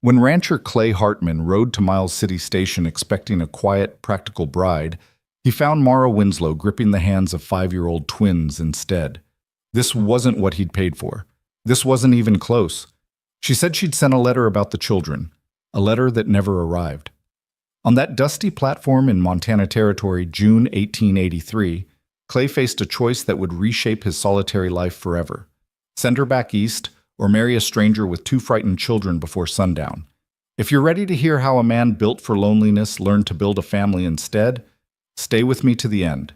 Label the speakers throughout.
Speaker 1: When rancher Clay Hartman rode to Miles City Station expecting a quiet, practical bride, he found Mara Winslow gripping the hands of 5-year-old twins instead. This wasn't what he'd paid for. This wasn't even close. She said she'd sent a letter about the children, a letter that never arrived. On that dusty platform in Montana Territory, June 1883, Clay faced a choice that would reshape his solitary life forever. Send her back east, or marry a stranger with 2 frightened children before sundown. If you're ready to hear how a man built for loneliness learned to build a family instead, stay with me to the end.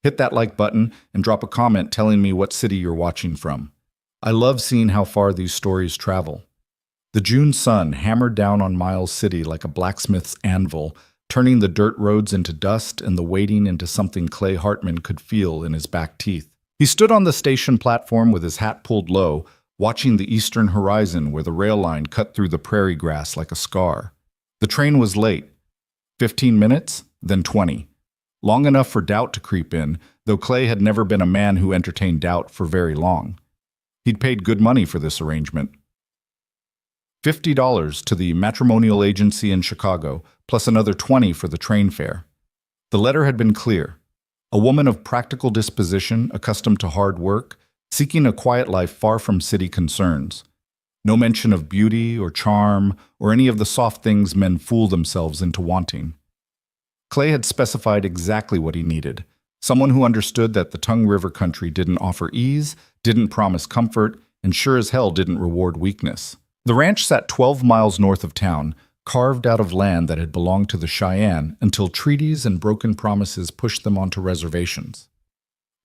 Speaker 1: Hit that like button and drop a comment telling me what city you're watching from. I love seeing how far these stories travel. The June sun hammered down on Miles City like a blacksmith's anvil, turning the dirt roads into dust and the waiting into something Clay Hartman could feel in his back teeth. He stood on the station platform with his hat pulled low, watching the eastern horizon where the rail line cut through the prairie grass like a scar. The train was late. 15 minutes, then 20. Long enough for doubt to creep in, though Clay had never been a man who entertained doubt for very long. He'd paid good money for this arrangement. $50 to the matrimonial agency in Chicago, plus another $20 for the train fare. The letter had been clear. A woman of practical disposition, accustomed to hard work, seeking a quiet life far from city concerns. No mention of beauty or charm or any of the soft things men fool themselves into wanting. Clay had specified exactly what he needed. Someone who understood that the Tongue River country didn't offer ease, didn't promise comfort, and sure as hell didn't reward weakness. The ranch sat 12 miles north of town, carved out of land that had belonged to the Cheyenne until treaties and broken promises pushed them onto reservations.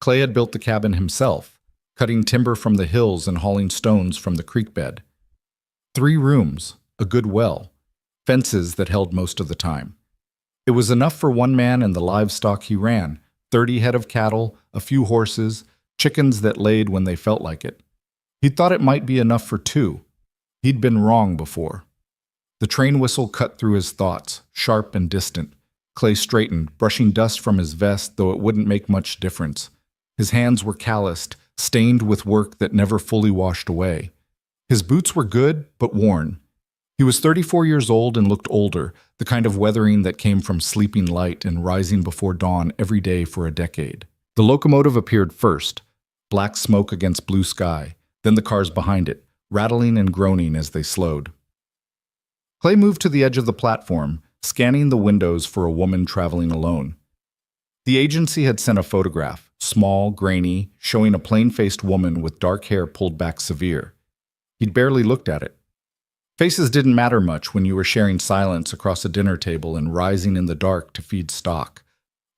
Speaker 1: Clay had built the cabin himself, cutting timber from the hills and hauling stones from the creek bed. 3 rooms, a good well, fences that held most of the time. It was enough for one man and the livestock he ran, 30 head of cattle, a few horses, chickens that laid when they felt like it. He'd thought it might be enough for 2. He'd been wrong before. The train whistle cut through his thoughts, sharp and distant. Clay straightened, brushing dust from his vest, though it wouldn't make much difference. His hands were calloused, stained with work that never fully washed away. His boots were good, but worn. He was 34 years old and looked older, the kind of weathering that came from sleeping light and rising before dawn every day for a decade. The locomotive appeared first, black smoke against blue sky, then the cars behind it, rattling and groaning as they slowed. Clay moved to the edge of the platform, scanning the windows for a woman traveling alone. The agency had sent a photograph, small, grainy, showing a plain-faced woman with dark hair pulled back severe. He'd barely looked at it. Faces didn't matter much when you were sharing silence across a dinner table and rising in the dark to feed stock.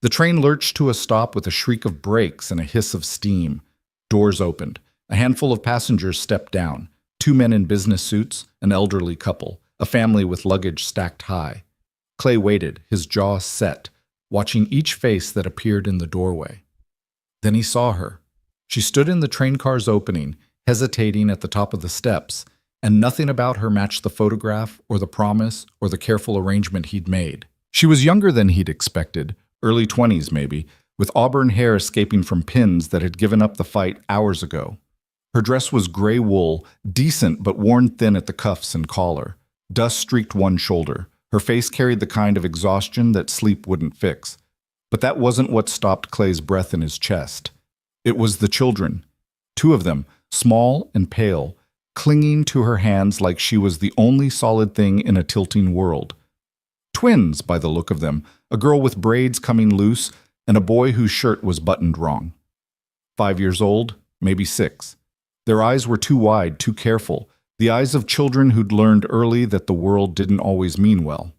Speaker 1: The train lurched to a stop with a shriek of brakes and a hiss of steam. Doors opened. A handful of passengers stepped down. 2 men in business suits, an elderly couple, a family with luggage stacked high. Clay waited, his jaw set, watching each face that appeared in the doorway. Then he saw her. She stood in the train car's opening, hesitating at the top of the steps, and nothing about her matched the photograph or the promise or the careful arrangement he'd made. She was younger than he'd expected, early 20s maybe, with auburn hair escaping from pins that had given up the fight hours ago. Her dress was gray wool, decent but worn thin at the cuffs and collar. Dust streaked one shoulder. Her face carried the kind of exhaustion that sleep wouldn't fix. But that wasn't what stopped Clay's breath in his chest. It was the children. 2 of them, small and pale, clinging to her hands like she was the only solid thing in a tilting world. Twins, by the look of them, a girl with braids coming loose and a boy whose shirt was buttoned wrong. 5 years old, maybe 6. Their eyes were too wide, too careful, the eyes of children who'd learned early that the world didn't always mean well.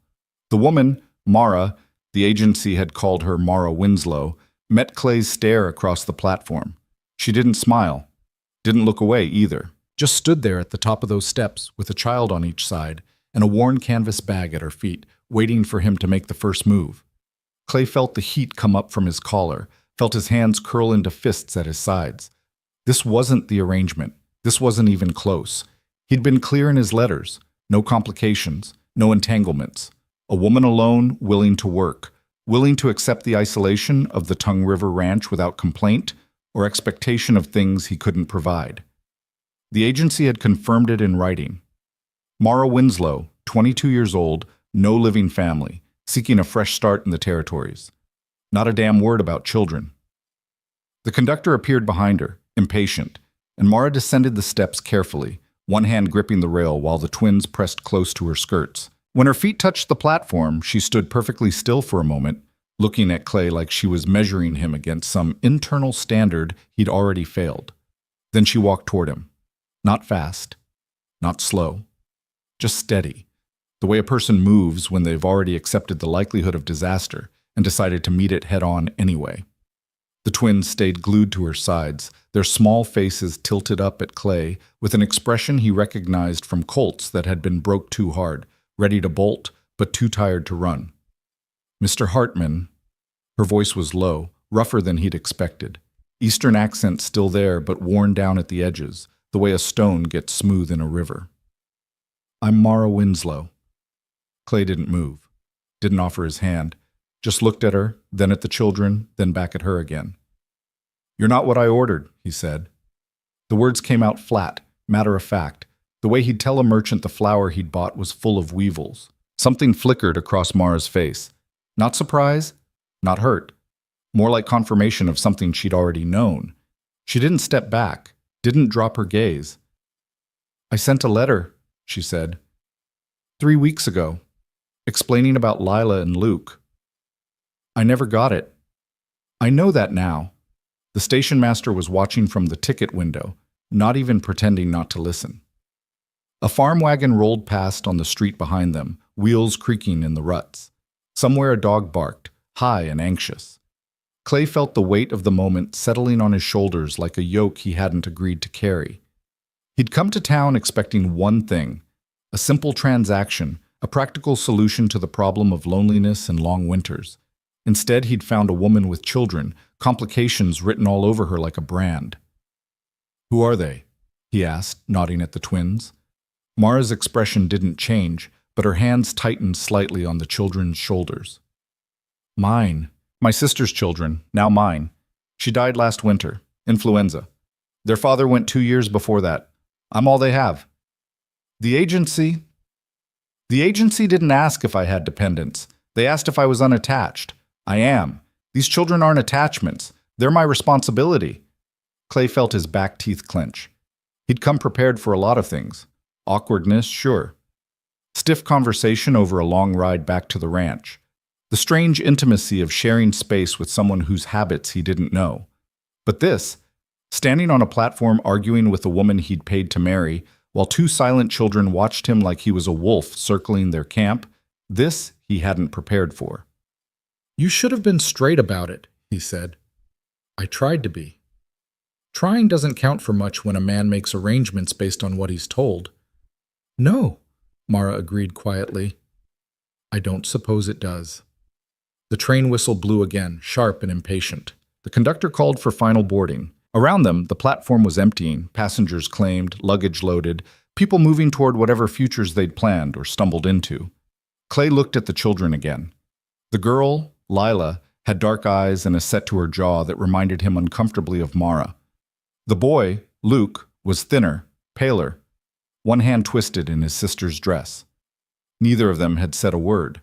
Speaker 1: The woman, Mara, the agency had called her Mara Winslow, met Clay's stare across the platform. She didn't smile, didn't look away either, just stood there at the top of those steps with a child on each side and a worn canvas bag at her feet, waiting for him to make the first move. Clay felt the heat come up from his collar, felt his hands curl into fists at his sides. This wasn't the arrangement. This wasn't even close. He'd been clear in his letters. No complications, no entanglements. A woman alone, willing to work, willing to accept the isolation of the Tongue River Ranch without complaint or expectation of things he couldn't provide. The agency had confirmed it in writing. Mara Winslow, 22 years old, no living family, seeking a fresh start in the territories. Not a damn word about children. The conductor appeared behind her, impatient, and Mara descended the steps carefully, one hand gripping the rail while the twins pressed close to her skirts. When her feet touched the platform, she stood perfectly still for a moment, looking at Clay like she was measuring him against some internal standard he'd already failed. Then she walked toward him. Not fast, not slow, just steady, the way a person moves when they've already accepted the likelihood of disaster and decided to meet it head-on anyway. The twins stayed glued to her sides, their small faces tilted up at Clay with an expression he recognized from colts that had been broke too hard, ready to bolt but too tired to run. Mr. Hartman, her voice was low, rougher than he'd expected. Eastern accent still there but worn down at the edges, the way a stone gets smooth in a river. I'm Mara Winslow. Clay didn't move, didn't offer his hand, just looked at her, then at the children, then back at her again. You're not what I ordered, he said. The words came out flat, matter of fact. The way he'd tell a merchant the flour he'd bought was full of weevils. Something flickered across Mara's face. Not surprise, not hurt. More like confirmation of something she'd already known. She didn't step back, didn't drop her gaze. I sent a letter, she said, 3 weeks ago, explaining about Lila and Luke. I never got it. I know that now. The station master was watching from the ticket window, not even pretending not to listen. A farm wagon rolled past on the street behind them, wheels creaking in the ruts. Somewhere a dog barked, high and anxious. Clay felt the weight of the moment settling on his shoulders like a yoke he hadn't agreed to carry. He'd come to town expecting one thing, a simple transaction, a practical solution to the problem of loneliness and long winters. Instead, he'd found a woman with children, complications written all over her like a brand. Who are they? He asked, nodding at the twins. Mara's expression didn't change, but her hands tightened slightly on the children's shoulders. Mine. My sister's children, now mine. She died last winter. Influenza. Their father went 2 years before that. I'm all they have. The agency didn't ask if I had dependents. They asked if I was unattached. I am. These children aren't attachments. They're my responsibility. Clay felt his back teeth clench. He'd come prepared for a lot of things. Awkwardness, sure. Stiff conversation over a long ride back to the ranch. The strange intimacy of sharing space with someone whose habits he didn't know. But this, standing on a platform arguing with a woman he'd paid to marry, while 2 silent children watched him like he was a wolf circling their camp, this he hadn't prepared for. You should have been straight about it, he said. I tried to be. Trying doesn't count for much when a man makes arrangements based on what he's told. No, Mara agreed quietly. I don't suppose it does. The train whistle blew again, sharp and impatient. The conductor called for final boarding. Around them, the platform was emptying, passengers claimed, luggage loaded, people moving toward whatever futures they'd planned or stumbled into. Clay looked at the children again. The girl, Lila, had dark eyes and a set to her jaw that reminded him uncomfortably of Mara. The boy, Luke, was thinner, paler, one hand twisted in his sister's dress. Neither of them had said a word.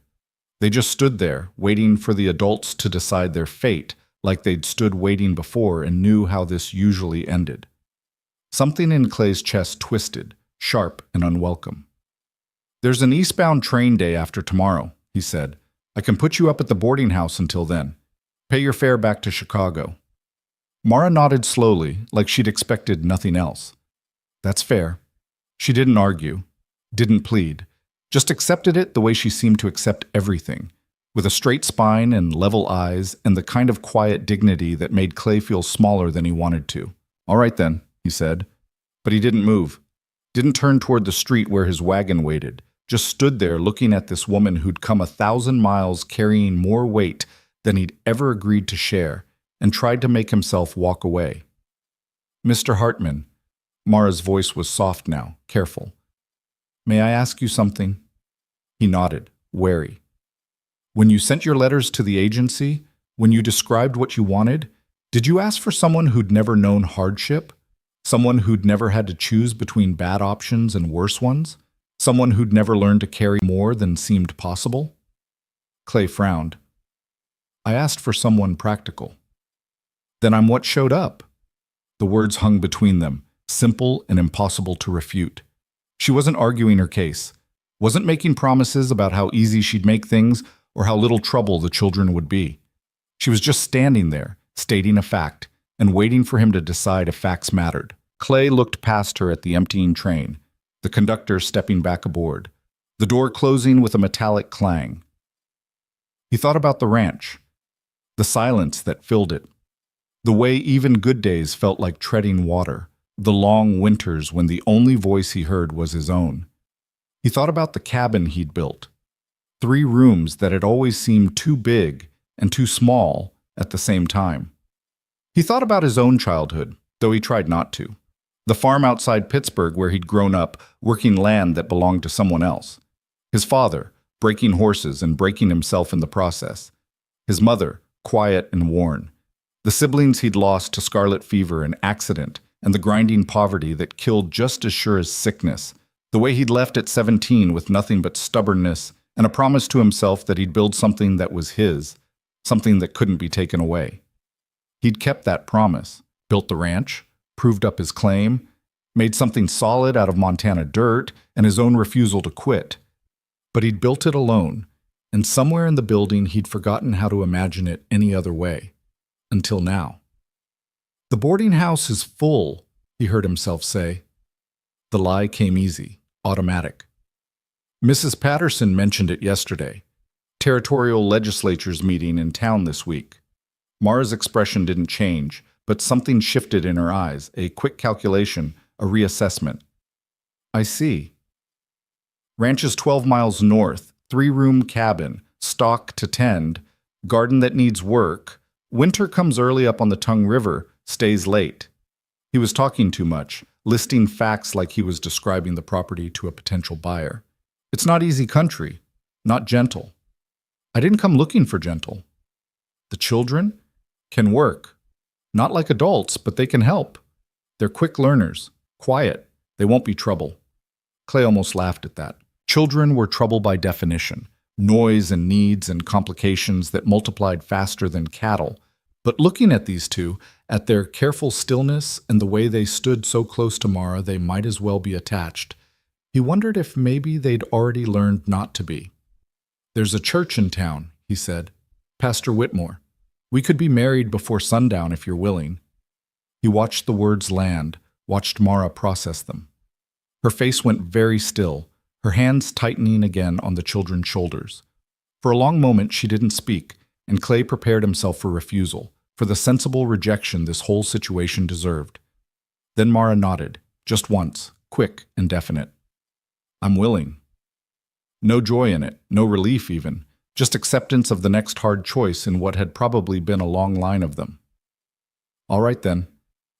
Speaker 1: They just stood there, waiting for the adults to decide their fate, like they'd stood waiting before and knew how this usually ended. Something in Clay's chest twisted, sharp and unwelcome. There's an eastbound train day after tomorrow, he said. I can put you up at the boarding house until then. Pay your fare back to Chicago. Mara nodded slowly, like she'd expected nothing else. That's fair. She didn't argue, didn't plead, just accepted it the way she seemed to accept everything, with a straight spine and level eyes and the kind of quiet dignity that made Clay feel smaller than he wanted to. All right then, he said. But he didn't move, didn't turn toward the street where his wagon waited, just stood there looking at this woman who'd come 1,000 miles carrying more weight than he'd ever agreed to share, and tried to make himself walk away. Mr. Hartman, Mara's voice was soft now, careful. May I ask you something? He nodded, wary. When you sent your letters to the agency, when you described what you wanted, did you ask for someone who'd never known hardship? Someone who'd never had to choose between bad options and worse ones? Someone who'd never learned to carry more than seemed possible? Clay frowned. I asked for someone practical. Then I'm what showed up. The words hung between them, simple and impossible to refute. She wasn't arguing her case, wasn't making promises about how easy she'd make things or how little trouble the children would be. She was just standing there, stating a fact, and waiting for him to decide if facts mattered. Clay looked past her at the emptying train, the conductor stepping back aboard, the door closing with a metallic clang. He thought about the ranch, the silence that filled it, the way even good days felt like treading water, the long winters when the only voice he heard was his own. He thought about the cabin he'd built, 3 rooms that had always seemed too big and too small at the same time. He thought about his own childhood, though he tried not to. The farm outside Pittsburgh where he'd grown up, working land that belonged to someone else. His father, breaking horses and breaking himself in the process. His mother, quiet and worn. The siblings he'd lost to scarlet fever and accident, and the grinding poverty that killed just as sure as sickness. The way he'd left at 17 with nothing but stubbornness and a promise to himself that he'd build something that was his, something that couldn't be taken away. He'd kept that promise, built the ranch, proved up his claim, made something solid out of Montana dirt and his own refusal to quit. But he'd built it alone, and somewhere in the building he'd forgotten how to imagine it any other way. Until now. The boarding house is full, he heard himself say. The lie came easy, automatic. Mrs. Patterson mentioned it yesterday. Territorial legislatures meeting in town this week. Mara's expression didn't change, but something shifted in her eyes, a quick calculation, a reassessment. I see. Ranch is 12 miles north, 3-room cabin, stock to tend, garden that needs work. Winter comes early up on the Tongue River, stays late. He was talking too much, listing facts like he was describing the property to a potential buyer. It's not easy country, not gentle. I didn't come looking for gentle. The children can work. Not like adults, but they can help. They're quick learners, quiet. They won't be trouble. Clay almost laughed at that. Children were trouble by definition, noise and needs and complications that multiplied faster than cattle. But looking at these two, at their careful stillness and the way they stood so close to Mara they might as well be attached, he wondered if maybe they'd already learned not to be. There's a church in town, he said. Pastor Whitmore. We could be married before sundown if you're willing. He watched the words land, watched Mara process them. Her face went very still, her hands tightening again on the children's shoulders. For a long moment she didn't speak, and Clay prepared himself for refusal, for the sensible rejection this whole situation deserved. Then Mara nodded, just once, quick and definite. I'm willing. No joy in it, no relief even, just acceptance of the next hard choice in what had probably been a long line of them. All right then.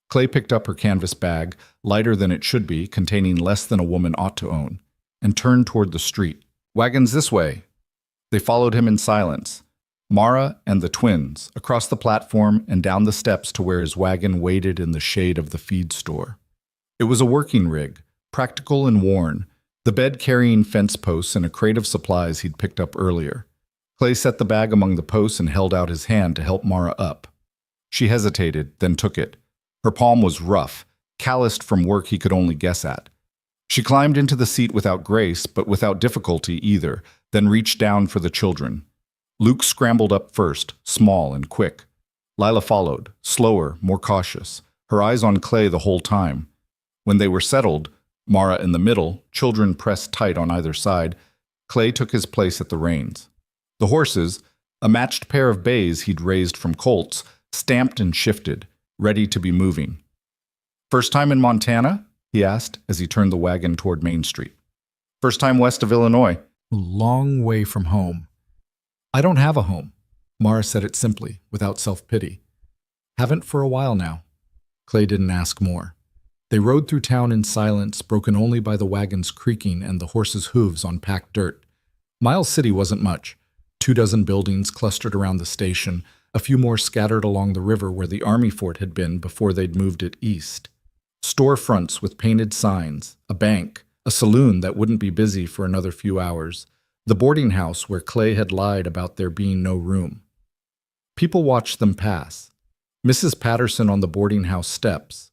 Speaker 1: Clay picked up her canvas bag, lighter than it should be, containing less than a woman ought to own, and turned toward the street. Wagons this way. They followed him in silence. Mara and the twins, across the platform and down the steps to where his wagon waited in the shade of the feed store. It was a working rig, practical and worn, the bed carrying fence posts and a crate of supplies he'd picked up earlier. Clay set the bag among the posts and held out his hand to help Mara up. She hesitated, then took it. Her palm was rough, calloused from work he could only guess at. She climbed into the seat without grace, but without difficulty either, then reached down for the children. Luke scrambled up first, small and quick. Lila followed, slower, more cautious, her eyes on Clay the whole time. When they were settled, Mara in the middle, children pressed tight on either side, Clay took his place at the reins. The horses, a matched pair of bays he'd raised from colts, stamped and shifted, ready to be moving. First time in Montana? He asked as he turned the wagon toward Main Street. First time west of Illinois. Long way from home. I don't have a home. Mara said it simply, without self-pity. Haven't for a while now. Clay didn't ask more. They rode through town in silence, broken only by the wagon's creaking and the horses' hooves on packed dirt. Miles City wasn't much. 24 buildings clustered around the station, a few more scattered along the river where the army fort had been before they'd moved it east. Storefronts with painted signs, a bank, a saloon that wouldn't be busy for another few hours, the boarding house where Clay had lied about there being no room. People watched them pass. Mrs. Patterson on the boarding house steps,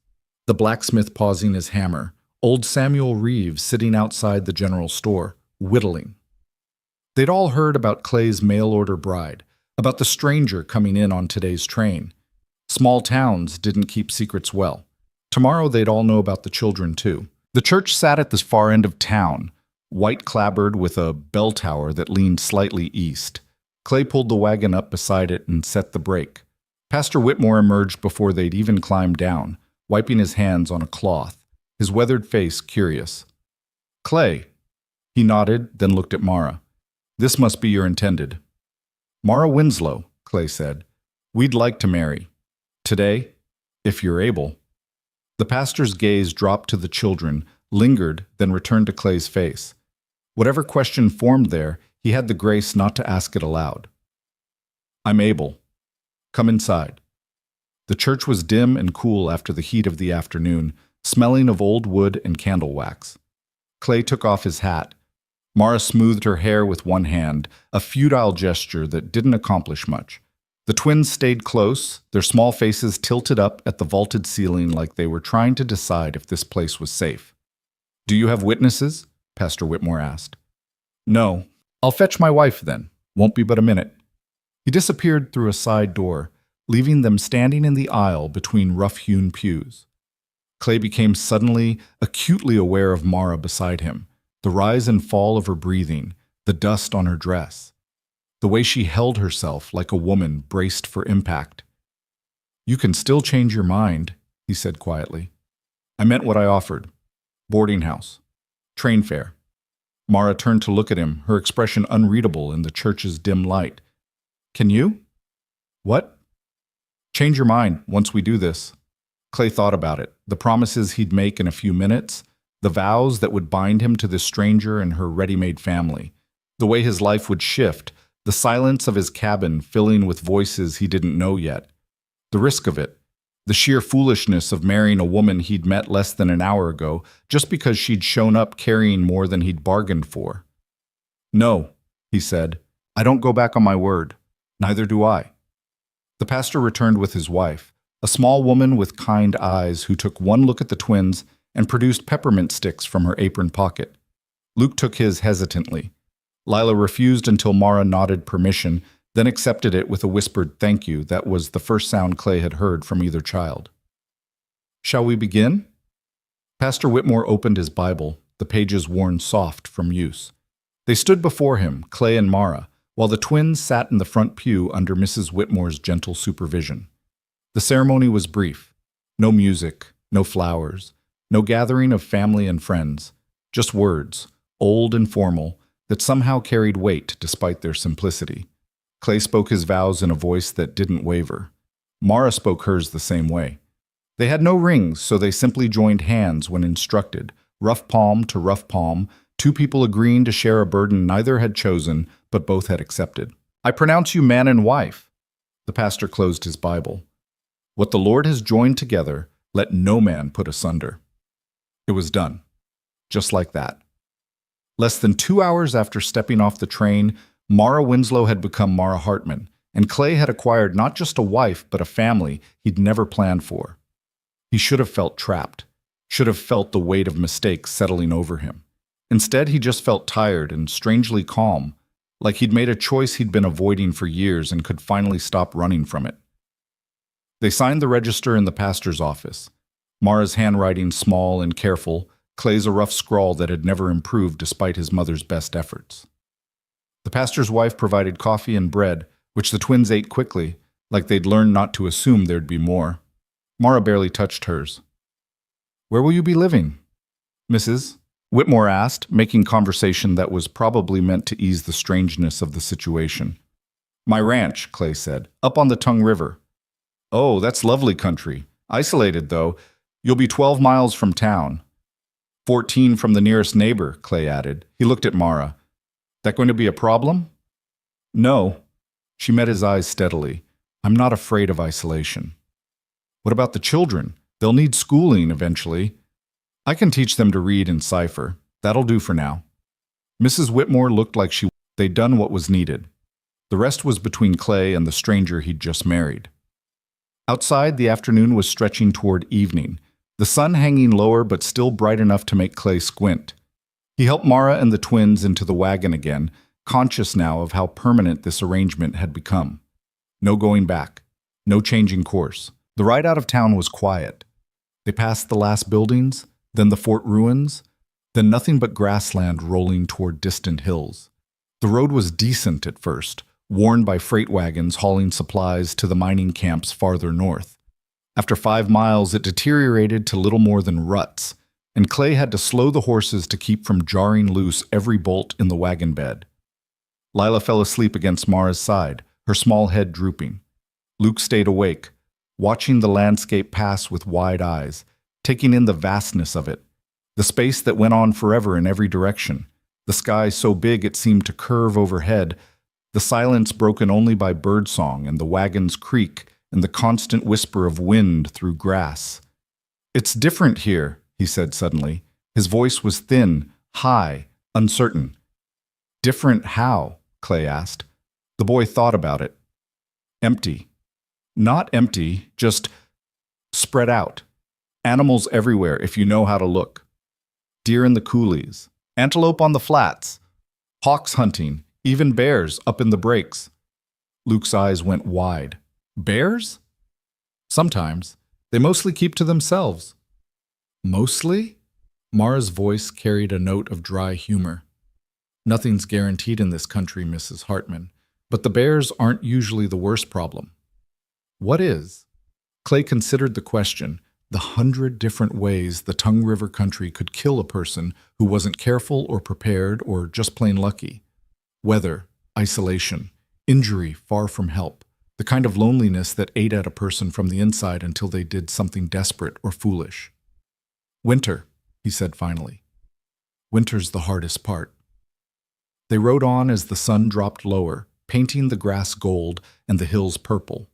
Speaker 1: the blacksmith pausing his hammer, old Samuel Reeves sitting outside the general store, whittling. They'd all heard about Clay's mail-order bride, about the stranger coming in on today's train. Small towns didn't keep secrets well. Tomorrow they'd all know about the children too. The church sat at the far end of town, white-clapboard with a bell tower that leaned slightly east. Clay pulled the wagon up beside it and set the brake. Pastor Whitmore emerged before they'd even climbed down, wiping his hands on a cloth, his weathered face curious. "Clay." He nodded, then looked at Mara. "This must be your intended." "Mara Winslow," Clay said. "We'd like to marry. Today, if you're able." The pastor's gaze dropped to the children, lingered, then returned to Clay's face. Whatever question formed there, he had the grace not to ask it aloud. "I'm able. Come inside." The church was dim and cool after the heat of the afternoon, smelling of old wood and candle wax. Clay took off his hat. Mara smoothed her hair with one hand, a futile gesture that didn't accomplish much. The twins stayed close, their small faces tilted up at the vaulted ceiling like they were trying to decide if this place was safe. "Do you have witnesses?" Pastor Whitmore asked. "No. I'll fetch my wife then. Won't be but a minute." He disappeared through a side door, leaving them standing in the aisle between rough-hewn pews. Clay became suddenly, acutely aware of Mara beside him, the rise and fall of her breathing, the dust on her dress, the way she held herself like a woman braced for impact. "You can still change your mind," he said quietly. "I meant what I offered. Boarding house. Train fare." Mara turned to look at him, her expression unreadable in the church's dim light. "Can you?" "What?" "Change your mind once we do this." Clay thought about it, the promises he'd make in a few minutes, the vows that would bind him to this stranger and her ready-made family, the way his life would shift, the silence of his cabin filling with voices he didn't know yet, the risk of it, the sheer foolishness of marrying a woman he'd met less than an hour ago just because she'd shown up carrying more than he'd bargained for. "No," he said, "I don't go back on my word. Neither do I." The pastor returned with his wife, a small woman with kind eyes who took one look at the twins and produced peppermint sticks from her apron pocket. Luke took his hesitantly. Lila refused until Mara nodded permission, then accepted it with a whispered thank you that was the first sound Clay had heard from either child. "Shall we begin?" Pastor Whitmore opened his Bible, the pages worn soft from use. They stood before him, Clay and Mara, while the twins sat in the front pew under Mrs. Whitmore's gentle supervision. The ceremony was brief. No music, no flowers, no gathering of family and friends, just words, old and formal, that somehow carried weight despite their simplicity. Clay spoke his vows in a voice that didn't waver. Mara spoke hers the same way. They had no rings, so they simply joined hands when instructed, rough palm to rough palm, two people agreeing to share a burden neither had chosen, but both had accepted. "I pronounce you man and wife." The pastor closed his Bible. "What the Lord has joined together, let no man put asunder." It was done. Just like that. Less than 2 hours after stepping off the train, Mara Winslow had become Mara Hartman, and Clay had acquired not just a wife, but a family he'd never planned for. He should have felt trapped, should have felt the weight of mistakes settling over him. Instead, he just felt tired and strangely calm, like he'd made a choice he'd been avoiding for years and could finally stop running from it. They signed the register in the pastor's office. Mara's handwriting small and careful, Clay's a rough scrawl that had never improved despite his mother's best efforts. The pastor's wife provided coffee and bread, which the twins ate quickly, like they'd learned not to assume there'd be more. Mara barely touched hers. "Where will you be living, Mrs.?" Whitmore asked, making conversation that was probably meant to ease the strangeness of the situation. "My ranch," Clay said, "up on the Tongue River." "Oh, that's lovely country. Isolated, though. You'll be 12 miles from town." 14 from the nearest neighbor, Clay added. He looked at Mara. "That going to be a problem?" "No." She met his eyes steadily. "I'm not afraid of isolation." "What about the children? They'll need schooling eventually." "I can teach them to read and cipher. That'll do for now. Mrs. Whitmore looked like they'd done what was needed. The rest was between Clay and the stranger he'd just married. Outside, the afternoon was stretching toward evening, the sun hanging lower but still bright enough to make Clay squint. He helped Mara and the twins into the wagon again, conscious now of how permanent this arrangement had become. No going back. No changing course. The ride out of town was quiet. They passed the last buildings, then the fort ruins, then nothing but grassland rolling toward distant hills. The road was decent at first, worn by freight wagons hauling supplies to the mining camps farther north. After 5 miles, it deteriorated to little more than ruts, and Clay had to slow the horses to keep from jarring loose every bolt in the wagon bed. Lila fell asleep against Mara's side, her small head drooping. Luke stayed awake, watching the landscape pass with wide eyes, taking in the vastness of it, the space that went on forever in every direction, the sky so big it seemed to curve overhead, the silence broken only by birdsong and the wagon's creak and the constant whisper of wind through grass. "It's different here," he said suddenly. His voice was thin, high, uncertain. "Different how?" Clay asked. The boy thought about it. Empty. Not empty, just spread out. Animals everywhere if you know how to look. Deer in the coulees, antelope on the flats, hawks hunting, even bears up in the breaks. Luke's eyes went wide. Bears? Sometimes. They mostly keep to themselves. Mostly? Mara's voice carried a note of dry humor. Nothing's guaranteed in this country, Mrs. Hartman, but the bears aren't usually the worst problem. What is? Clay considered the question, the 100 different ways the Tongue River country could kill a person who wasn't careful or prepared or just plain lucky. Weather, isolation, injury far from help, the kind of loneliness that ate at a person from the inside until they did something desperate or foolish. Winter, he said finally. Winter's the hardest part. They rode on as the sun dropped lower, painting the grass gold and the hills purple.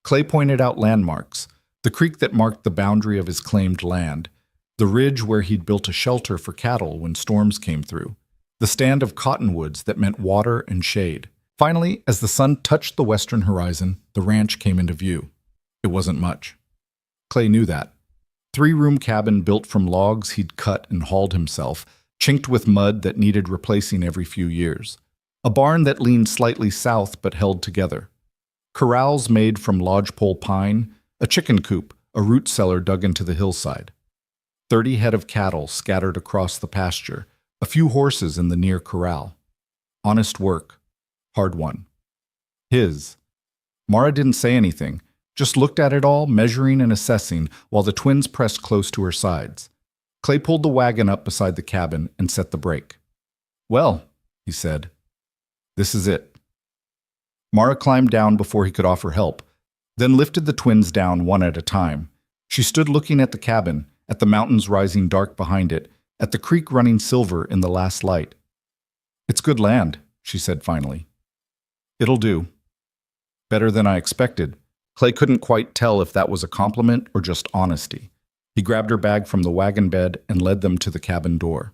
Speaker 1: Clay pointed out landmarks, the creek that marked the boundary of his claimed land, the ridge where he'd built a shelter for cattle when storms came through, the stand of cottonwoods that meant water and shade. Finally, as the sun touched the western horizon, the ranch came into view. It wasn't much. Clay knew that. 3-room cabin built from logs he'd cut and hauled himself, chinked with mud that needed replacing every few years. A barn that leaned slightly south but held together. Corrals made from lodgepole pine, a chicken coop, a root cellar dug into the hillside. 30 head of cattle scattered across the pasture, a few horses in the near corral. Honest work. Hard one. His. Mara didn't say anything, just looked at it all, measuring and assessing, while the twins pressed close to her sides. Clay pulled the wagon up beside the cabin and set the brake. "Well," he said, "this is it." Mara climbed down before he could offer help, then lifted the twins down one at a time. She stood looking at the cabin, at the mountains rising dark behind it, at the creek running silver in the last light. "It's good land," she said finally. "It'll do." Better than I expected. Clay couldn't quite tell if that was a compliment or just honesty. He grabbed her bag from the wagon bed and led them to the cabin door.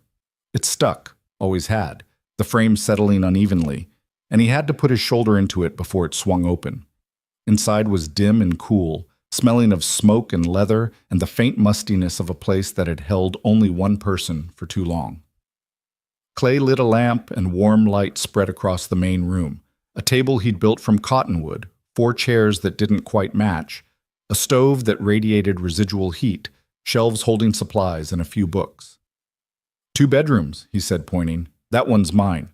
Speaker 1: It stuck, always had, the frame settling unevenly, and he had to put his shoulder into it before it swung open. Inside was dim and cool, smelling of smoke and leather and the faint mustiness of a place that had held only one person for too long. Clay lit a lamp and warm light spread across the main room, a table he'd built from cottonwood, 4 chairs that didn't quite match, a stove that radiated residual heat, shelves holding supplies, and a few books. 2 bedrooms, he said, pointing. "That one's mine.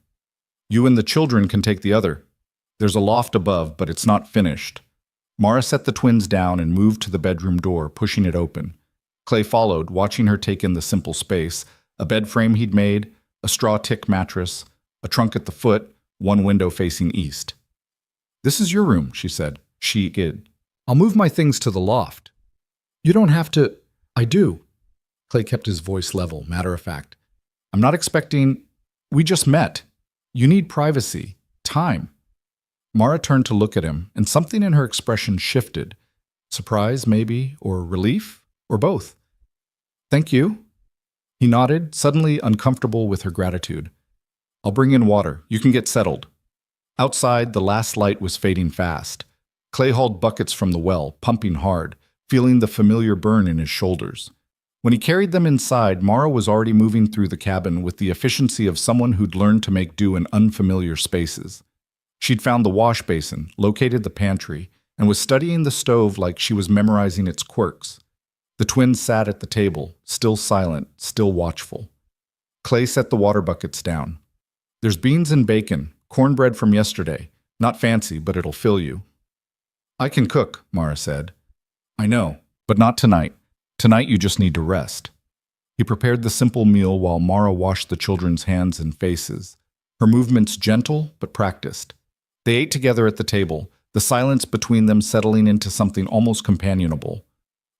Speaker 1: You and the children can take the other. There's a loft above, but it's not finished." Mara set the twins down and moved to the bedroom door, pushing it open. Clay followed, watching her take in the simple space, a bed frame he'd made, a straw tick mattress, a trunk at the foot, one window facing east. "This is your room," she said. She id. "I'll move my things to the loft." "You don't have to." "I do." Clay kept his voice level, matter of fact. "I'm not expecting. We just met. You need privacy. Time." Mara turned to look at him, and something in her expression shifted. Surprise, maybe, or relief, or both. "Thank you." He nodded, suddenly uncomfortable with her gratitude. I'll bring in water. You can get settled. Outside, the last light was fading fast. Clay hauled buckets from the well, pumping hard, feeling the familiar burn in his shoulders. When he carried them inside, Mara was already moving through the cabin with the efficiency of someone who'd learned to make do in unfamiliar spaces. She'd found the wash basin, located the pantry, and was studying the stove like she was memorizing its quirks. The twins sat at the table, still silent, still watchful. Clay set the water buckets down. There's beans and bacon, cornbread from yesterday. Not fancy, but it'll fill you. I can cook, Mara said. I know, but not tonight. Tonight you just need to rest. He prepared the simple meal while Mara washed the children's hands and faces, her movements gentle but practiced. They ate together at the table, the silence between them settling into something almost companionable.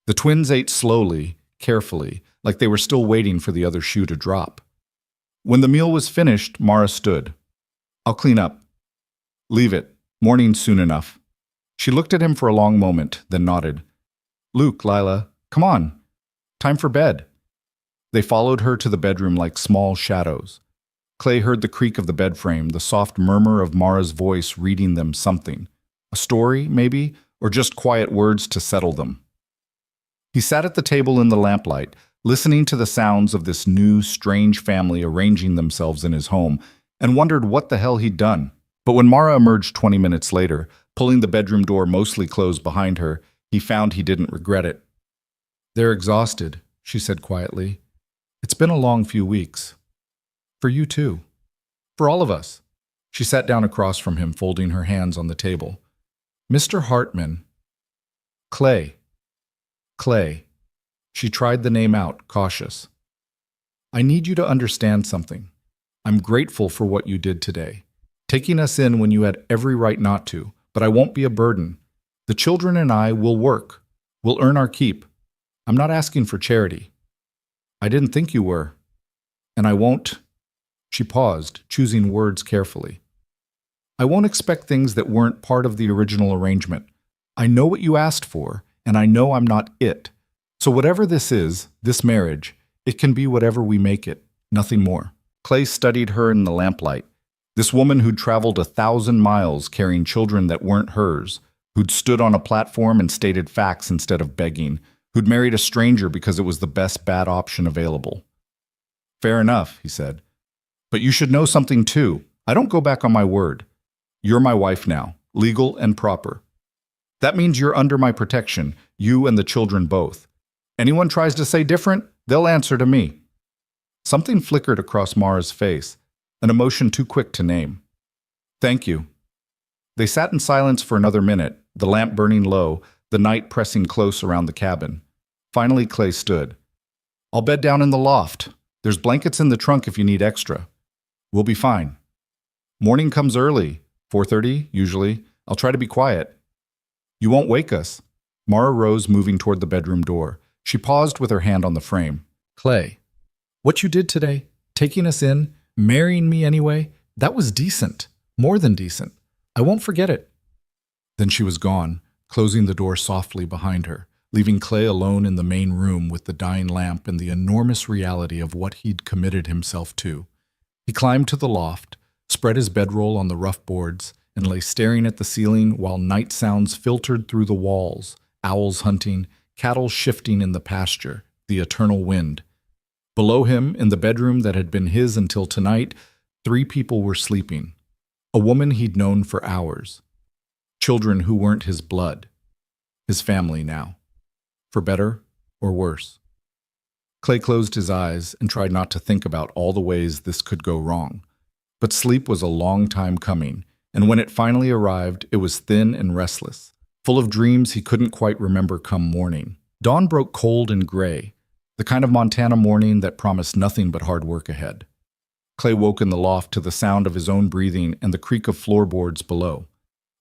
Speaker 1: The twins ate slowly, carefully, like they were still waiting for the other shoe to drop. When the meal was finished, Mara stood. I'll clean up. Leave it. Morning's soon enough. She looked at him for a long moment, then nodded. Luke, Lila, come on. Time for bed. They followed her to the bedroom like small shadows. Clay heard the creak of the bed frame, the soft murmur of Mara's voice reading them something. A story, maybe, or just quiet words to settle them. He sat at the table in the lamplight, listening to the sounds of this new, strange family arranging themselves in his home, and wondered what the hell he'd done. But when Mara emerged 20 minutes later, pulling the bedroom door mostly closed behind her, he found he didn't regret it. They're exhausted, she said quietly. It's been a long few weeks. For you too. For all of us. She sat down across from him, folding her hands on the table. Mr. Hartman. Clay. Clay. She tried the name out, cautious. I need you to understand something. I'm grateful for what you did today. Taking us in when you had every right not to, but I won't be a burden. The children and I will work. We'll earn our keep. I'm not asking for charity. I didn't think you were. And I won't. She paused, choosing words carefully. I won't expect things that weren't part of the original arrangement. I know what you asked for, and I know I'm not it. So whatever this is, this marriage, it can be whatever we make it, nothing more. Clay studied her in the lamplight. This woman who'd traveled 1,000 miles carrying children that weren't hers, who'd stood on a platform and stated facts instead of begging, who'd married a stranger because it was the best bad option available. Fair enough, he said. But you should know something too. I don't go back on my word. You're my wife now, legal and proper. That means you're under my protection, you and the children both. Anyone tries to say different, they'll answer to me. Something flickered across Mara's face, an emotion too quick to name. Thank you. They sat in silence for another minute, the lamp burning low, the night pressing close around the cabin. Finally, Clay stood. I'll bed down in the loft. There's blankets in the trunk if you need extra. We'll be fine. Morning comes early, 4:30, usually. I'll try to be quiet. You won't wake us. Mara rose, moving toward the bedroom door. She paused with her hand on the frame. Clay, what you did today, taking us in, marrying me anyway, that was decent. More than decent. I won't forget it. Then she was gone, closing the door softly behind her, leaving Clay alone in the main room with the dying lamp and the enormous reality of what he'd committed himself to. He climbed to the loft, spread his bedroll on the rough boards, and lay staring at the ceiling while night sounds filtered through the walls, owls hunting, cattle shifting in the pasture, the eternal wind. Below him, in the bedroom that had been his until tonight, 3 people were sleeping. A woman he'd known for hours. Children who weren't his blood. His family now. For better or worse. Clay closed his eyes and tried not to think about all the ways this could go wrong. But sleep was a long time coming, and when it finally arrived, it was thin and restless, full of dreams he couldn't quite remember come morning. Dawn broke cold and gray, the kind of Montana morning that promised nothing but hard work ahead. Clay woke in the loft to the sound of his own breathing and the creak of floorboards below.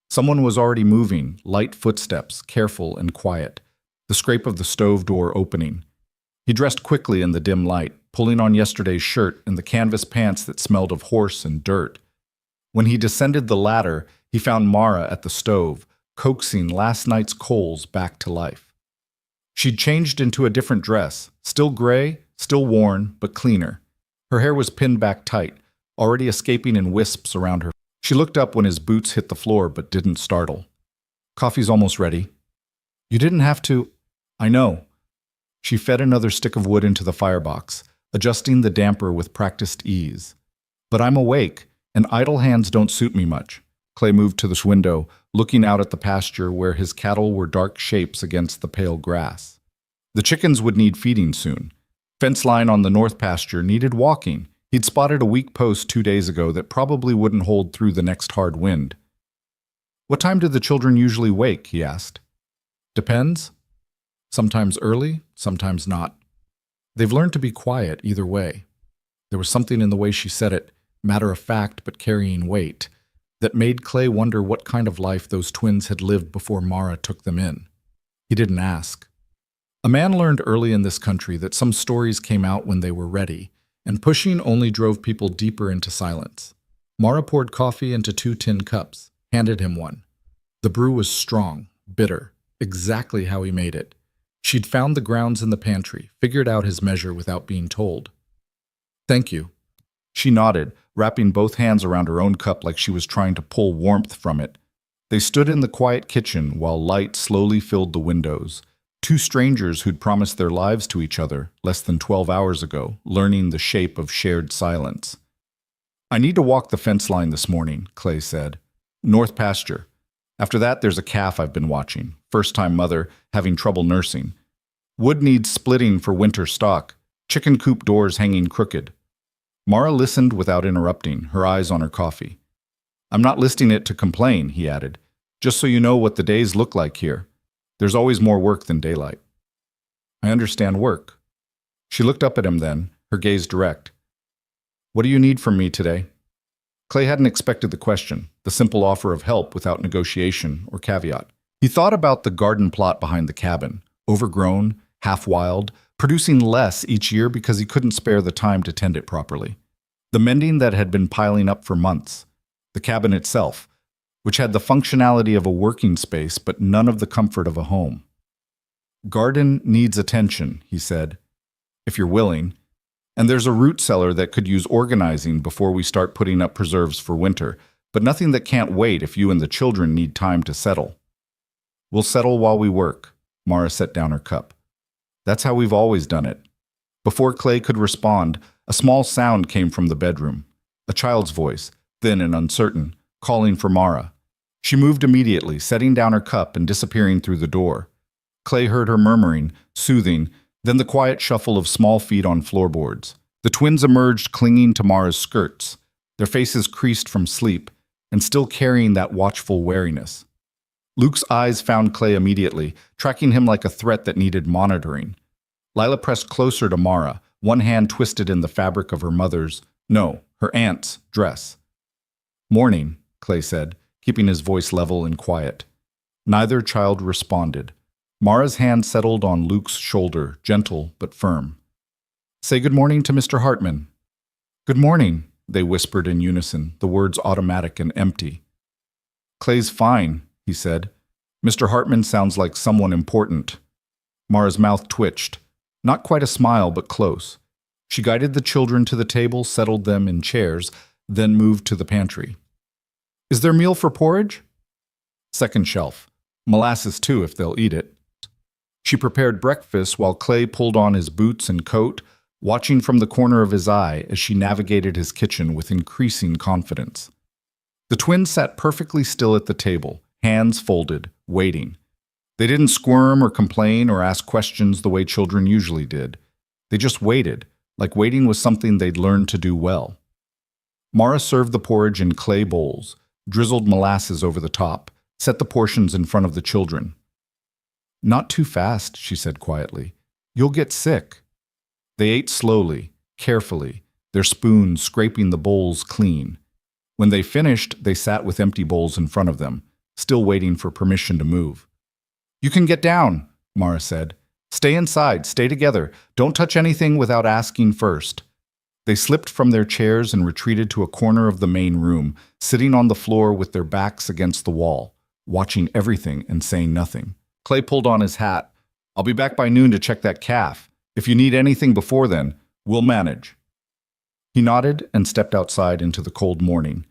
Speaker 1: Someone was already moving, light footsteps, careful and quiet, the scrape of the stove door opening. He dressed quickly in the dim light, pulling on yesterday's shirt and the canvas pants that smelled of horse and dirt. When he descended the ladder, he found Mara at the stove, coaxing last night's coals back to life. She'd changed into a different dress, still gray, still worn, but cleaner. Her hair was pinned back tight, already escaping in wisps around her. She looked up when his boots hit the floor but didn't startle. Coffee's almost ready. You didn't have to. I know. She fed another stick of wood into the firebox, adjusting the damper with practiced ease. But I'm awake, and idle hands don't suit me much. Clay moved to this window, looking out at the pasture where his cattle were dark shapes against the pale grass. The chickens would need feeding soon. Fence line on the north pasture needed walking. He'd spotted a weak post 2 days ago that probably wouldn't hold through the next hard wind. What time do the children usually wake? He asked. Depends. Sometimes early, sometimes not. They've learned to be quiet either way. There was something in the way she said it, matter of fact but carrying weight, that made Clay wonder what kind of life those twins had lived before Mara took them in. He didn't ask. A man learned early in this country that some stories came out when they were ready, and pushing only drove people deeper into silence. Mara poured coffee into 2 tin cups, handed him one. The brew was strong, bitter, exactly how he made it. She'd found the grounds in the pantry, figured out his measure without being told. Thank you. She nodded, wrapping both hands around her own cup like she was trying to pull warmth from it. They stood in the quiet kitchen while light slowly filled the windows. 2 strangers who'd promised their lives to each other less than 12 hours ago, learning the shape of shared silence. I need to walk the fence line this morning, Clay said. North pasture. After that, there's a calf I've been watching. First-time mother, having trouble nursing. Wood needs splitting for winter stock. Chicken coop doors hanging crooked. Mara listened without interrupting, her eyes on her coffee. I'm not listing it to complain, he added. Just so you know what the days look like here. There's always more work than daylight. I understand work. She looked up at him then, her gaze direct. What do you need from me today? Clay hadn't expected the question, the simple offer of help without negotiation or caveat. He thought about the garden plot behind the cabin, overgrown, half-wild, producing less each year because he couldn't spare the time to tend it properly. The mending that had been piling up for months. The cabin itself, which had the functionality of a working space but none of the comfort of a home. Garden needs attention, he said, if you're willing. And there's a root cellar that could use organizing before we start putting up preserves for winter, but nothing that can't wait if you and the children need time to settle. We'll settle while we work. Mara set down her cup. That's how we've always done it. Before Clay could respond, a small sound came from the bedroom. A child's voice, thin and uncertain, calling for Mara. She moved immediately, setting down her cup and disappearing through the door. Clay heard her murmuring, soothing, then the quiet shuffle of small feet on floorboards. The twins emerged clinging to Mara's skirts, their faces creased from sleep, and still carrying that watchful wariness. Luke's eyes found Clay immediately, tracking him like a threat that needed monitoring. Lila pressed closer to Mara, one hand twisted in the fabric of her aunt's dress. Morning, Clay said, keeping his voice level and quiet. Neither child responded. Mara's hand settled on Luke's shoulder, gentle but firm. Say good morning to Mr. Hartman. Good morning, they whispered in unison, the words automatic and empty. Clay's fine, he said. Mr. Hartman sounds like someone important. Mara's mouth twitched. Not quite a smile, but close. She guided the children to the table, settled them in chairs, then moved to the pantry. Is there meal for porridge? Second shelf. Molasses too, if they'll eat it. She prepared breakfast while Clay pulled on his boots and coat, watching from the corner of his eye as she navigated his kitchen with increasing confidence. The twins sat perfectly still at the table, hands folded, waiting. They didn't squirm or complain or ask questions the way children usually did. They just waited, like waiting was something they'd learned to do well. Mara served the porridge in clay bowls, drizzled molasses over the top, set the portions in front of the children. Not too fast, she said quietly. You'll get sick. They ate slowly, carefully, their spoons scraping the bowls clean. When they finished, they sat with empty bowls in front of them, still waiting for permission to move. You can get down, Mara said. Stay inside, stay together. Don't touch anything without asking first. They slipped from their chairs and retreated to a corner of the main room, sitting on the floor with their backs against the wall, watching everything and saying nothing. Clay pulled on his hat. I'll be back by noon to check that calf. If you need anything before then, we'll manage. He nodded and stepped outside into the cold morning.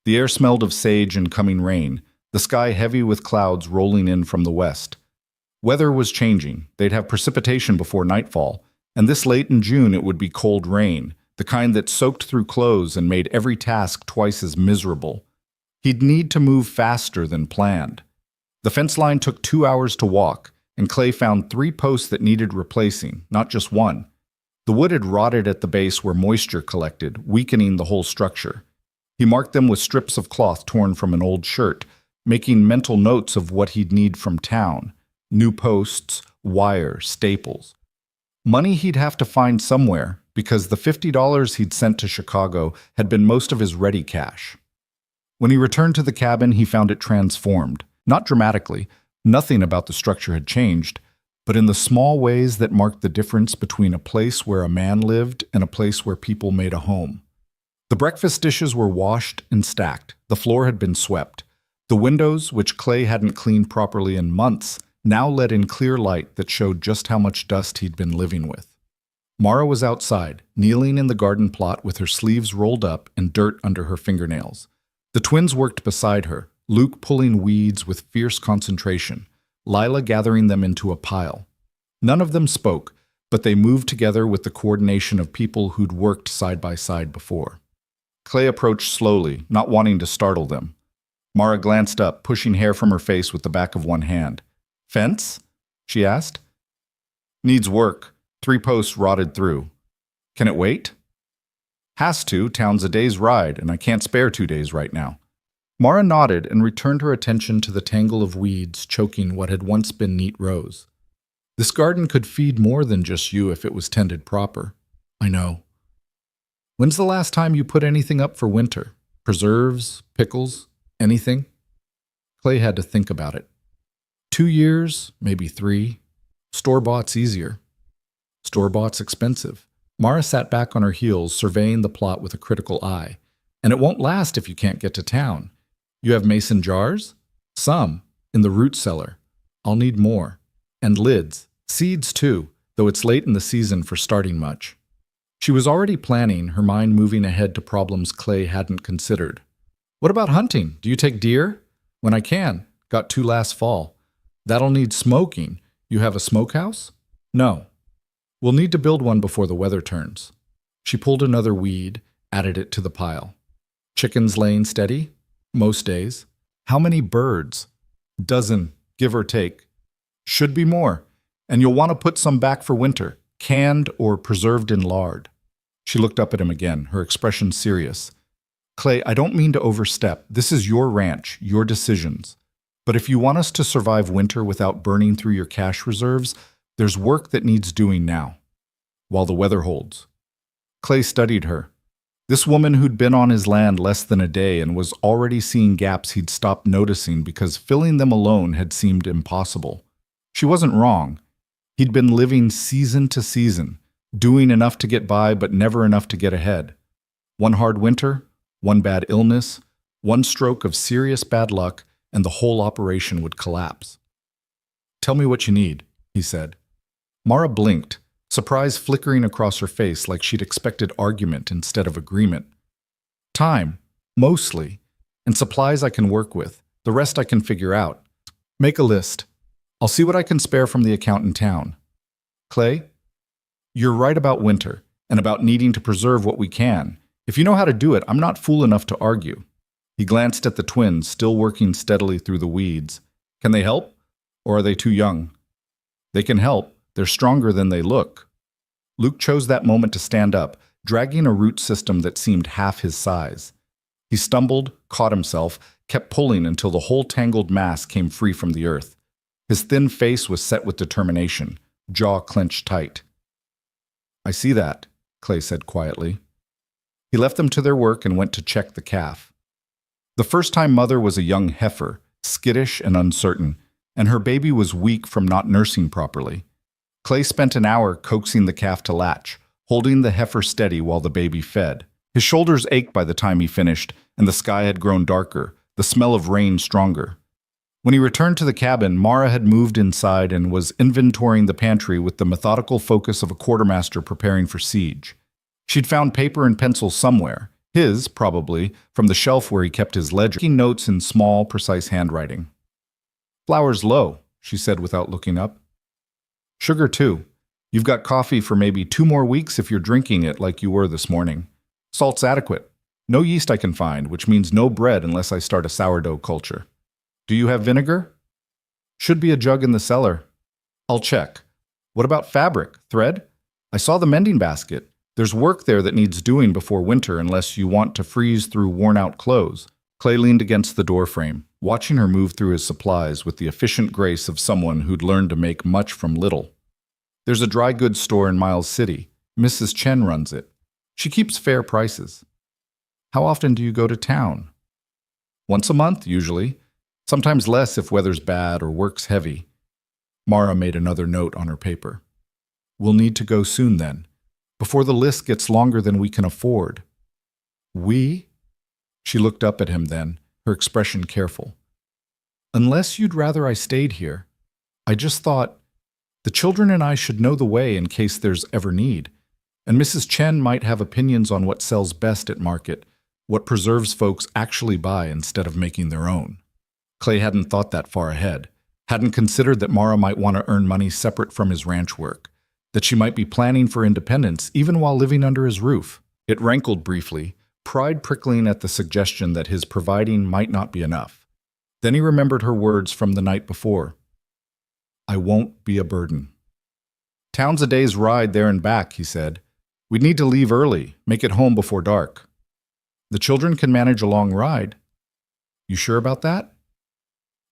Speaker 1: The air smelled of sage and coming rain, the sky heavy with clouds rolling in from the west. Weather was changing. They'd have precipitation before nightfall, and this late in June it would be cold rain, the kind that soaked through clothes and made every task twice as miserable. He'd need to move faster than planned. The fence line took 2 hours to walk, and Clay found 3 posts that needed replacing, not just one. The wood had rotted at the base where moisture collected, weakening the whole structure. He marked them with strips of cloth torn from an old shirt, making mental notes of what he'd need from town: new posts, wire, staples. Money he'd have to find somewhere, because the $50 he'd sent to Chicago had been most of his ready cash. When he returned to the cabin, he found it transformed. Not dramatically, nothing about the structure had changed, but in the small ways that marked the difference between a place where a man lived and a place where people made a home. The breakfast dishes were washed and stacked. The floor had been swept. The windows, which Clay hadn't cleaned properly in months, now let in clear light that showed just how much dust he'd been living with. Mara was outside, kneeling in the garden plot with her sleeves rolled up and dirt under her fingernails. The twins worked beside her, Luke pulling weeds with fierce concentration, Lila gathering them into a pile. None of them spoke, but they moved together with the coordination of people who'd worked side by side before. Clay approached slowly, not wanting to startle them. Mara glanced up, pushing hair from her face with the back of one hand. "Fence?" she asked. "Needs work. 3 posts rotted through. Can it wait?" "Has to. Town's a day's ride, and I can't spare 2 days right now." Mara nodded and returned her attention to the tangle of weeds choking what had once been neat rows. "This garden could feed more than just you if it was tended proper." "I know." "When's the last time you put anything up for winter? Preserves, pickles, anything?" Clay had to think about it. 2 years, maybe 3. Store-bought's easier. Store-bought's expensive. Mara sat back on her heels, surveying the plot with a critical eye. "And it won't last if you can't get to town. You have mason jars?" "Some, in the root cellar. I'll need more. And lids. Seeds, too, though it's late in the season for starting much." She was already planning, her mind moving ahead to problems Clay hadn't considered. "What about hunting? Do you take deer?" "When I can. Got 2 last fall." "That'll need smoking. You have a smokehouse?" "No. We'll need to build one before the weather turns." She pulled another weed, added it to the pile. "Chickens laying steady?" "Most days." "How many birds?" "Dozen, give or take." "Should be more. And you'll want to put some back for winter, canned or preserved in lard." She looked up at him again, her expression serious. "Clay, I don't mean to overstep. This is your ranch, your decisions. But if you want us to survive winter without burning through your cash reserves, there's work that needs doing now, while the weather holds." Clay studied her. This woman who'd been on his land less than a day and was already seeing gaps he'd stopped noticing because filling them alone had seemed impossible. She wasn't wrong. He'd been living season to season, doing enough to get by but never enough to get ahead. One hard winter, one bad illness, one stroke of serious bad luck, and the whole operation would collapse. "Tell me what you need," he said. Mara blinked, surprise flickering across her face like she'd expected argument instead of agreement. "Time, mostly, and supplies I can work with. The rest I can figure out. Make a list. I'll see what I can spare from the account in town." "Clay, you're right about winter, and about needing to preserve what we can. If you know how to do it, I'm not fool enough to argue." He glanced at the twins, still working steadily through the weeds. "Can they help? Or are they too young?" "They can help. They're stronger than they look." Luke chose that moment to stand up, dragging a root system that seemed half his size. He stumbled, caught himself, kept pulling until the whole tangled mass came free from the earth. His thin face was set with determination, jaw clenched tight. "I see that," Clay said quietly. He left them to their work and went to check the calf. The first-time mother was a young heifer, skittish and uncertain, and her baby was weak from not nursing properly. Clay spent an hour coaxing the calf to latch, holding the heifer steady while the baby fed. His shoulders ached by the time he finished, and the sky had grown darker, the smell of rain stronger. When he returned to the cabin, Mara had moved inside and was inventorying the pantry with the methodical focus of a quartermaster preparing for siege. She'd found paper and pencils somewhere, his, probably, from the shelf where he kept his ledger, taking notes in small, precise handwriting. "Flour's low," she said without looking up. "Sugar, too. You've got coffee for maybe 2 more weeks if you're drinking it like you were this morning. Salt's adequate. No yeast I can find, which means no bread unless I start a sourdough culture. Do you have vinegar? Should be a jug in the cellar. I'll check. What about fabric? Thread? I saw the mending basket. There's work there that needs doing before winter unless you want to freeze through worn-out clothes." Clay leaned against the doorframe, watching her move through his supplies with the efficient grace of someone who'd learned to make much from little. "There's a dry goods store in Miles City. Mrs. Chen runs it. She keeps fair prices." "How often do you go to town?" "Once a month, usually. Sometimes less if weather's bad or work's heavy." Mara made another note on her paper. "We'll need to go soon then, before the list gets longer than we can afford." "We?" She looked up at him then, her expression careful. "Unless you'd rather I stayed here. I just thought, the children and I should know the way in case there's ever need. And Mrs. Chen might have opinions on what sells best at market, what preserves folks actually buy instead of making their own." Clay hadn't thought that far ahead, hadn't considered that Mara might want to earn money separate from his ranch work, that she might be planning for independence even while living under his roof. It rankled briefly, pride prickling at the suggestion that his providing might not be enough. Then he remembered her words from the night before. "I won't be a burden." "Town's a day's ride there and back," he said. "We'd need to leave early, make it home before dark." "The children can manage a long ride." "You sure about that?"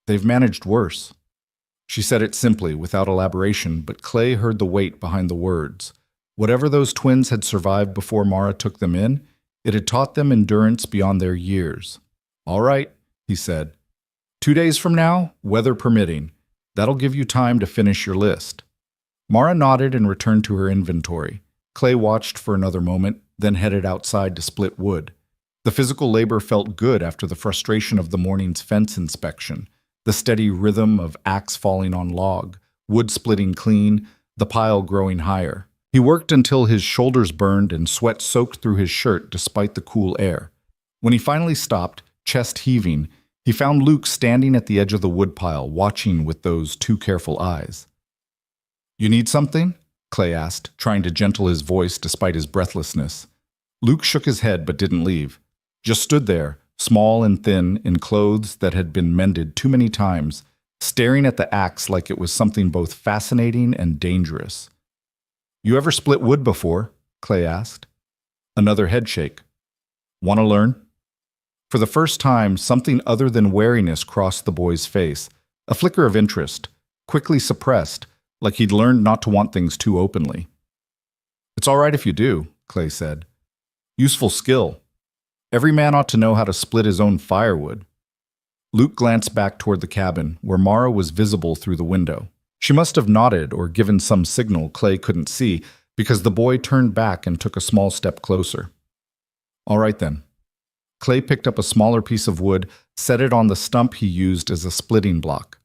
Speaker 1: "They've managed worse." She said it simply, without elaboration, but Clay heard the weight behind the words. Whatever those twins had survived before Mara took them in, it had taught them endurance beyond their years. "All right," he said. 2 days from now, weather permitting. That'll give you time to finish your list." Mara nodded and returned to her inventory. Clay watched for another moment, then headed outside to split wood. The physical labor felt good after the frustration of the morning's fence inspection, the steady rhythm of axe falling on log, wood splitting clean, the pile growing higher. He worked until his shoulders burned and sweat soaked through his shirt despite the cool air. When he finally stopped, chest heaving, he found Luke standing at the edge of the woodpile, watching with those too careful eyes. "You need something?" Clay asked, trying to gentle his voice despite his breathlessness. Luke shook his head but didn't leave. Just stood there, small and thin, in clothes that had been mended too many times, staring at the axe like it was something both fascinating and dangerous. "You ever split wood before?" Clay asked. Another headshake. "Want to learn?" For the first time, something other than wariness crossed the boy's face, a flicker of interest, quickly suppressed, like he'd learned not to want things too openly. "It's all right if you do," Clay said. "Useful skill. Every man ought to know how to split his own firewood." Luke glanced back toward the cabin, where Mara was visible through the window. She must have nodded or given some signal Clay couldn't see, because the boy turned back and took a small step closer. "All right then." Clay picked up a smaller piece of wood, set it on the stump he used as a splitting block.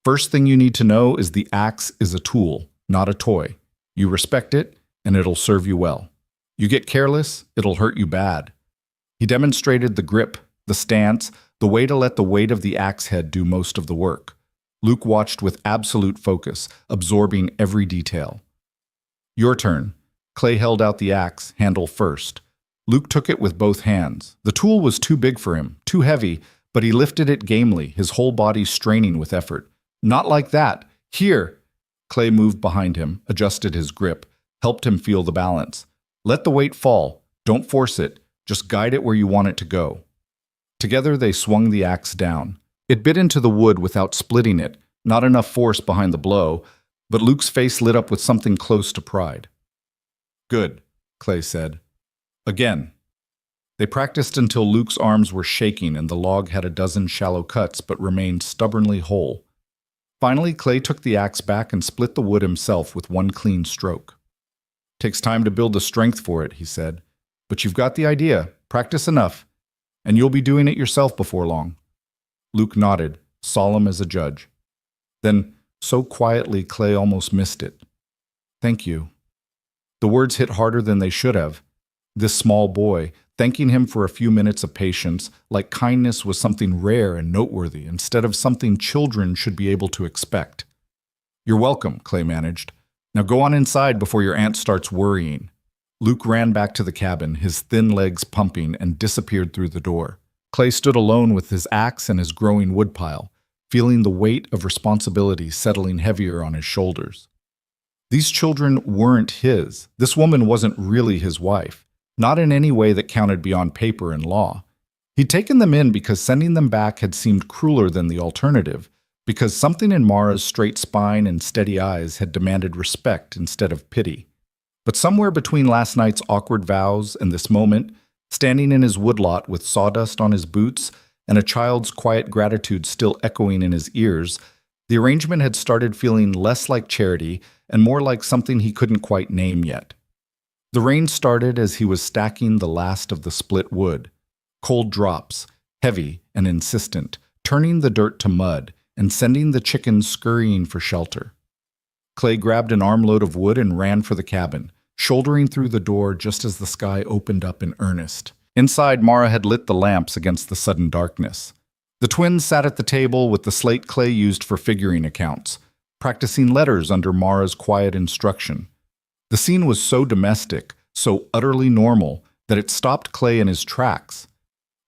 Speaker 1: "First thing you need to know is the axe is a tool, not a toy. You respect it, and it'll serve you well. You get careless, it'll hurt you bad." He demonstrated the grip, the stance, the way to let the weight of the axe head do most of the work. Luke watched with absolute focus, absorbing every detail. "Your turn." Clay held out the axe, handle first. Luke took it with both hands. The tool was too big for him, too heavy, but he lifted it gamely, his whole body straining with effort. "Not like that. Here." Clay moved behind him, adjusted his grip, helped him feel the balance. "Let the weight fall. Don't force it. Just guide it where you want it to go." Together they swung the axe down. It bit into the wood without splitting it, not enough force behind the blow, but Luke's face lit up with something close to pride. "Good," Clay said. "Again." They practiced until Luke's arms were shaking and the log had a dozen shallow cuts but remained stubbornly whole. Finally, Clay took the axe back and split the wood himself with one clean stroke. "Takes time to build the strength for it," he said. "But you've got the idea. Practice enough, and you'll be doing it yourself before long." Luke nodded, solemn as a judge. Then, so quietly, Clay almost missed it. "Thank you." The words hit harder than they should have. This small boy, thanking him for a few minutes of patience, like kindness was something rare and noteworthy instead of something children should be able to expect. "You're welcome," Clay managed. "Now go on inside before your aunt starts worrying." Luke ran back to the cabin, his thin legs pumping, and disappeared through the door. Clay stood alone with his axe and his growing woodpile, feeling the weight of responsibility settling heavier on his shoulders. These children weren't his. This woman wasn't really his wife, not in any way that counted beyond paper and law. He'd taken them in because sending them back had seemed crueler than the alternative, because something in Mara's straight spine and steady eyes had demanded respect instead of pity. But somewhere between last night's awkward vows and this moment, standing in his woodlot with sawdust on his boots and a child's quiet gratitude still echoing in his ears, the arrangement had started feeling less like charity and more like something he couldn't quite name yet. The rain started as he was stacking the last of the split wood. Cold drops, heavy and insistent, turning the dirt to mud and sending the chickens scurrying for shelter. Clay grabbed an armload of wood and ran for the cabin, shouldering through the door just as the sky opened up in earnest. Inside, Mara had lit the lamps against the sudden darkness. The twins sat at the table with the slate Clay used for figuring accounts, practicing letters under Mara's quiet instruction. The scene was so domestic, so utterly normal, that it stopped Clay in his tracks.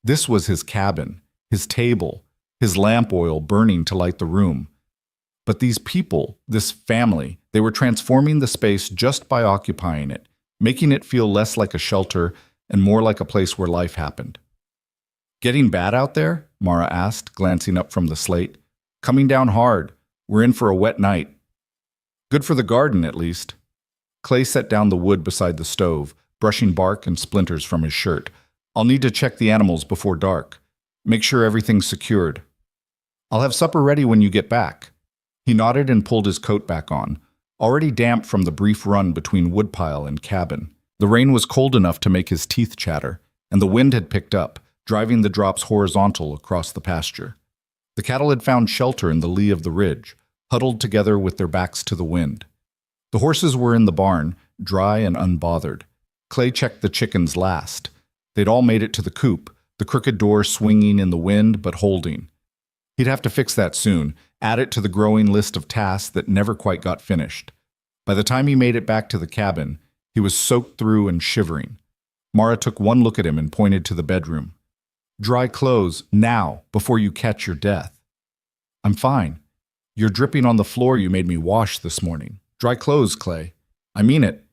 Speaker 1: This was his cabin, his table, his lamp oil burning to light the room. But these people, this family, they were transforming the space just by occupying it, making it feel less like a shelter and more like a place where life happened. "Getting bad out there?" Mara asked, glancing up from the slate. "Coming down hard. We're in for a wet night." "Good for the garden, at least." Clay set down the wood beside the stove, brushing bark and splinters from his shirt. "I'll need to check the animals before dark. Make sure everything's secured." "I'll have supper ready when you get back." He nodded and pulled his coat back on, already damp from the brief run between woodpile and cabin. The rain was cold enough to make his teeth chatter, and the wind had picked up, driving the drops horizontal across the pasture. The cattle had found shelter in the lee of the ridge, huddled together with their backs to the wind. The horses were in the barn, dry and unbothered. Clay checked the chickens last. They'd all made it to the coop, the crooked door swinging in the wind but holding. He'd have to fix that soon, add it to the growing list of tasks that never quite got finished. By the time he made it back to the cabin, he was soaked through and shivering. Mara took one look at him and pointed to the bedroom. "Dry clothes, now, before you catch your death." "I'm fine. You're dripping on the floor you made me wash this morning. Dry clothes, Clay. I mean it."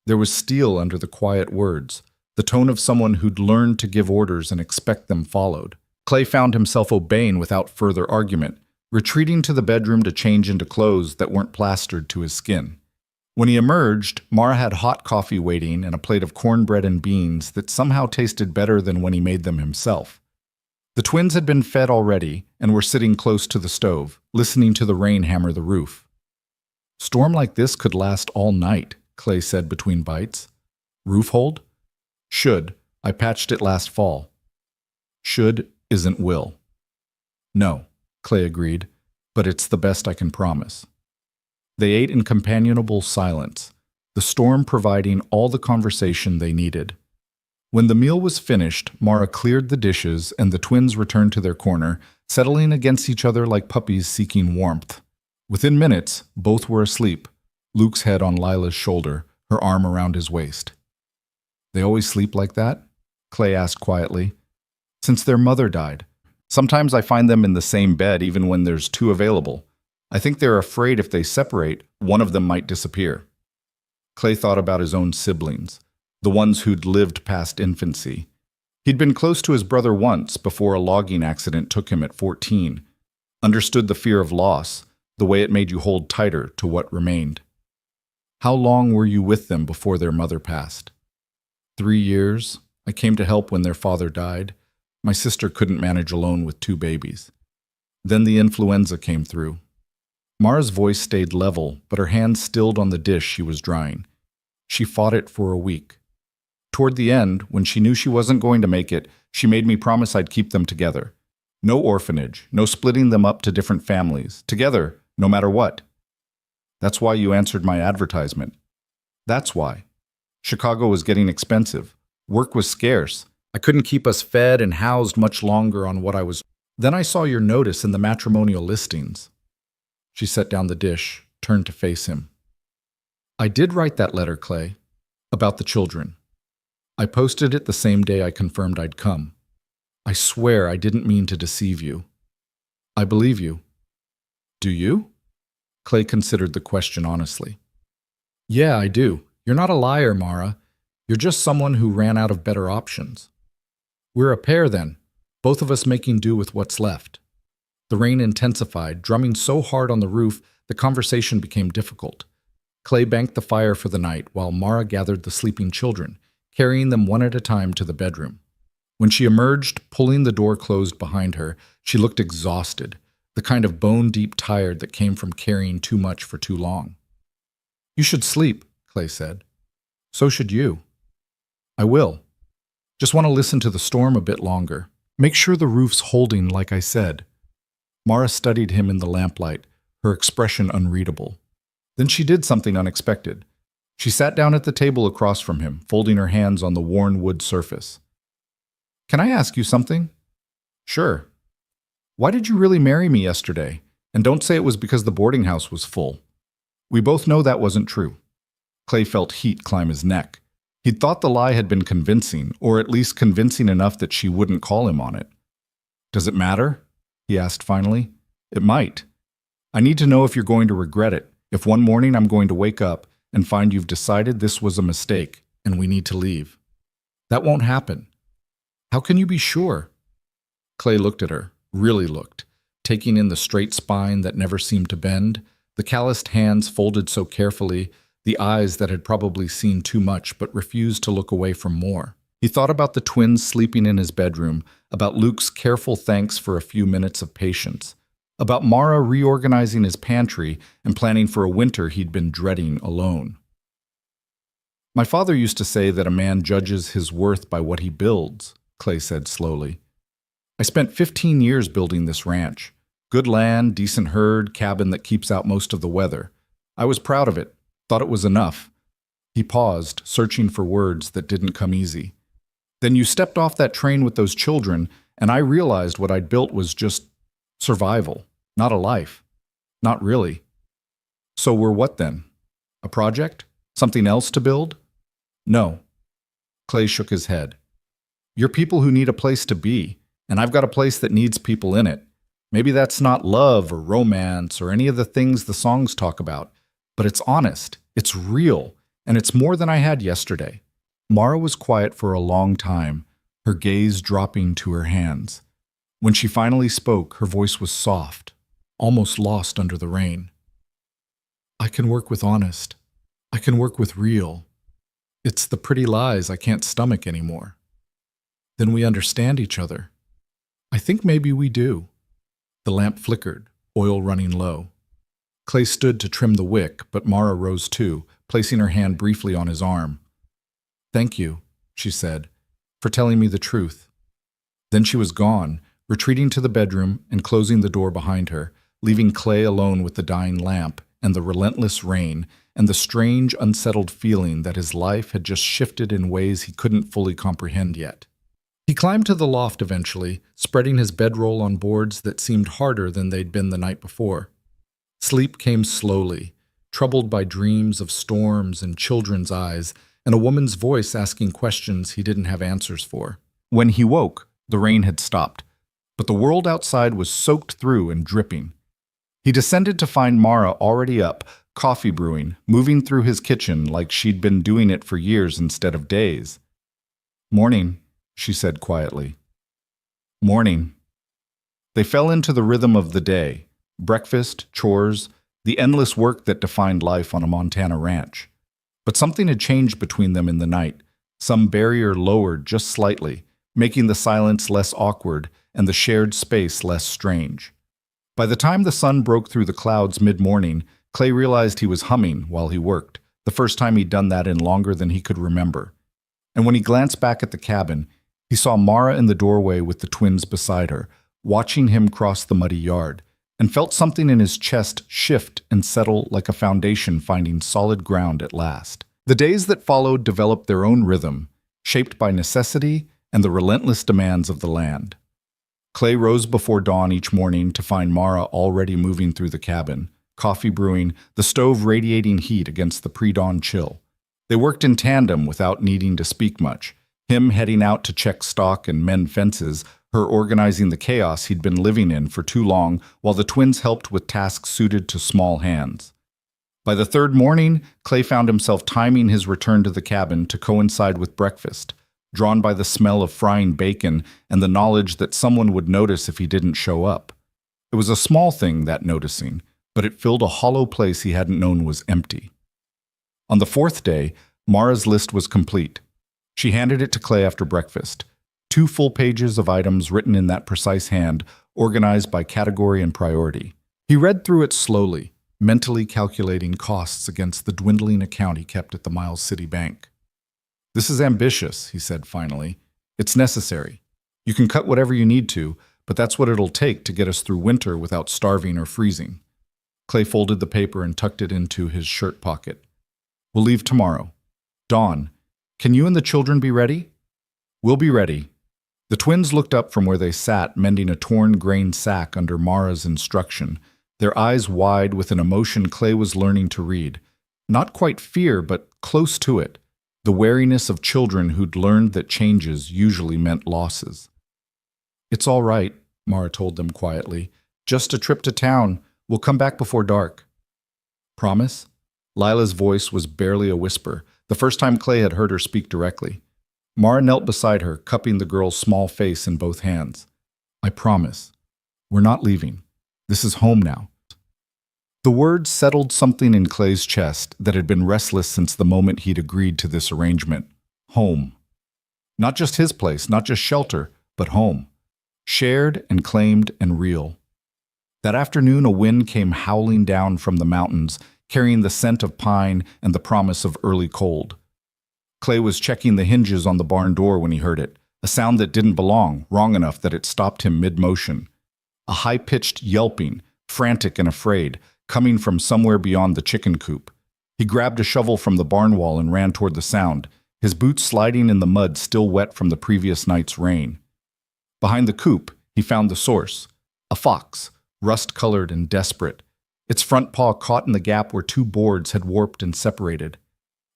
Speaker 1: There was steel under the quiet words, the tone of someone who'd learned to give orders and expect them followed. Clay found himself obeying without further argument, retreating to the bedroom to change into clothes that weren't plastered to his skin. When he emerged, Mara had hot coffee waiting and a plate of cornbread and beans that somehow tasted better than when he made them himself. The twins had been fed already and were sitting close to the stove, listening to the rain hammer the roof. "Storm like this could last all night," Clay said between bites. "Roof hold?" "Should. I patched it last fall." "Should isn't will." "No," Clay agreed, "but it's the best I can promise." They ate in companionable silence, the storm providing all the conversation they needed. When the meal was finished, Mara cleared the dishes and the twins returned to their corner, settling against each other like puppies seeking warmth. Within minutes, both were asleep, Luke's head on Lila's shoulder, her arm around his waist. "They always sleep like that?" Clay asked quietly. "Since their mother died. Sometimes I find them in the same bed even when there's two available. I think they're afraid if they separate, one of them might disappear." Clay thought about his own siblings, the ones who'd lived past infancy. He'd been close to his brother once before a logging accident took him at 14, understood the fear of loss, the way it made you hold tighter to what remained. "How long were you with them before their mother passed?" 3 years. I came to help when their father died. My sister couldn't manage alone with 2 babies. Then the influenza came through. Mara's voice stayed level, but her hands stilled on the dish she was drying. She fought it for a week. Toward the end, when she knew she wasn't going to make it, she made me promise I'd keep them together. No orphanage, no splitting them up to different families. Together, no matter what. That's why you answered my advertisement. That's why. Chicago was getting expensive. Work was scarce. I couldn't keep us fed and housed much longer on what I was. Then I saw your notice in the matrimonial listings. She set down the dish, turned to face him. I did write that letter, Clay, about the children. I posted it the same day I confirmed I'd come. I swear I didn't mean to deceive you. I believe you. Do you? Clay considered the question honestly. Yeah, I do. You're not a liar, Mara. You're just someone who ran out of better options. We're a pair then, both of us making do with what's left. The rain intensified, drumming so hard on the roof the conversation became difficult. Clay banked the fire for the night while Mara gathered the sleeping children, carrying them one at a time to the bedroom. When she emerged, pulling the door closed behind her, she looked exhausted, the kind of bone-deep tired that came from carrying too much for too long. You should sleep, Clay said. So should you. I will. Just want to listen to the storm a bit longer. Make sure the roof's holding like I said. Mara studied him in the lamplight, her expression unreadable. Then she did something unexpected. She sat down at the table across from him, folding her hands on the worn wood surface. Can I ask you something? Sure. Why did you really marry me yesterday? And don't say it was because the boarding house was full. We both know that wasn't true. Clay felt heat climb his neck. He'd thought the lie had been convincing, or at least convincing enough that she wouldn't call him on it. Does it matter? He asked finally. It might. I need to know if you're going to regret it, if one morning I'm going to wake up and find you've decided this was a mistake and we need to leave. That won't happen. How can you be sure? Clay looked at her, really looked, taking in the straight spine that never seemed to bend, the calloused hands folded so carefully, the eyes that had probably seen too much but refused to look away from more. He thought about the twins sleeping in his bedroom, about Luke's careful thanks for a few minutes of patience, about Mara reorganizing his pantry and planning for a winter he'd been dreading alone. My father used to say that a man judges his worth by what he builds, Clay said slowly. I spent 15 years building this ranch. Good land, decent herd, cabin that keeps out most of the weather. I was proud of it, thought it was enough. He paused, searching for words that didn't come easy. Then you stepped off that train with those children, and I realized what I'd built was just survival, not a life. Not really. So we're what then? A project? Something else to build? No. Clay shook his head. You're people who need a place to be, and I've got a place that needs people in it. Maybe that's not love or romance or any of the things the songs talk about, but it's honest, it's real, and it's more than I had yesterday. Mara was quiet for a long time, her gaze dropping to her hands. When she finally spoke, her voice was soft, almost lost under the rain. I can work with honest. I can work with real. It's the pretty lies I can't stomach anymore. Then we understand each other. I think maybe we do. The lamp flickered, oil running low. Clay stood to trim the wick, but Mara rose too, placing her hand briefly on his arm. Thank you, she said, for telling me the truth. Then she was gone, retreating to the bedroom and closing the door behind her, leaving Clay alone with the dying lamp and the relentless rain and the strange, unsettled feeling that his life had just shifted in ways he couldn't fully comprehend yet. He climbed to the loft eventually, spreading his bedroll on boards that seemed harder than they'd been the night before. Sleep came slowly, troubled by dreams of storms and children's eyes, and a woman's voice asking questions he didn't have answers for. When he woke, the rain had stopped, but the world outside was soaked through and dripping. He descended to find Mara already up, coffee brewing, moving through his kitchen like she'd been doing it for years instead of days. Morning, she said quietly. Morning. They fell into the rhythm of the day, breakfast, chores, the endless work that defined life on a Montana ranch. But something had changed between them in the night, some barrier lowered just slightly, making the silence less awkward and the shared space less strange. By the time the sun broke through the clouds mid-morning, Clay realized he was humming while he worked, the first time he'd done that in longer than he could remember. And when he glanced back at the cabin, he saw Mara in the doorway with the twins beside her, watching him cross the muddy yard, and felt something in his chest shift and settle like a foundation finding solid ground at last. The days that followed developed their own rhythm, shaped by necessity and the relentless demands of the land. Clay rose before dawn each morning to find Mara already moving through the cabin, coffee brewing, the stove radiating heat against the pre-dawn chill. They worked in tandem without needing to speak much, him heading out to check stock and mend fences, her organizing the chaos he'd been living in for too long, while the twins helped with tasks suited to small hands. By the third morning, Clay found himself timing his return to the cabin to coincide with breakfast, drawn by the smell of frying bacon and the knowledge that someone would notice if he didn't show up. It was a small thing, that noticing, but it filled a hollow place he hadn't known was empty. On the fourth day, Mara's list was complete. She handed it to Clay after breakfast. 2 full pages of items written in that precise hand, organized by category and priority. He read through it slowly, mentally calculating costs against the dwindling account he kept at the Miles City Bank. "This is ambitious," he said finally. "It's necessary. You can cut whatever you need to, but that's what it'll take to get us through winter without starving or freezing." Clay folded the paper and tucked it into his shirt pocket. "We'll leave tomorrow. Dawn, can you and the children be ready?" "We'll be ready." The twins looked up from where they sat, mending a torn grain sack under Mara's instruction, their eyes wide with an emotion Clay was learning to read. Not quite fear, but close to it, the wariness of children who'd learned that changes usually meant losses. "It's all right," Mara told them quietly. "Just a trip to town. We'll come back before dark." "Promise?" Lila's voice was barely a whisper, the first time Clay had heard her speak directly. Mara knelt beside her, cupping the girl's small face in both hands. "I promise. We're not leaving. This is home now." The words settled something in Clay's chest that had been restless since the moment he'd agreed to this arrangement. Home. Not just his place, not just shelter, but home. Shared and claimed and real. That afternoon, a wind came howling down from the mountains, carrying the scent of pine and the promise of early cold. Clay was checking the hinges on the barn door when he heard it, a sound that didn't belong, wrong enough that it stopped him mid-motion. A high-pitched yelping, frantic and afraid, coming from somewhere beyond the chicken coop. He grabbed a shovel from the barn wall and ran toward the sound, his boots sliding in the mud still wet from the previous night's rain. Behind the coop, he found the source, a fox, rust-colored and desperate, its front paw caught in the gap where 2 boards had warped and separated.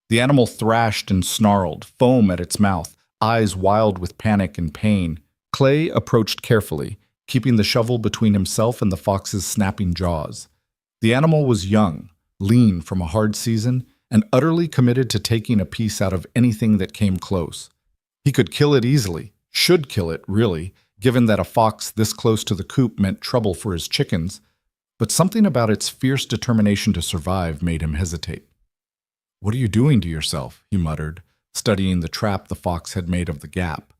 Speaker 1: The animal thrashed and snarled, foam at its mouth, eyes wild with panic and pain. Clay approached carefully, keeping the shovel between himself and the fox's snapping jaws. The animal was young, lean from a hard season, and utterly committed to taking a piece out of anything that came close. He could kill it easily, should kill it, really, given that a fox this close to the coop meant trouble for his chickens, but something about its fierce determination to survive made him hesitate. "What are you doing to yourself?" he muttered, studying the trap the fox had made of the gap.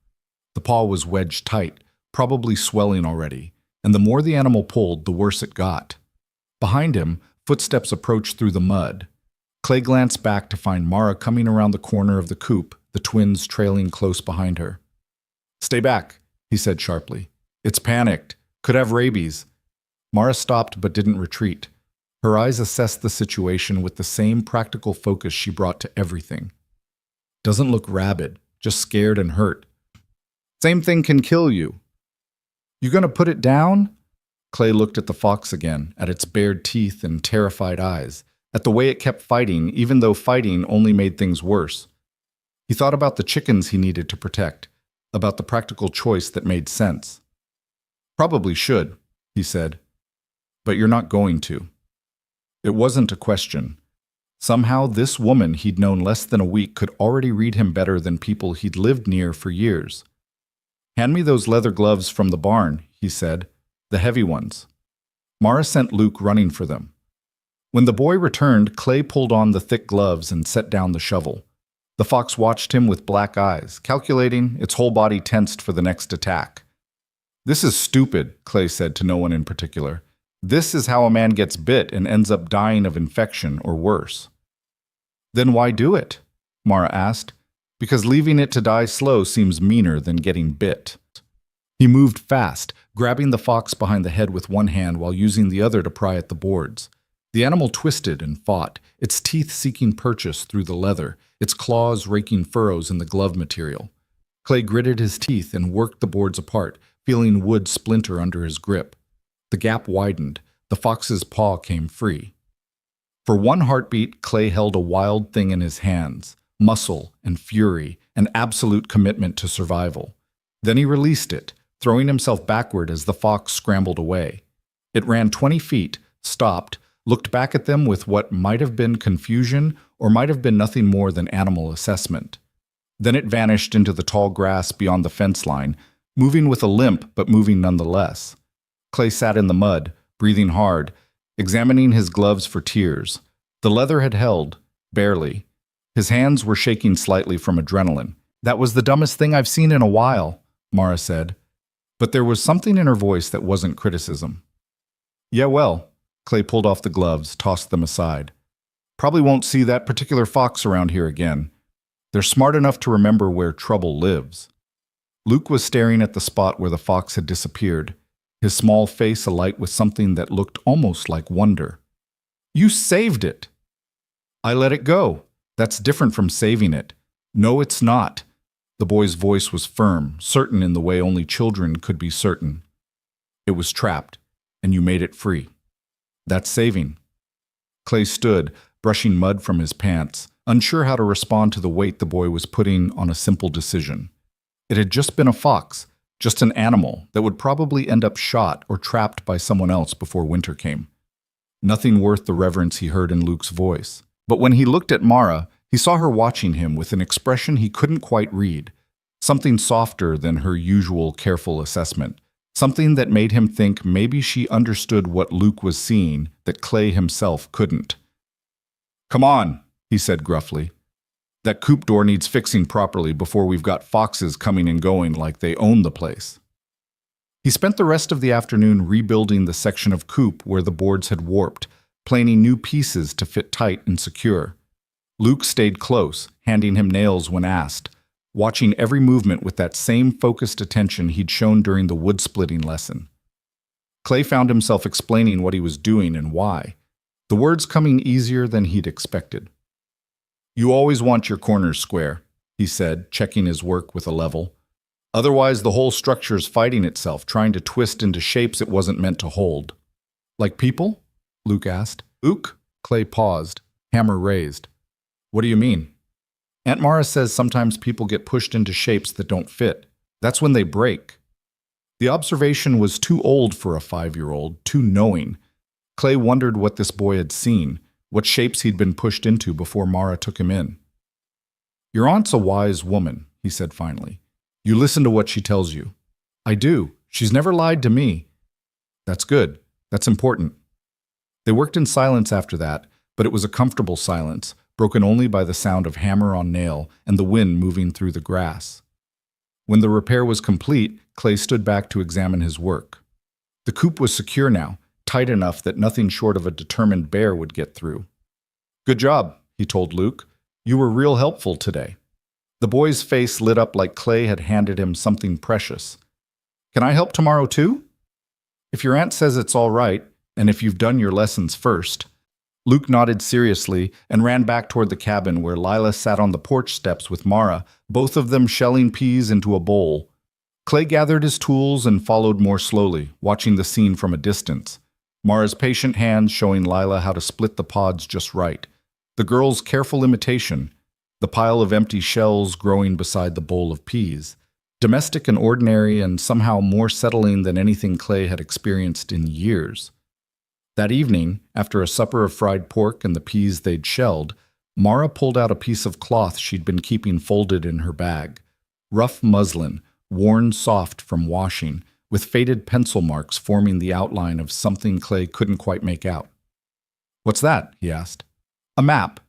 Speaker 1: The paw was wedged tight, probably swelling already, and the more the animal pulled, the worse it got. Behind him, footsteps approached through the mud. Clay glanced back to find Mara coming around the corner of the coop, the twins trailing close behind her. "Stay back," he said sharply. "It's panicked. Could have rabies." Mara stopped but didn't retreat. Her eyes assessed the situation with the same practical focus she brought to everything. "Doesn't look rabid, just scared and hurt." "Same thing can kill you." "You gonna put it down?" Clay looked at the fox again, at its bared teeth and terrified eyes, at the way it kept fighting, even though fighting only made things worse. He thought about the chickens he needed to protect, about the practical choice that made sense. "Probably should," he said, "but you're not going to." It wasn't a question. Somehow, this woman he'd known less than a week could already read him better than people he'd lived near for years. "Hand me those leather gloves from the barn," he said, "the heavy ones." Mara sent Luke running for them. When the boy returned, Clay pulled on the thick gloves and set down the shovel. The fox watched him with black eyes, calculating, its whole body tensed for the next attack. "This is stupid," Clay said to no one in particular. "This is how a man gets bit and ends up dying of infection or worse." "Then why do it?" Mara asked. "Because leaving it to die slow seems meaner than getting bit." He moved fast, grabbing the fox behind the head with one hand while using the other to pry at the boards. The animal twisted and fought, its teeth seeking purchase through the leather, its claws raking furrows in the glove material. Clay gritted his teeth and worked the boards apart, feeling wood splinter under his grip. The gap widened. The fox's paw came free. For one heartbeat, Clay held a wild thing in his hands, muscle and fury, an absolute commitment to survival. Then he released it, throwing himself backward as the fox scrambled away. It ran 20 feet, stopped, looked back at them with what might have been confusion or might have been nothing more than animal assessment. Then it vanished into the tall grass beyond the fence line, moving with a limp but moving nonetheless. Clay sat in the mud, breathing hard, examining his gloves for tears. The leather had held, barely. His hands were shaking slightly from adrenaline. "That was the dumbest thing I've seen in a while," Mara said. But there was something in her voice that wasn't criticism. "Yeah, well," Clay pulled off the gloves, tossed them aside. "Probably won't see that particular fox around here again. They're smart enough to remember where trouble lives." Luke was staring at the spot where the fox had disappeared, his small face alight with something that looked almost like wonder. "You saved it!" "I let it go. That's different from saving it." "No, it's not." The boy's voice was firm, certain in the way only children could be certain. "It was trapped, and you made it free. That's saving." Clay stood, brushing mud from his pants, unsure how to respond to the weight the boy was putting on a simple decision. It had just been a fox, just an animal that would probably end up shot or trapped by someone else before winter came. Nothing worth the reverence he heard in Luke's voice. But when he looked at Mara, he saw her watching him with an expression he couldn't quite read, something softer than her usual careful assessment, something that made him think maybe she understood what Luke was seeing that Clay himself couldn't. "Come on," he said gruffly. "That coop door needs fixing properly before we've got foxes coming and going like they own the place." He spent the rest of the afternoon rebuilding the section of coop where the boards had warped, planing new pieces to fit tight and secure. Luke stayed close, handing him nails when asked, watching every movement with that same focused attention he'd shown during the wood-splitting lesson. Clay found himself explaining what he was doing and why, the words coming easier than he'd expected. "You always want your corners square," he said, checking his work with a level. "Otherwise, the whole structure's fighting itself, trying to twist into shapes it wasn't meant to hold." "Like people?" Luke asked. "Ook?" Clay paused, hammer raised. "What do you mean?" "Aunt Mara says sometimes people get pushed into shapes that don't fit. That's when they break." The observation was too old for a 5-year-old, too knowing. Clay wondered what this boy had seen, what shapes he'd been pushed into before Mara took him in. "Your aunt's a wise woman," he said finally. "You listen to what she tells you." "I do. She's never lied to me." "That's good. That's important." They worked in silence after that, but it was a comfortable silence, broken only by the sound of hammer on nail and the wind moving through the grass. When the repair was complete, Clay stood back to examine his work. The coop was secure now, tight enough that nothing short of a determined bear would get through. "Good job," he told Luke. "You were real helpful today." The boy's face lit up like Clay had handed him something precious. "Can I help tomorrow too?" "If your aunt says it's all right, and if you've done your lessons first." Luke nodded seriously and ran back toward the cabin where Lila sat on the porch steps with Mara, both of them shelling peas into a bowl. Clay gathered his tools and followed more slowly, watching the scene from a distance. Mara's patient hands showing Lila how to split the pods just right. The girl's careful imitation, the pile of empty shells growing beside the bowl of peas. Domestic and ordinary and somehow more settling than anything Clay had experienced in years. That evening, after a supper of fried pork and the peas they'd shelled, Mara pulled out a piece of cloth she'd been keeping folded in her bag. Rough muslin, worn soft from washing, with faded pencil marks forming the outline of something Clay couldn't quite make out. "What's that?" he asked. "A map.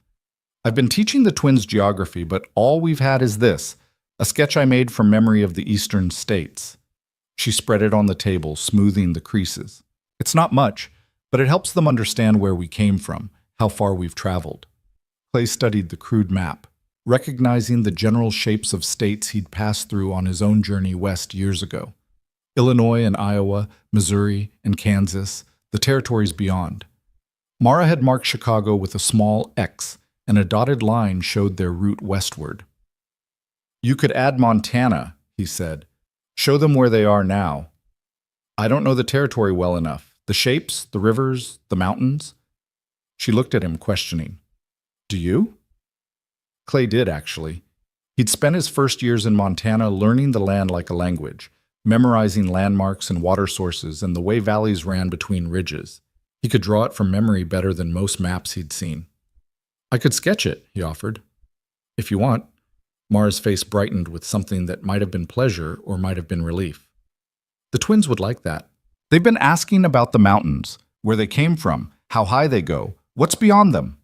Speaker 1: I've been teaching the twins geography, but all we've had is this, a sketch I made from memory of the eastern states." She spread it on the table, smoothing the creases. "It's not much, but it helps them understand where we came from, how far we've traveled." Clay studied the crude map, recognizing the general shapes of states he'd passed through on his own journey west years ago. Illinois and Iowa, Missouri and Kansas, the territories beyond. Mara had marked Chicago with a small X, and a dotted line showed their route westward. "You could add Montana," he said. "Show them where they are now." "I don't know the territory well enough. The shapes, the rivers, the mountains." She looked at him, questioning. "Do you?" Clay did, actually. He'd spent his first years in Montana learning the land like a language, memorizing landmarks and water sources and the way valleys ran between ridges. He could draw it from memory better than most maps he'd seen. "I could sketch it," he offered. "If you want." Mara's face brightened with something that might have been pleasure or might have been relief. The twins would like that. They've been asking about the mountains, where they came from, how high they go, what's beyond them.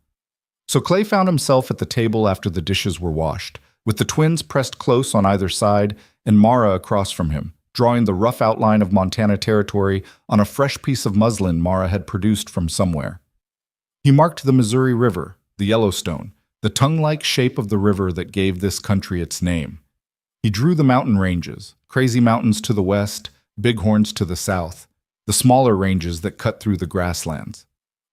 Speaker 1: So Clay found himself at the table after the dishes were washed, with the twins pressed close on either side and Mara across from him, drawing the rough outline of Montana territory on a fresh piece of muslin Mara had produced from somewhere. He marked the Missouri River, the Yellowstone, the tongue-like shape of the river that gave this country its name. He drew the mountain ranges, Crazy Mountains to the west, Bighorns to the south, the smaller ranges that cut through the grasslands.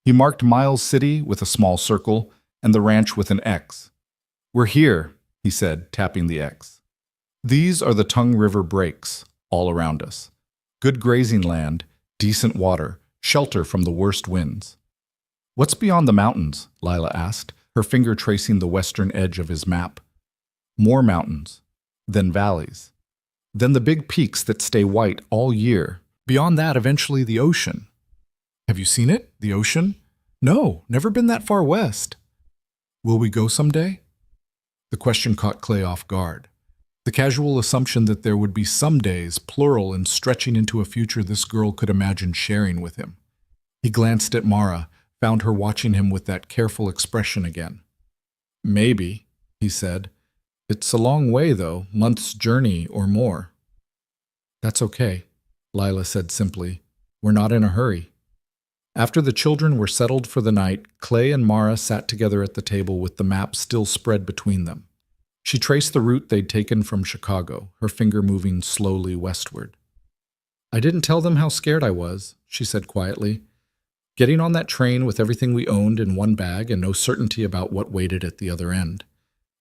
Speaker 1: He marked Miles City with a small circle and the ranch with an X. "We're here," he said, tapping the X. "These are the Tongue River breaks, all around us. Good grazing land, decent water, shelter from the worst winds." "What's beyond the mountains?" Lila asked, her finger tracing the western edge of his map. "More mountains, then valleys, then the big peaks that stay white all year. Beyond that, eventually the ocean." "Have you seen it, the ocean?" "No, never been that far west." "Will we go someday?" The question caught Clay off guard. The casual assumption that there would be some days, plural and stretching into a future this girl could imagine sharing with him. He glanced at Mara, found her watching him with that careful expression again. "Maybe," he said. "It's a long way, though, month's journey or more." "That's okay," Lila said simply. "We're not in a hurry." After the children were settled for the night, Clay and Mara sat together at the table with the map still spread between them. She traced the route they'd taken from Chicago, her finger moving slowly westward. "I didn't tell them how scared I was," she said quietly. "Getting on that train with everything we owned in one bag and no certainty about what waited at the other end.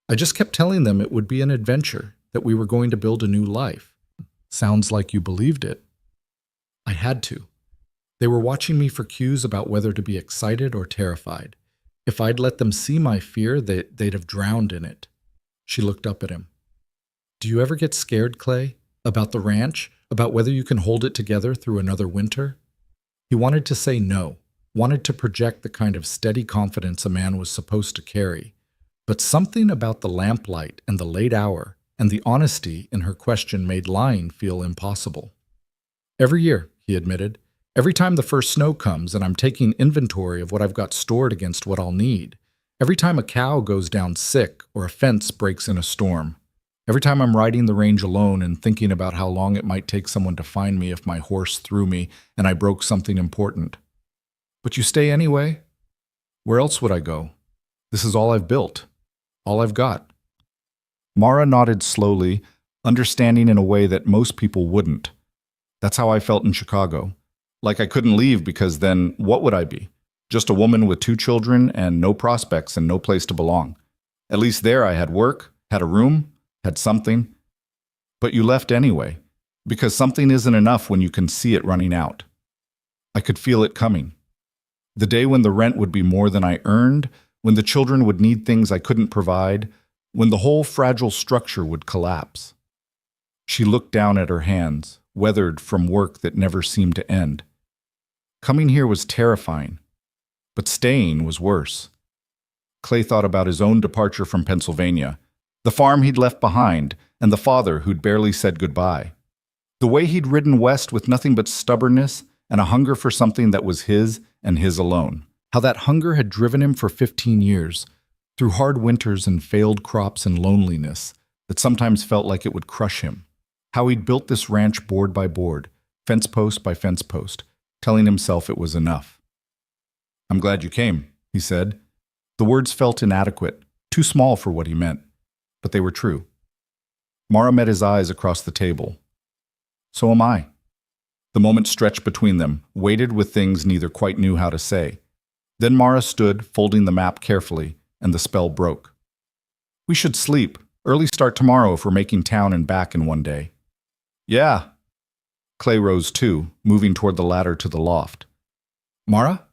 Speaker 1: I just kept telling them it would be an adventure, that we were going to build a new life." "Sounds like you believed it." "I had to. They were watching me for cues about whether to be excited or terrified. If I'd let them see my fear, they'd have drowned in it." She looked up at him. "Do you ever get scared, Clay? About the ranch? About whether you can hold it together through another winter?" He wanted to say no, wanted to project the kind of steady confidence a man was supposed to carry. But something about the lamplight and the late hour and the honesty in her question made lying feel impossible. "Every year," he admitted. "Every time the first snow comes and I'm taking inventory of what I've got stored against what I'll need. Every time a cow goes down sick or a fence breaks in a storm. Every time I'm riding the range alone and thinking about how long it might take someone to find me if my horse threw me and I broke something important." "But you stay anyway?" "Where else would I go? This is all I've built. All I've got." Mara nodded slowly, understanding in a way that most people wouldn't. "That's how I felt in Chicago. Like I couldn't leave because then what would I be? Just a woman with 2 children and no prospects and no place to belong. At least there I had work, had a room, had something. But you left anyway, because something isn't enough when you can see it running out. I could feel it coming. The day when the rent would be more than I earned, when the children would need things I couldn't provide, when the whole fragile structure would collapse." She looked down at her hands, weathered from work that never seemed to end. Coming here was terrifying, but staying was worse. Clay thought about his own departure from Pennsylvania, the farm he'd left behind, and the father who'd barely said goodbye. The way he'd ridden west with nothing but stubbornness and a hunger for something that was his and his alone. How that hunger had driven him for 15 years, through hard winters and failed crops and loneliness that sometimes felt like it would crush him. How he'd built this ranch board by board, fence post by fence post, telling himself it was enough. "I'm glad you came," he said. The words felt inadequate, too small for what he meant, but they were true. Mara met his eyes across the table. "So am I," The moment stretched between them, weighted with things neither quite knew how to say. Then Mara stood, folding the map carefully, and the spell broke. "We should sleep. Early start tomorrow if we're making town and back in one day." "Yeah." Clay rose too, moving toward the ladder to the loft. "Mara?"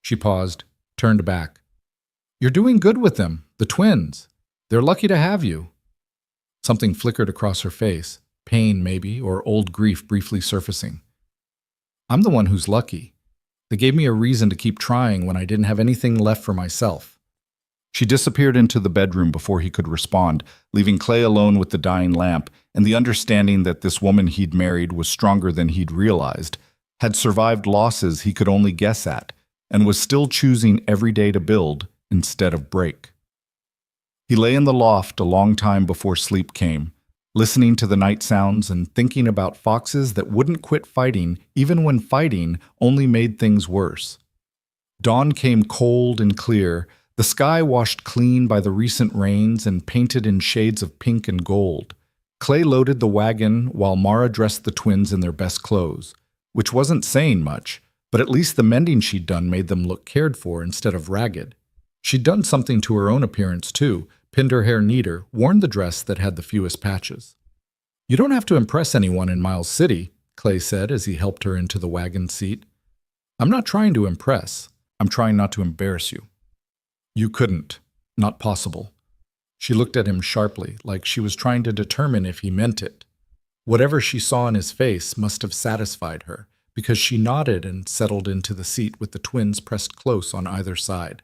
Speaker 1: She paused, turned back. "You're doing good with them, the twins. They're lucky to have you." Something flickered across her face, pain maybe, or old grief briefly surfacing. "I'm the one who's lucky. They gave me a reason to keep trying when I didn't have anything left for myself." She disappeared into the bedroom before he could respond, leaving Clay alone with the dying lamp and the understanding that this woman he'd married was stronger than he'd realized, had survived losses he could only guess at, and was still choosing every day to build instead of break. He lay in the loft a long time before sleep came, listening to the night sounds and thinking about foxes that wouldn't quit fighting even when fighting only made things worse. Dawn came cold and clear, the sky washed clean by the recent rains and painted in shades of pink and gold. Clay loaded the wagon while Mara dressed the twins in their best clothes, which wasn't saying much, but at least the mending she'd done made them look cared for instead of ragged. She'd done something to her own appearance too, pinned her hair neater, worn the dress that had the fewest patches. "You don't have to impress anyone in Miles City," Clay said as he helped her into the wagon seat. "I'm not trying to impress. I'm trying not to embarrass you." "You couldn't. Not possible." She looked at him sharply, like she was trying to determine if he meant it. Whatever she saw in his face must have satisfied her, because she nodded and settled into the seat with the twins pressed close on either side.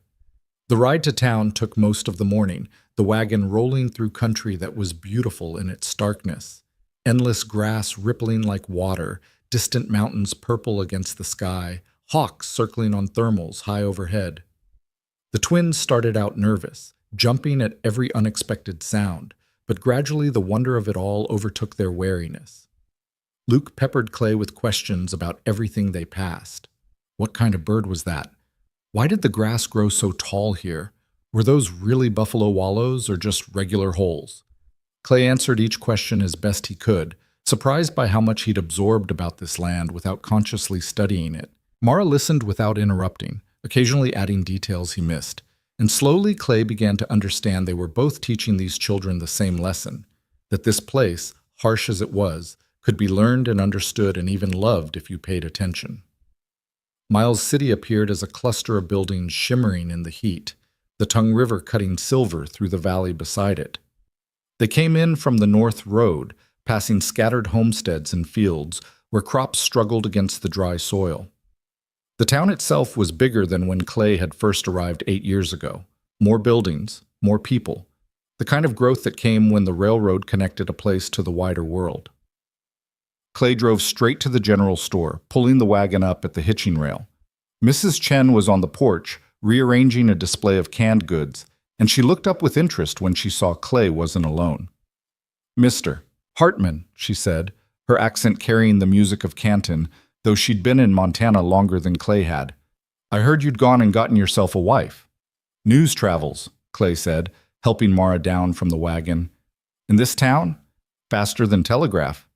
Speaker 1: The ride to town took most of the morning, the wagon rolling through country that was beautiful in its starkness. Endless grass rippling like water, distant mountains purple against the sky, hawks circling on thermals high overhead. The twins started out nervous, jumping at every unexpected sound, but gradually the wonder of it all overtook their wariness. Luke peppered Clay with questions about everything they passed. What kind of bird was that? Why did the grass grow so tall here? Were those really buffalo wallows or just regular holes? Clay answered each question as best he could, surprised by how much he'd absorbed about this land without consciously studying it. Mara listened without interrupting, occasionally adding details he missed, and slowly Clay began to understand they were both teaching these children the same lesson, that this place, harsh as it was, could be learned and understood and even loved if you paid attention. Miles City appeared as a cluster of buildings shimmering in the heat, the Tongue River cutting silver through the valley beside it. They came in from the North Road, passing scattered homesteads and fields where crops struggled against the dry soil. The town itself was bigger than when Clay had first arrived 8 years ago. More buildings, more people, the kind of growth that came when the railroad connected a place to the wider world. Clay drove straight to the general store, pulling the wagon up at the hitching rail. Mrs. Chen was on the porch, rearranging a display of canned goods, and she looked up with interest when she saw Clay wasn't alone. "Mr. Hartman," she said, her accent carrying the music of Canton, though she'd been in Montana longer than Clay had. "I heard you'd gone and gotten yourself a wife." "News travels," Clay said, helping Mara down from the wagon. "In this town? Faster than telegraph."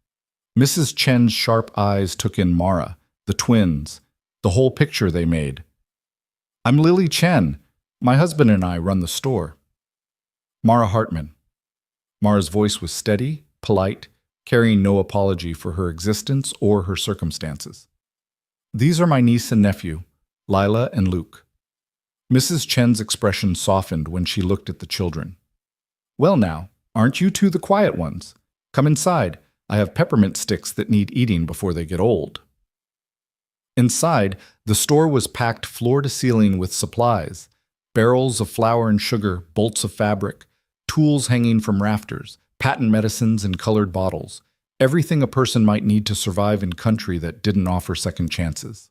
Speaker 1: Mrs. Chen's sharp eyes took in Mara, the twins, the whole picture they made. "I'm Lily Chen. My husband and I run the store." "Mara Hartman." Mara's voice was steady, polite, carrying no apology for her existence or her circumstances. "These are my niece and nephew, Lila and Luke." Mrs. Chen's expression softened when she looked at the children. "Well now, aren't you two the quiet ones? Come inside. I have peppermint sticks that need eating before they get old." Inside, the store was packed floor to ceiling with supplies, barrels of flour and sugar, bolts of fabric, tools hanging from rafters, patent medicines and colored bottles, everything a person might need to survive in country that didn't offer second chances.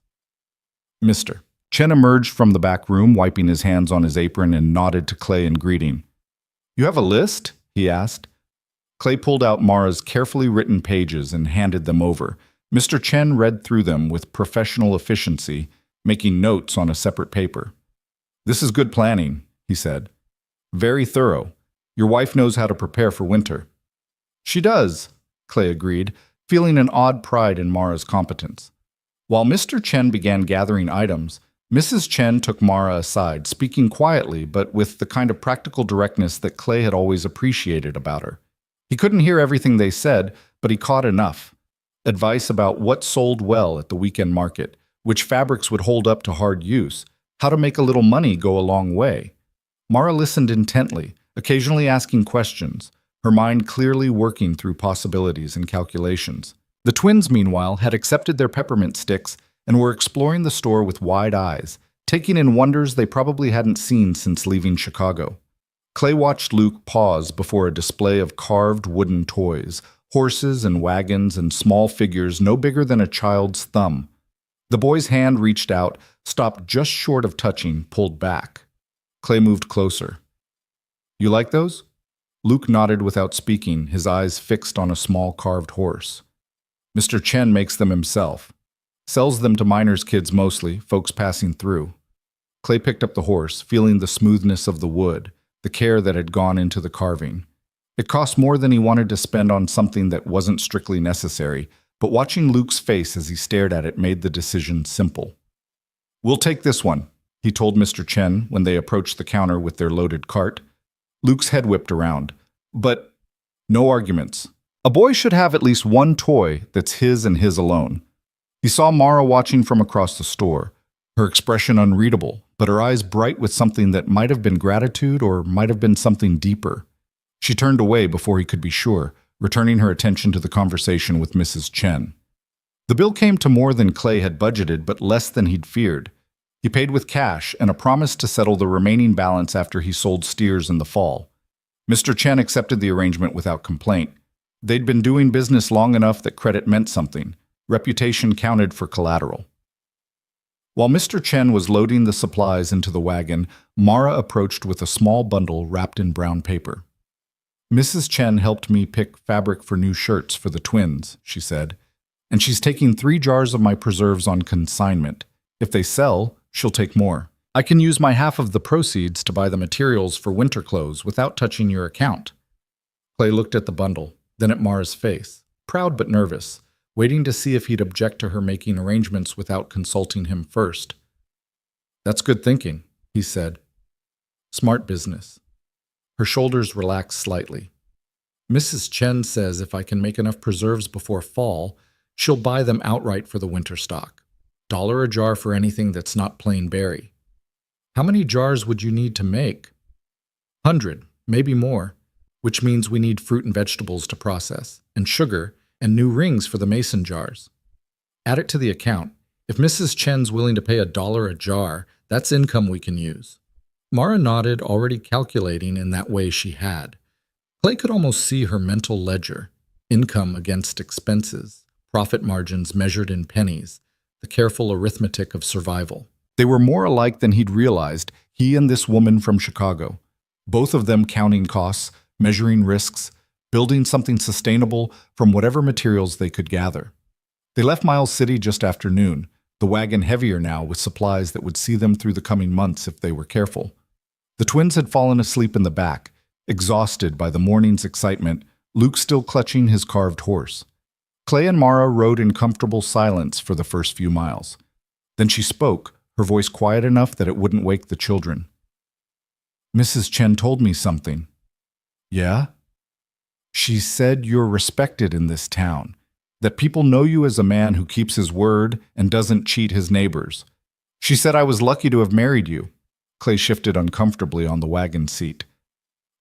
Speaker 1: "Mr. Chen emerged from the back room, wiping his hands on his apron, and nodded to Clay in greeting. "You have a list?" he asked. Clay pulled out Mara's carefully written pages and handed them over. Mr. Chen read through them with professional efficiency, making notes on a separate paper. "This is good planning," he said. "Very thorough. Your wife knows how to prepare for winter." "She does," Clay agreed, feeling an odd pride in Mara's competence. While Mr. Chen began gathering items, Mrs. Chen took Mara aside, speaking quietly but with the kind of practical directness that Clay had always appreciated about her. He couldn't hear everything they said, but he caught enough. Advice about what sold well at the weekend market, which fabrics would hold up to hard use, how to make a little money go a long way. Mara listened intently, occasionally asking questions, her mind clearly working through possibilities and calculations. The twins, meanwhile, had accepted their peppermint sticks and were exploring the store with wide eyes, taking in wonders they probably hadn't seen since leaving Chicago. Clay watched Luke pause before a display of carved wooden toys, horses and wagons and small figures no bigger than a child's thumb. The boy's hand reached out, stopped just short of touching, pulled back. Clay moved closer. "You like those?" Luke nodded without speaking, his eyes fixed on a small carved horse. "Mr. Chen makes them himself. Sells them to miners' kids mostly, folks passing through." Clay picked up the horse, feeling the smoothness of the wood, the care that had gone into the carving. It cost more than he wanted to spend on something that wasn't strictly necessary, but watching Luke's face as he stared at it made the decision simple. "We'll take this one," he told Mr. Chen when they approached the counter with their loaded cart. Luke's head whipped around. "But no arguments. A boy should have at least one toy that's his and his alone." He saw Mara watching from across the store, her expression unreadable, but her eyes bright with something that might have been gratitude or might have been something deeper. She turned away before he could be sure, returning her attention to the conversation with Mrs. Chen. The bill came to more than Clay had budgeted, but less than he'd feared. He paid with cash and a promise to settle the remaining balance after he sold steers in the fall. Mr. Chen accepted the arrangement without complaint. They'd been doing business long enough that credit meant something. Reputation counted for collateral. While Mr. Chen was loading the supplies into the wagon, Mara approached with a small bundle wrapped in brown paper. "Mrs. Chen helped me pick fabric for new shirts for the twins," she said, "and she's taking 3 jars of my preserves on consignment. If they sell, she'll take more. I can use my half of the proceeds to buy the materials for winter clothes without touching your account." Clay looked at the bundle, then at Mara's face, proud but nervous, waiting to see if he'd object to her making arrangements without consulting him first. "That's good thinking," he said. "Smart business." Her shoulders relaxed slightly. "Mrs. Chen says if I can make enough preserves before fall, she'll buy them outright for the winter stock. $1 a jar for anything that's not plain berry." "How many jars would you need to make?" 100, maybe more, which means we need fruit and vegetables to process, and sugar, and new rings for the mason jars. Add it to the account. If Mrs. Chen's willing to pay $1 a jar, that's income we can use." Mara nodded, already calculating in that way she had. Clay could almost see her mental ledger, income against expenses, profit margins measured in pennies, the careful arithmetic of survival. They were more alike than he'd realized, he and this woman from Chicago. Both of them counting costs, measuring risks, building something sustainable from whatever materials they could gather. They left Miles City just after noon, the wagon heavier now with supplies that would see them through the coming months if they were careful. The twins had fallen asleep in the back, exhausted by the morning's excitement, Luke still clutching his carved horse. Clay and Mara rode in comfortable silence for the first few miles. Then she spoke, her voice quiet enough that it wouldn't wake the children. "Mrs. Chen told me something." "Yeah?" "She said you're respected in this town, that people know you as a man who keeps his word and doesn't cheat his neighbors. She said I was lucky to have married you." Clay shifted uncomfortably on the wagon seat.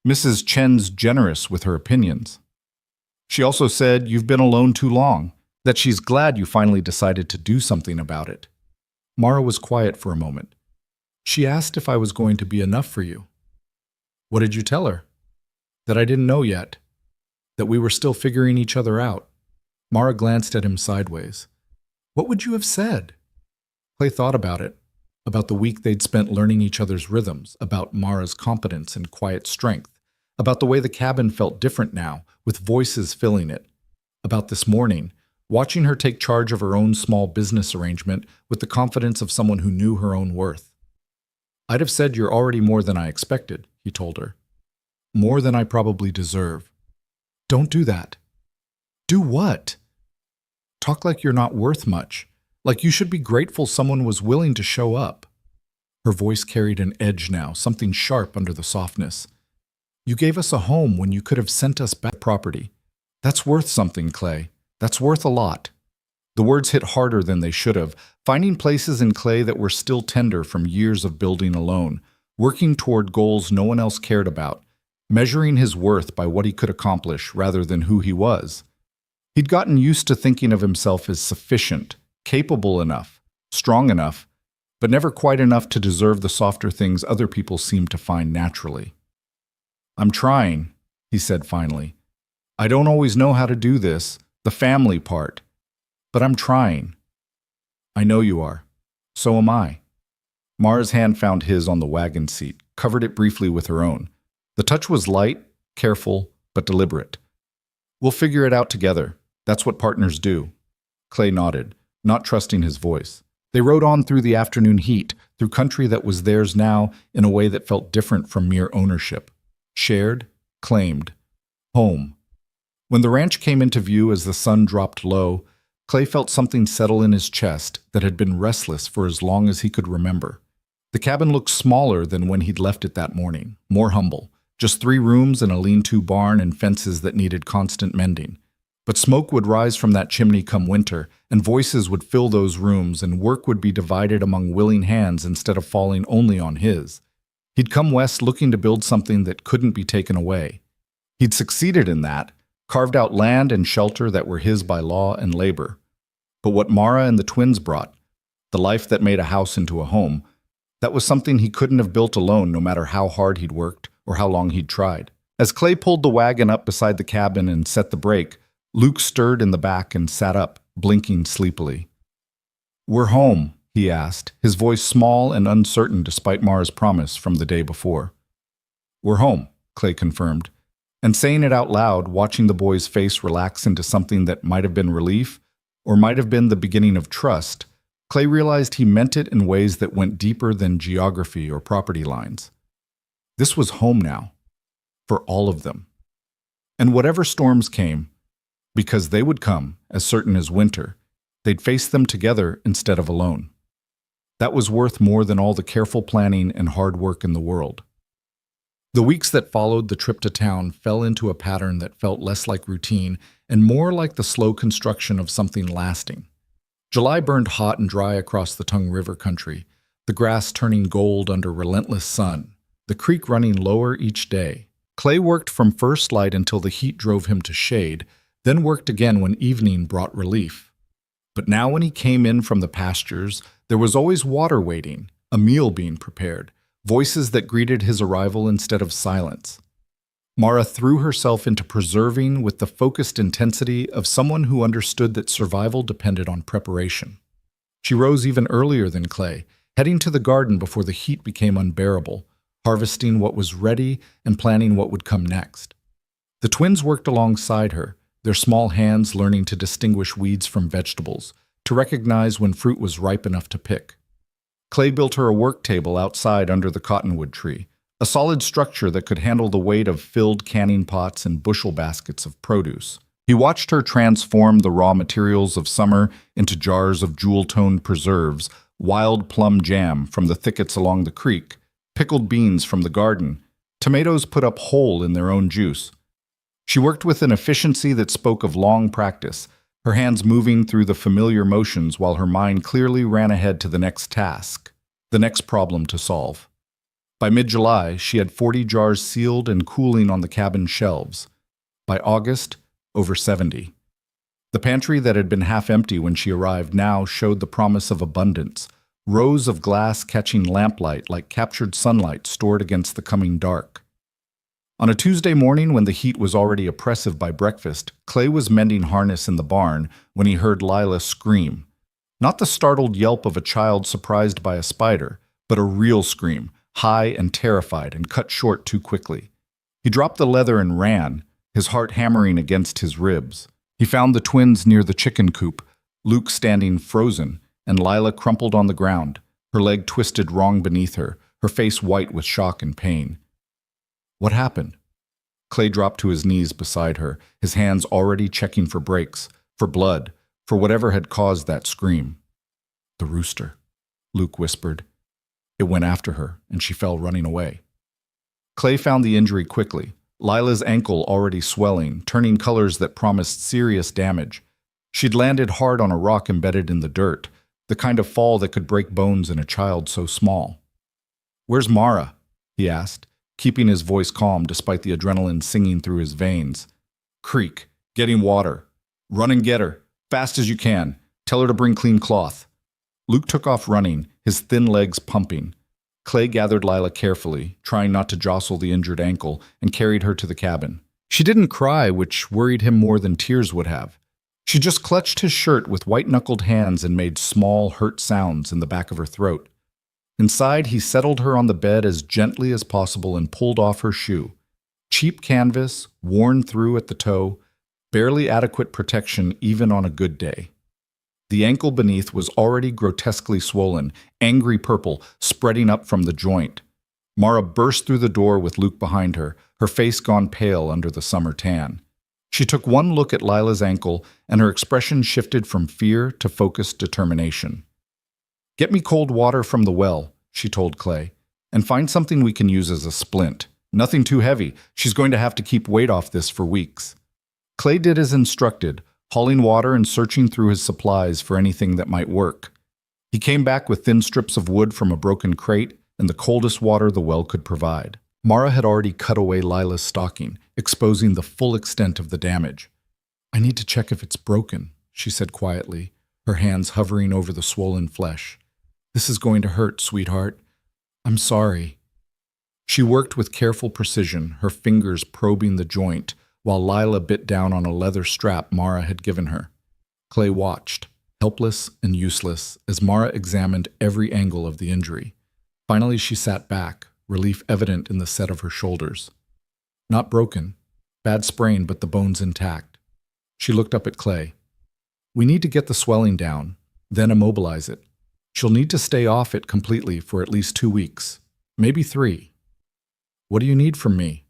Speaker 1: "Mrs. Chen's generous with her opinions. She also said you've been alone too long, that she's glad you finally decided to do something about it." Mara was quiet for a moment. "She asked if I was going to be enough for you." "What did you tell her?" "That I didn't know yet. That we were still figuring each other out." Mara glanced at him sideways. "What would you have said?" Clay thought about it, about the week they'd spent learning each other's rhythms, about Mara's competence and quiet strength, about the way the cabin felt different now, with voices filling it, about this morning, watching her take charge of her own small business arrangement with the confidence of someone who knew her own worth. "I'd have said you're already more than I expected," he told her. "More than I probably deserve." "Don't do that." "Do what?" Talk like you're not worth much. Like you should be grateful someone was willing to show up." Her voice carried an edge now, something sharp under the softness. "You gave us a home when you could have sent us back property. That's worth something, Clay. That's worth a lot." The words hit harder than they should have, finding places in Clay that were still tender from years of building alone, working toward goals no one else cared about, measuring his worth by what he could accomplish rather than who he was. He'd gotten used to thinking of himself as sufficient, capable enough, strong enough, but never quite enough to deserve the softer things other people seemed to find naturally. "I'm trying," he said finally. "I don't always know how to do this, the family part, but I'm trying." "I know you are. So am I." Mara's hand found his on the wagon seat, covered it briefly with her own. The touch was light, careful, but deliberate. "We'll figure it out together. That's what partners do." Clay nodded, not trusting his voice. They rode on through the afternoon heat, through country that was theirs now in a way that felt different from mere ownership. Shared, claimed, home. When the ranch came into view as the sun dropped low, Clay felt something settle in his chest that had been restless for as long as he could remember. The cabin looked smaller than when he'd left it that morning, more humble. Just 3 rooms and a lean-to barn and fences that needed constant mending. But smoke would rise from that chimney come winter, and voices would fill those rooms, and work would be divided among willing hands instead of falling only on his. He'd come west looking to build something that couldn't be taken away. He'd succeeded in that, carved out land and shelter that were his by law and labor. But what Mara and the twins brought, the life that made a house into a home, that was something he couldn't have built alone no matter how hard he'd worked or how long he'd tried. As Clay pulled the wagon up beside the cabin and set the brake, Luke stirred in the back and sat up, blinking sleepily. "We're home," he asked, his voice small and uncertain despite Mara's promise from the day before. "We're home," Clay confirmed, and saying it out loud, watching the boy's face relax into something that might have been relief or might have been the beginning of trust, Clay realized he meant it in ways that went deeper than geography or property lines. This was home now, for all of them. And whatever storms came, because they would come, as certain as winter, they'd face them together instead of alone. That was worth more than all the careful planning and hard work in the world. The weeks that followed the trip to town fell into a pattern that felt less like routine and more like the slow construction of something lasting. July burned hot and dry across the Tongue River country, the grass turning gold under relentless sun, the creek running lower each day. Clay worked from first light until the heat drove him to shade, then worked again when evening brought relief. But now when he came in from the pastures, there was always water waiting, a meal being prepared, voices that greeted his arrival instead of silence. Mara threw herself into preserving with the focused intensity of someone who understood that survival depended on preparation. She rose even earlier than Clay, heading to the garden before the heat became unbearable, harvesting what was ready and planning what would come next. The twins worked alongside her, their small hands learning to distinguish weeds from vegetables, to recognize when fruit was ripe enough to pick. Clay built her a work table outside under the cottonwood tree, a solid structure that could handle the weight of filled canning pots and bushel baskets of produce. He watched her transform the raw materials of summer into jars of jewel-toned preserves, wild plum jam from the thickets along the creek, pickled beans from the garden, tomatoes put up whole in their own juice. She worked with an efficiency that spoke of long practice, her hands moving through the familiar motions while her mind clearly ran ahead to the next task, the next problem to solve. By mid-July, she had 40 jars sealed and cooling on the cabin shelves. By August, over 70. The pantry that had been half empty when she arrived now showed the promise of abundance, rows of glass catching lamplight like captured sunlight stored against the coming dark. On a Tuesday morning when the heat was already oppressive by breakfast, Clay was mending harness in the barn when he heard Lila scream. Not the startled yelp of a child surprised by a spider, but a real scream, high and terrified and cut short too quickly. He dropped the leather and ran, his heart hammering against his ribs. He found the twins near the chicken coop, Luke standing frozen, and Lila crumpled on the ground, her leg twisted wrong beneath her, her face white with shock and pain. What happened? Clay dropped to his knees beside her, his hands already checking for breaks, for blood, for whatever had caused that scream. The rooster, Luke whispered. It went after her, and she fell running away. Clay found the injury quickly, Lila's ankle already swelling, turning colors that promised serious damage. She'd landed hard on a rock embedded in the dirt, the kind of fall that could break bones in a child so small. "Where's Mara?" he asked, keeping his voice calm despite the adrenaline singing through his veins. "Creek, getting water. Run and get her, fast as you can. Tell her to bring clean cloth." Luke took off running, his thin legs pumping. Clay gathered Lila carefully, trying not to jostle the injured ankle, and carried her to the cabin. She didn't cry, which worried him more than tears would have. She just clutched his shirt with white-knuckled hands and made small, hurt sounds in the back of her throat. Inside, he settled her on the bed as gently as possible and pulled off her shoe. Cheap canvas, worn through at the toe, barely adequate protection even on a good day. The ankle beneath was already grotesquely swollen, angry purple, spreading up from the joint. Mara burst through the door with Luke behind her, her face gone pale under the summer tan. She took one look at Lila's ankle, and her expression shifted from fear to focused determination. "Get me cold water from the well," she told Clay, "and find something we can use as a splint. Nothing too heavy. She's going to have to keep weight off this for weeks." Clay did as instructed, hauling water and searching through his supplies for anything that might work. He came back with thin strips of wood from a broken crate and the coldest water the well could provide. Mara had already cut away Lila's stocking, exposing the full extent of the damage. "I need to check if it's broken," she said quietly, her hands hovering over the swollen flesh. "This is going to hurt, sweetheart. I'm sorry." She worked with careful precision, her fingers probing the joint, while Lila bit down on a leather strap Mara had given her. Clay watched, helpless and useless, as Mara examined every angle of the injury. Finally, she sat back, relief evident in the set of her shoulders. Not broken, bad sprain, but the bones intact. She looked up at Clay. "We need to get the swelling down, then immobilize it. She'll need to stay off it completely for at least 2 weeks, maybe 3. What do you need from me?"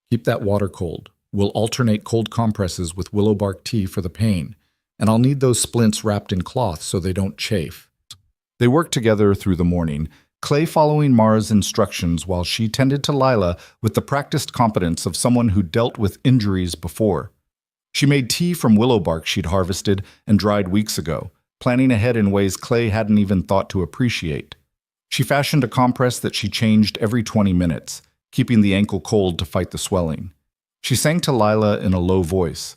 Speaker 1: "Keep that water cold. We'll alternate cold compresses with willow bark tea for the pain, and I'll need those splints wrapped in cloth so they don't chafe." They worked together through the morning, Clay following Mara's instructions while she tended to Lila with the practiced competence of someone who dealt with injuries before. She made tea from willow bark she'd harvested and dried weeks ago, planning ahead in ways Clay hadn't even thought to appreciate. She fashioned a compress that she changed every 20 minutes, keeping the ankle cold to fight the swelling. She sang to Lila in a low voice,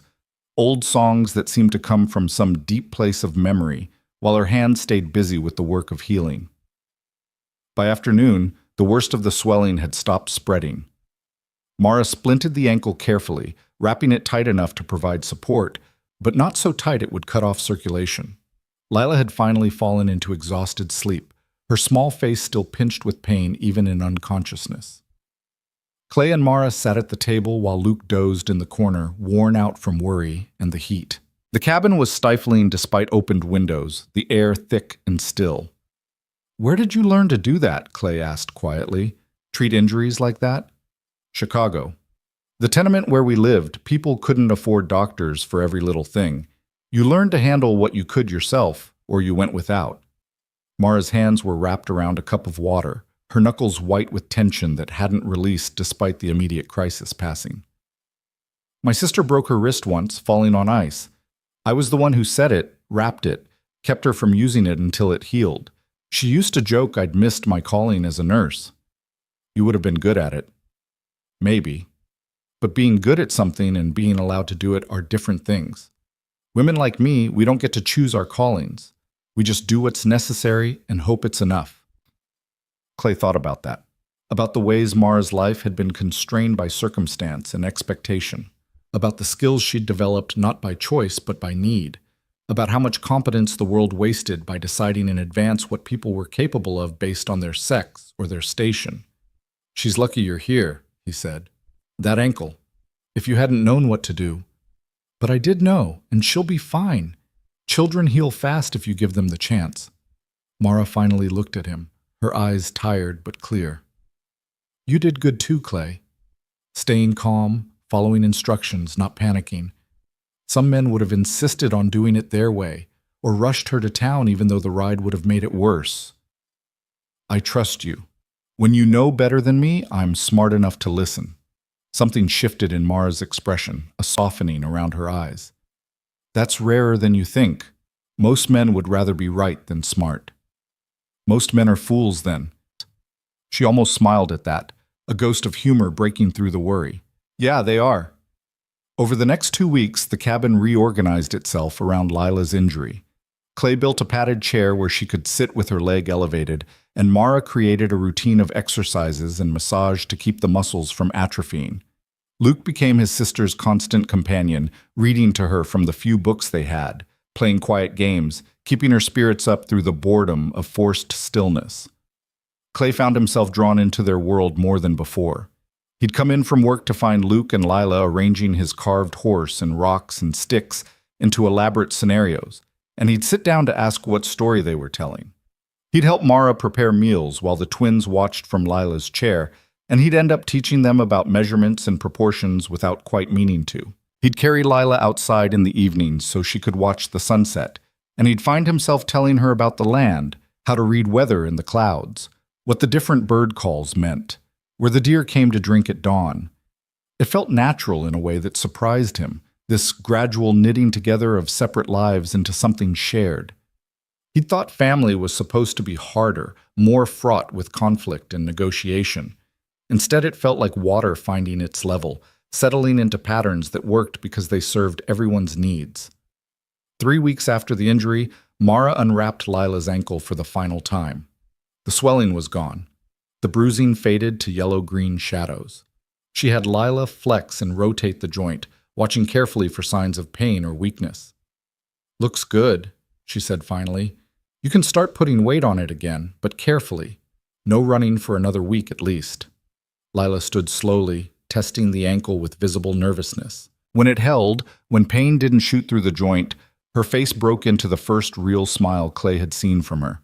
Speaker 1: old songs that seemed to come from some deep place of memory, while her hands stayed busy with the work of healing. By afternoon, the worst of the swelling had stopped spreading. Mara splinted the ankle carefully, wrapping it tight enough to provide support, but not so tight it would cut off circulation. Lila had finally fallen into exhausted sleep, her small face still pinched with pain even in unconsciousness. Clay and Mara sat at the table while Luke dozed in the corner, worn out from worry and the heat. The cabin was stifling despite opened windows, the air thick and still. "Where did you learn to do that?" Clay asked quietly. "Treat injuries like that?" "Chicago. The tenement where we lived, people couldn't afford doctors for every little thing. You learned to handle what you could yourself, or you went without." Mara's hands were wrapped around a cup of water, her knuckles white with tension that hadn't released despite the immediate crisis passing. "My sister broke her wrist once, falling on ice. I was the one who set it, wrapped it, kept her from using it until it healed. She used to joke I'd missed my calling as a nurse." "You would have been good at it." "Maybe. But being good at something and being allowed to do it are different things. Women like me, we don't get to choose our callings. We just do what's necessary and hope it's enough." Clay thought about that, about the ways Mara's life had been constrained by circumstance and expectation, about the skills she'd developed not by choice but by need, about how much competence the world wasted by deciding in advance what people were capable of based on their sex or their station. "She's lucky you're here," he said. "That ankle. If you hadn't known what to do." "But I did know, and she'll be fine. Children heal fast if you give them the chance." Mara finally looked at him, her eyes tired but clear. "You did good too, Clay. Staying calm, following instructions, not panicking. Some men would have insisted on doing it their way, or rushed her to town even though the ride would have made it worse. I trust you. When you know better than me, I'm smart enough to listen. Something shifted in Mara's expression, a softening around her eyes. That's rarer than you think. Most men would rather be right than smart. Most men are fools then. She almost smiled at that, a ghost of humor breaking through the worry. Yeah, they are. Over the next 2 weeks, the cabin reorganized itself around Lila's injury. Clay built a padded chair where she could sit with her leg elevated, and Mara created a routine of exercises and massage to keep the muscles from atrophying. Luke became his sister's constant companion, reading to her from the few books they had, playing quiet games, keeping her spirits up through the boredom of forced stillness. Clay found himself drawn into their world more than before. He'd come in from work to find Luke and Lila arranging his carved horse and rocks and sticks into elaborate scenarios, and he'd sit down to ask what story they were telling. He'd help Mara prepare meals while the twins watched from Lila's chair, and he'd end up teaching them about measurements and proportions without quite meaning to. He'd carry Lila outside in the evenings so she could watch the sunset, and he'd find himself telling her about the land, how to read weather in the clouds, what the different bird calls meant, where the deer came to drink at dawn. It felt natural in a way that surprised him, this gradual knitting together of separate lives into something shared. He'd thought family was supposed to be harder, more fraught with conflict and negotiation. Instead, it felt like water finding its level, settling into patterns that worked because they served everyone's needs. 3 weeks after the injury, Mara unwrapped Lila's ankle for the final time. The swelling was gone. The bruising faded to yellow-green shadows. She had Lila flex and rotate the joint, watching carefully for signs of pain or weakness. "Looks good," she said finally. "You can start putting weight on it again, but carefully. No running for another week at least." Lila stood slowly, testing the ankle with visible nervousness. When it held, when pain didn't shoot through the joint, her face broke into the first real smile Clay had seen from her.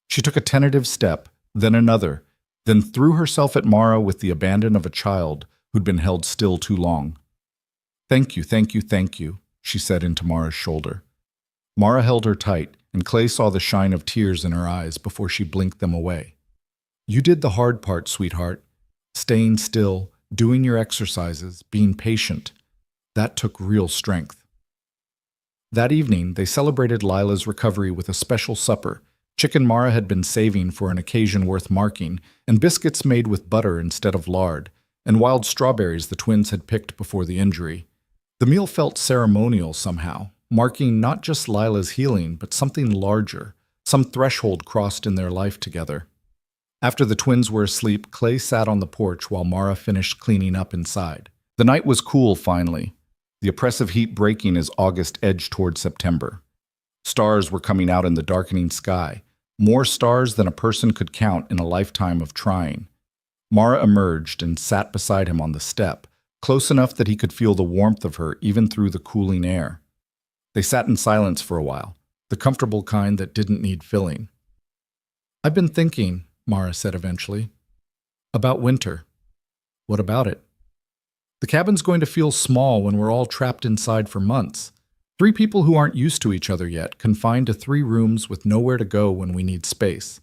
Speaker 1: She took a tentative step, then another, then threw herself at Mara with the abandon of a child who'd been held still too long. "Thank you, thank you, thank you," she said into Mara's shoulder. Mara held her tight, and Clay saw the shine of tears in her eyes before she blinked them away. "You did the hard part, sweetheart. Staying still, doing your exercises, being patient. That took real strength." That evening, they celebrated Lila's recovery with a special supper, chicken Mara had been saving for an occasion worth marking, and biscuits made with butter instead of lard, and wild strawberries the twins had picked before the injury. The meal felt ceremonial somehow, marking not just Lila's healing, but something larger, some threshold crossed in their life together. After the twins were asleep, Clay sat on the porch while Mara finished cleaning up inside. The night was cool finally, the oppressive heat breaking as August edged toward September. Stars were coming out in the darkening sky, more stars than a person could count in a lifetime of trying. Mara emerged and sat beside him on the step, close enough that he could feel the warmth of her even through the cooling air. They sat in silence for a while, the comfortable kind that didn't need filling. "I've been thinking," Mara said eventually, "about winter." "What about it?" "The cabin's going to feel small when we're all trapped inside for months. 3 people who aren't used to each other yet, confined to 3 rooms with nowhere to go when we need space."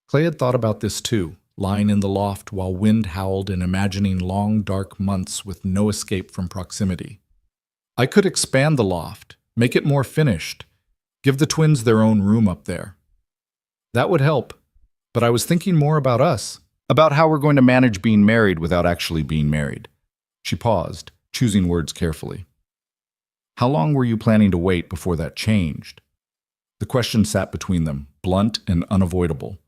Speaker 1: Clay had thought about this too, lying in the loft while wind howled and imagining long, dark months with no escape from proximity. "I could expand the loft, make it more finished, give the twins their own room up there. That would help. But I was thinking more about us, about how we're going to manage being married without actually being married." She paused, choosing words carefully. "How long were you planning to wait before that changed?" The question sat between them, blunt and unavoidable.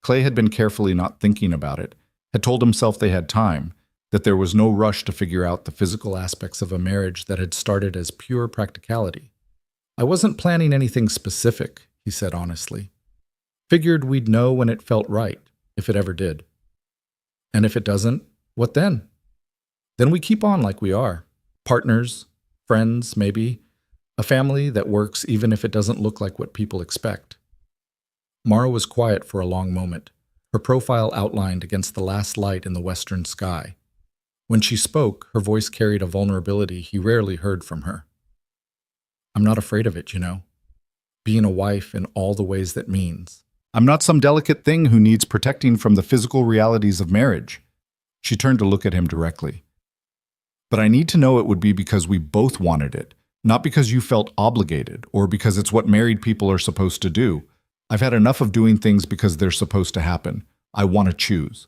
Speaker 1: Clay had been carefully not thinking about it, had told himself they had time, that there was no rush to figure out the physical aspects of a marriage that had started as pure practicality. "I wasn't planning anything specific," he said honestly. "Figured we'd know when it felt right, if it ever did. And if it doesn't, what then? Then we keep on like we are. Partners, friends, maybe. A family that works even if it doesn't look like what people expect." Mara was quiet for a long moment, her profile outlined against the last light in the western sky. When she spoke, her voice carried a vulnerability he rarely heard from her.
Speaker 2: I'm not afraid of it, you know. Being a wife in all the ways that means.
Speaker 1: I'm not some delicate thing who needs protecting from the physical realities of marriage. She turned to look at him directly. But I need to know it would be because we both wanted it, not because you felt obligated or because it's what married people are supposed to do. I've had enough of doing things because they're supposed to happen. I want to choose.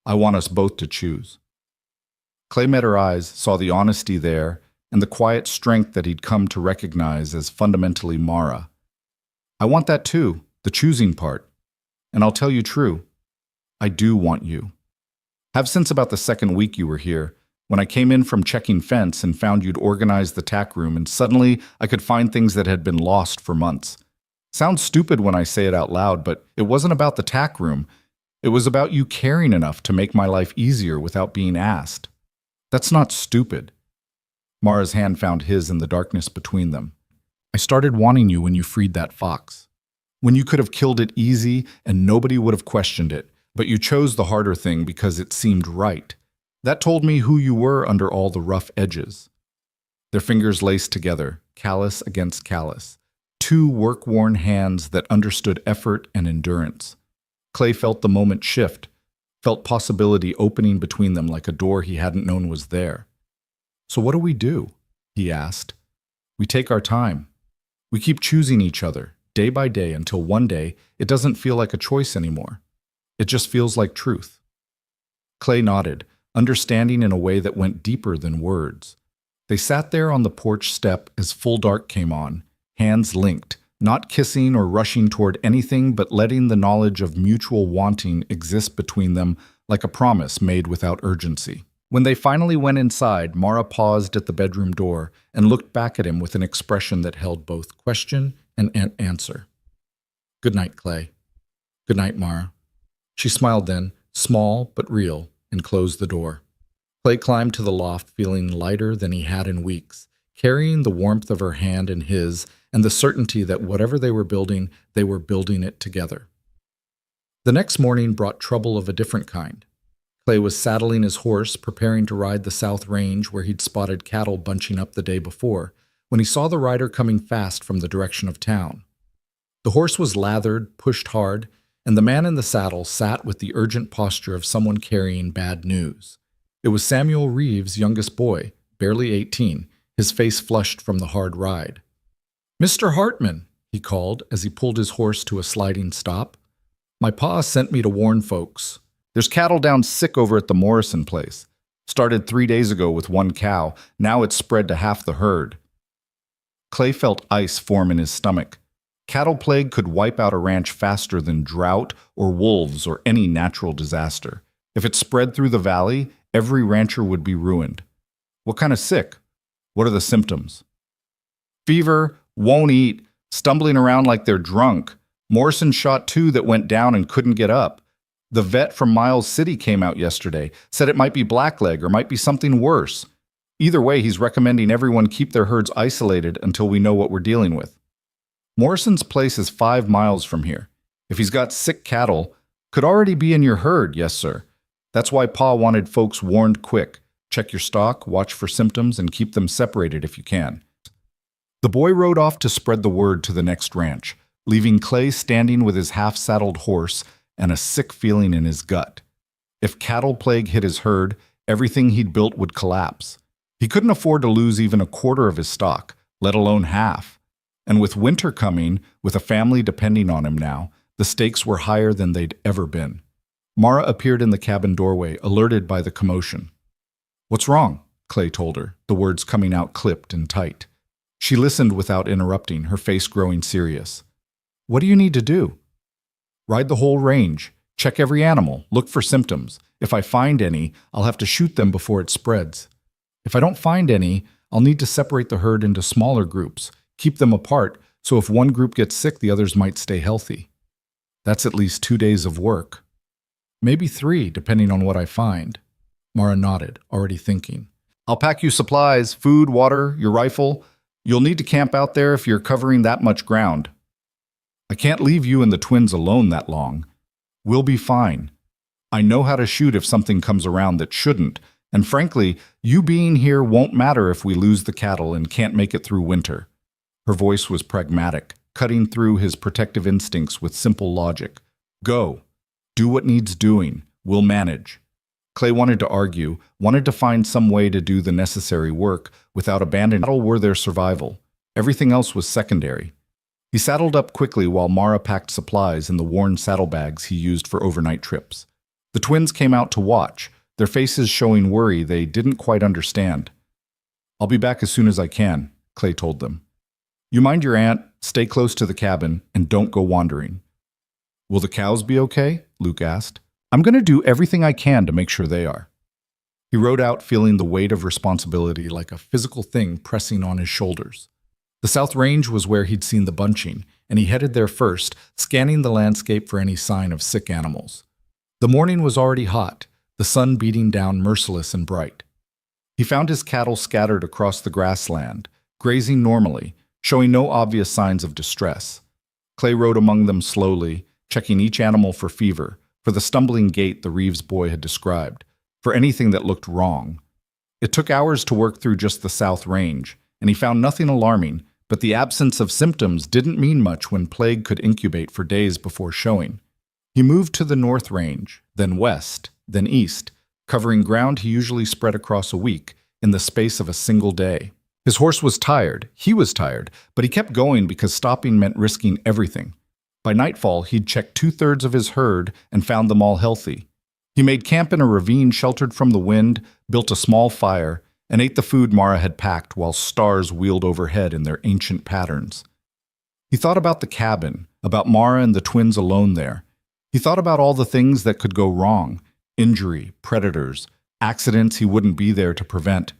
Speaker 1: I want us both to choose. Clay met her eyes, saw the honesty there, and the quiet strength that he'd come to recognize as fundamentally Mara. I want that too, the choosing part. And I'll tell you true, I do want you. Have since about the second week you were here, when I came in from checking fence and found you'd organized the tack room, and suddenly I could find things that had been lost for months. Sounds stupid when I say it out loud, but it wasn't about the tack room. It was about you caring enough to make my life easier without being asked. That's not stupid. Mara's hand found his in the darkness between them. I started wanting you when you freed that fox. When you could have killed it easy and nobody would have questioned it, but you chose the harder thing because it seemed right. That told me who you were under all the rough edges. Their fingers laced together, callus against callus. Two work-worn hands that understood effort and endurance. Clay felt the moment shift, felt possibility opening between them like a door he hadn't known was there. So what do we do? He asked. We take our time. We keep choosing each other, day by day, until one day it doesn't feel like a choice anymore. It just feels like truth. Clay nodded, understanding in a way that went deeper than words. They sat there on the porch step as full dark came on, hands linked, not kissing or rushing toward anything but letting the knowledge of mutual wanting exist between them like a promise made without urgency. When they finally went inside, Mara paused at the bedroom door and looked back at him with an expression that held both question and answer. Good night, Clay. Good night, Mara. She smiled then, small but real, and closed the door. Clay climbed to the loft feeling lighter than he had in weeks, carrying the warmth of her hand in his and the certainty that whatever they were building it together. The next morning brought trouble of a different kind. Clay was saddling his horse, preparing to ride the south range where he'd spotted cattle bunching up the day before, when he saw the rider coming fast from the direction of town. The horse was lathered, pushed hard, and the man in the saddle sat with the urgent posture of someone carrying bad news. It was Samuel Reeves' youngest boy, barely 18, his face flushed from the hard ride. "Mr. Hartman," he called as he pulled his horse to a sliding stop. "My pa sent me to warn folks. There's cattle down sick over at the Morrison place. Started 3 days ago with one cow. Now it's spread to half the herd." Clay felt ice form in his stomach. Cattle plague could wipe out a ranch faster than drought or wolves or any natural disaster. If it spread through the valley, every rancher would be ruined. What kind of sick? What are the symptoms? Fever, won't eat, stumbling around like they're drunk. Morrison shot 2 that went down and couldn't get up. The vet from Miles City came out yesterday, said it might be blackleg or might be something worse. Either way, he's recommending everyone keep their herds isolated until we know what we're dealing with. Morrison's place is 5 miles from here. If he's got sick cattle, could already be in your herd, yes, sir. That's why Pa wanted folks warned quick. Check your stock, watch for symptoms, and keep them separated if you can. The boy rode off to spread the word to the next ranch, leaving Clay standing with his half-saddled horse and a sick feeling in his gut. If cattle plague hit his herd, everything he'd built would collapse. He couldn't afford to lose even a quarter of his stock, let alone half. And with winter coming, with a family depending on him now, the stakes were higher than they'd ever been. Mara appeared in the cabin doorway, alerted by the commotion. "What's wrong?" Clay told her, the words coming out clipped and tight. She listened without interrupting, her face growing serious. "What do you need to do?" "Ride the whole range. Check every animal. Look for symptoms. If I find any, I'll have to shoot them before it spreads. If I don't find any, I'll need to separate the herd into smaller groups, keep them apart, so if one group gets sick, the others might stay healthy. That's at least 2 days of work. Maybe 3, depending on what I find." Mara nodded, already thinking. "I'll pack you supplies, food, water, your rifle. You'll need to camp out there if you're covering that much ground. I can't leave you and the twins alone that long. We'll be fine. I know how to shoot if something comes around that shouldn't, and frankly, you being here won't matter if we lose the cattle and can't make it through winter. Her voice was pragmatic, cutting through his protective instincts with simple logic. Go. Do what needs doing. We'll manage. Clay wanted to argue, wanted to find some way to do the necessary work without abandoning the battle were their survival. Everything else was secondary. He saddled up quickly while Mara packed supplies in the worn saddlebags he used for overnight trips. The twins came out to watch, their faces showing worry they didn't quite understand. I'll be back as soon as I can, Clay told them. You mind your aunt, stay close to the cabin, and don't go wandering. Will the cows be okay? Luke asked. I'm going to do everything I can to make sure they are. He rode out feeling the weight of responsibility like a physical thing pressing on his shoulders. The South Range was where he'd seen the bunching, and he headed there first, scanning the landscape for any sign of sick animals. The morning was already hot, the sun beating down merciless and bright. He found his cattle scattered across the grassland, grazing normally, showing no obvious signs of distress. Clay rode among them slowly, checking each animal for fever, for the stumbling gait the Reeves boy had described, for anything that looked wrong. It took hours to work through just the South Range, and he found nothing alarming, but the absence of symptoms didn't mean much when plague could incubate for days before showing. He moved to the North Range, then west, then east, covering ground he usually spread across a week in the space of a single day. His horse was tired, he was tired, but he kept going because stopping meant risking everything. By nightfall, he'd checked 2/3 of his herd and found them all healthy. He made camp in a ravine sheltered from the wind, built a small fire, and ate the food Mara had packed while stars wheeled overhead in their ancient patterns. He thought about the cabin, about Mara and the twins alone there. He thought about all the things that could go wrong, injury, predators, accidents he wouldn't be there to prevent.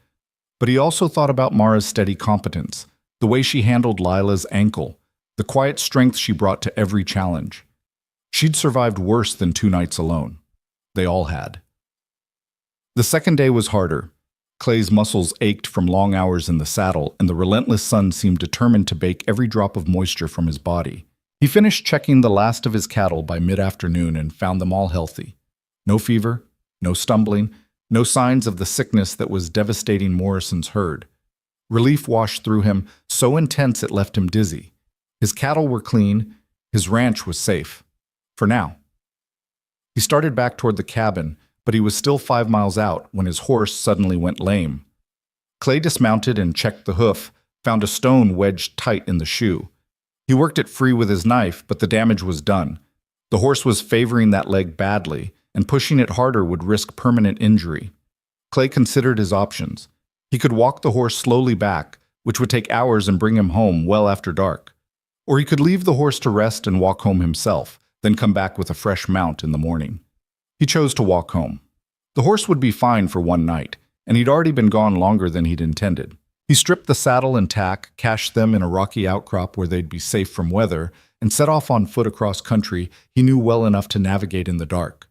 Speaker 1: But he also thought about Mara's steady competence, the way she handled Lila's ankle, the quiet strength she brought to every challenge. She'd survived worse than 2 nights alone. They all had. The second day was harder. Clay's muscles ached from long hours in the saddle, and the relentless sun seemed determined to bake every drop of moisture from his body. He finished checking the last of his cattle by mid-afternoon and found them all healthy. No fever, no stumbling, no signs of the sickness that was devastating Morrison's herd. Relief washed through him, so intense it left him dizzy. His cattle were clean, his ranch was safe. For now. He started back toward the cabin, but he was still 5 miles out when his horse suddenly went lame. Clay dismounted and checked the hoof, found a stone wedged tight in the shoe. He worked it free with his knife, but the damage was done. The horse was favoring that leg badly, and pushing it harder would risk permanent injury. Clay considered his options. He could walk the horse slowly back, which would take hours and bring him home well after dark. Or he could leave the horse to rest and walk home himself, then come back with a fresh mount in the morning. He chose to walk home. The horse would be fine for 1 night, and he'd already been gone longer than he'd intended. He stripped the saddle and tack, cached them in a rocky outcrop where they'd be safe from weather, and set off on foot across country he knew well enough to navigate in the dark.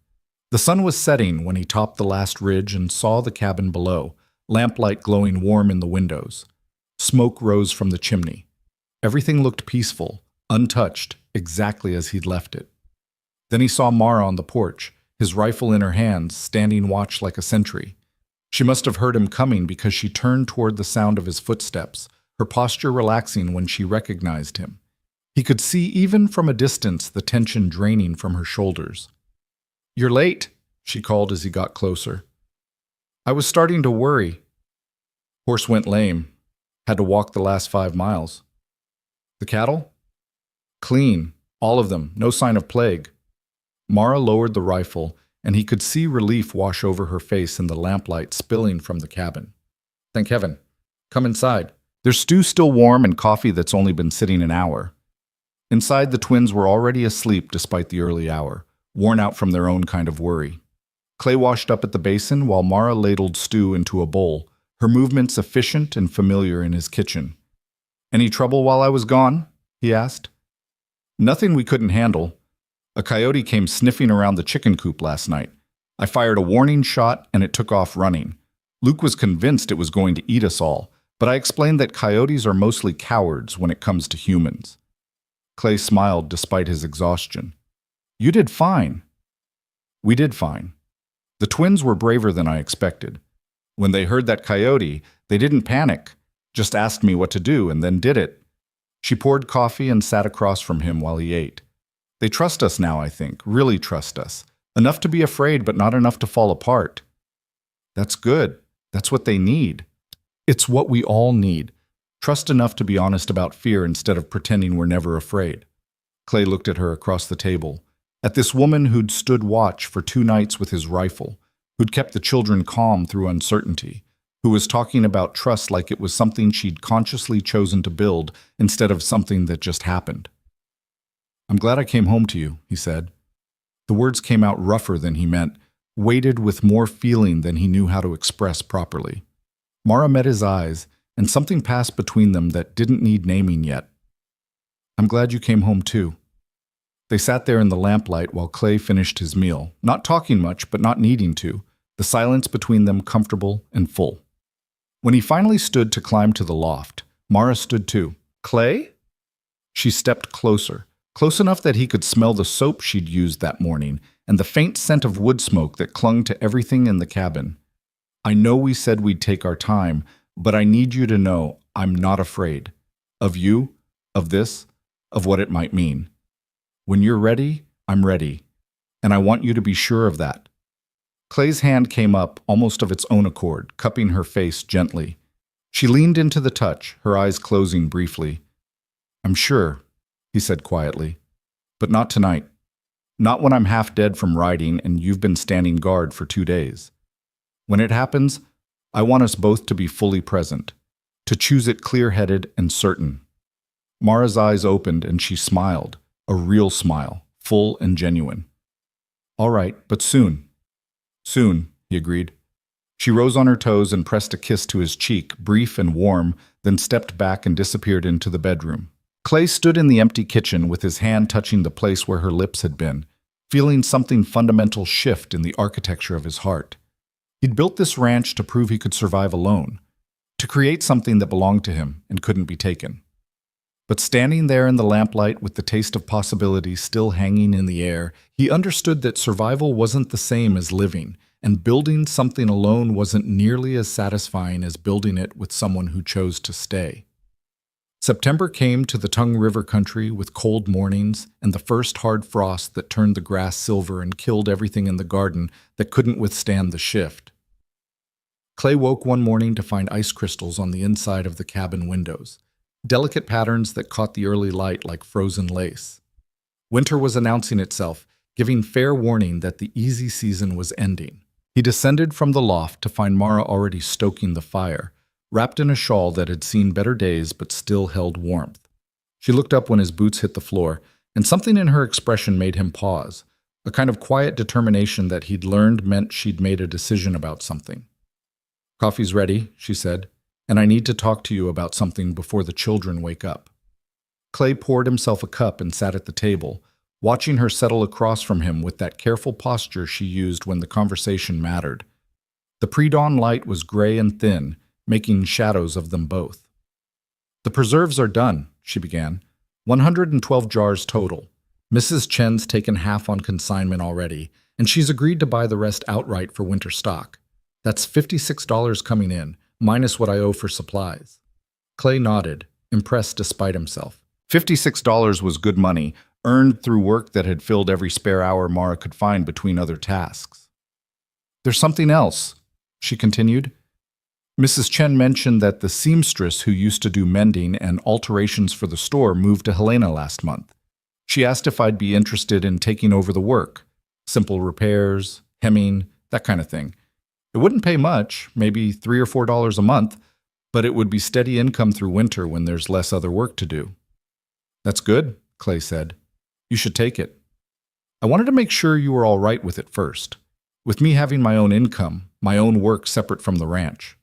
Speaker 1: The sun was setting when he topped the last ridge and saw the cabin below, lamplight glowing warm in the windows. Smoke rose from the chimney. Everything looked peaceful, untouched, exactly as he'd left it. Then he saw Mara on the porch, his rifle in her hands, standing watch like a sentry. She must have heard him coming because she turned toward the sound of his footsteps, her posture relaxing when she recognized him. He could see even from a distance the tension draining from her shoulders. "You're late," she called as he got closer. "I was starting to worry." Horse went lame. Had to walk the last 5 miles. The cattle? Clean, all of them, no sign of plague. Mara lowered the rifle, and he could see relief wash over her face in the lamplight spilling from the cabin. "Thank heaven. Come inside. There's stew still warm and coffee that's only been sitting an hour." Inside, the twins were already asleep despite the early hour, worn out from their own kind of worry. Clay washed up at the basin while Mara ladled stew into a bowl, her movements efficient and familiar in his kitchen. "Any trouble while I was gone?" he asked. "Nothing we couldn't handle. A coyote came sniffing around the chicken coop last night. I fired a warning shot and it took off running. Luke was convinced it was going to eat us all, but I explained that coyotes are mostly cowards when it comes to humans." Clay smiled despite his exhaustion. "You did fine." "We did fine. The twins were braver than I expected. When they heard that coyote, they didn't panic, just asked me what to do and then did it. She poured coffee and sat across from him while he ate. They trust us now, I think, really trust us. Enough to be afraid, but not enough to fall apart. That's good. That's what they need. It's what we all need. Trust enough to be honest about fear instead of pretending we're never afraid. Clay looked at her across the table, at this woman who'd stood watch for 2 nights with his rifle, who'd kept the children calm through uncertainty, who was talking about trust like it was something she'd consciously chosen to build instead of something that just happened. "I'm glad I came home to you," he said. The words came out rougher than he meant, weighted with more feeling than he knew how to express properly. Mara met his eyes, and something passed between them that didn't need naming yet. "I'm glad you came home too." They sat there in the lamplight while Clay finished his meal, not talking much but not needing to, the silence between them comfortable and full. When he finally stood to climb to the loft, Mara stood too. "Clay?" She stepped closer, close enough that he could smell the soap she'd used that morning and the faint scent of wood smoke that clung to everything in the cabin. "I know we said we'd take our time, but I need you to know I'm not afraid. Of you, of this, of what it might mean. When you're ready, I'm ready, and I want you to be sure of that." Clay's hand came up almost of its own accord, cupping her face gently. She leaned into the touch, her eyes closing briefly. "I'm sure," he said quietly, "but not tonight. Not when I'm half dead from riding and you've been standing guard for 2 days. When it happens, I want us both to be fully present, to choose it clear-headed and certain." Mara's eyes opened and she smiled, a real smile, full and genuine. "All right, but soon." "Soon," he agreed. She rose on her toes and pressed a kiss to his cheek, brief and warm, then stepped back and disappeared into the bedroom. Clay stood in the empty kitchen with his hand touching the place where her lips had been, feeling something fundamental shift in the architecture of his heart. He'd built this ranch to prove he could survive alone, to create something that belonged to him and couldn't be taken. But standing there in the lamplight with the taste of possibility still hanging in the air, he understood that survival wasn't the same as living, and building something alone wasn't nearly as satisfying as building it with someone who chose to stay. September came to the Tongue River country with cold mornings and the first hard frost that turned the grass silver and killed everything in the garden that couldn't withstand the shift. Clay woke one morning to find ice crystals on the inside of the cabin windows, delicate patterns that caught the early light like frozen lace. Winter was announcing itself, giving fair warning that the easy season was ending. He descended from the loft to find Mara already stoking the fire, wrapped in a shawl that had seen better days but still held warmth. She looked up when his boots hit the floor, and something in her expression made him pause, a kind of quiet determination that he'd learned meant she'd made a decision about something. "Coffee's ready," she said, "and I need to talk to you about something before the children wake up." Clay poured himself a cup and sat at the table, watching her settle across from him with that careful posture she used when the conversation mattered. The pre-dawn light was gray and thin, making shadows of them both. "The preserves are done," she began. 112 jars total. Mrs. Chen's taken half on consignment already, and she's agreed to buy the rest outright for winter stock. That's $56 coming in, minus what I owe for supplies. Clay nodded, impressed despite himself. $56 was good money, earned through work that had filled every spare hour Mara could find between other tasks. "There's something else," she continued. "Mrs. Chen mentioned that the seamstress who used to do mending and alterations for the store moved to Helena last month. She asked if I'd be interested in taking over the work. Simple repairs, hemming, that kind of thing. It wouldn't pay much, maybe $3 or $4 a month, but it would be steady income through winter when there's less other work to do." "That's good," Clay said. "You should take it. I wanted to make sure you were all right with it first, with me having my own income, my own work separate from the ranch."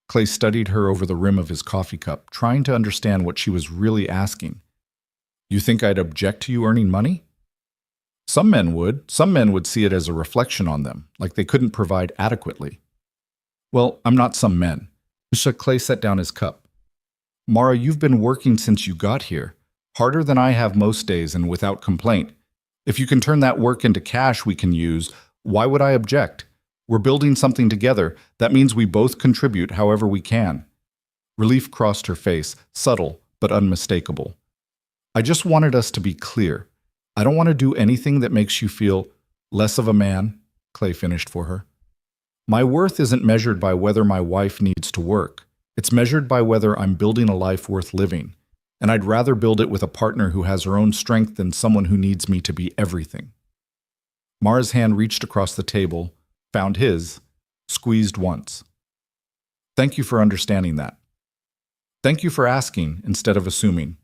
Speaker 1: Clay studied her over the rim of his coffee cup, trying to understand what she was really asking. "You think I'd object to you earning money?" Some men would. Some men would see it as a reflection on them, like they couldn't provide adequately. "Well, I'm not some men." Clay set down his cup. "Mara, you've been working since you got here, harder than I have most days and without complaint. If you can turn that work into cash we can use, why would I object? We're building something together. That means we both contribute however we can." Relief crossed her face, subtle, but unmistakable. I just wanted us to be clear. I don't want to do anything that makes you feel less of a man, Clay finished for her. My worth isn't measured by whether my wife needs to work. It's measured by whether I'm building a life worth living. And I'd rather build it with a partner who has her own strength than someone who needs me to be everything. Mara's hand reached across the table, found his, squeezed once. Thank you for understanding that. Thank you for asking instead of assuming.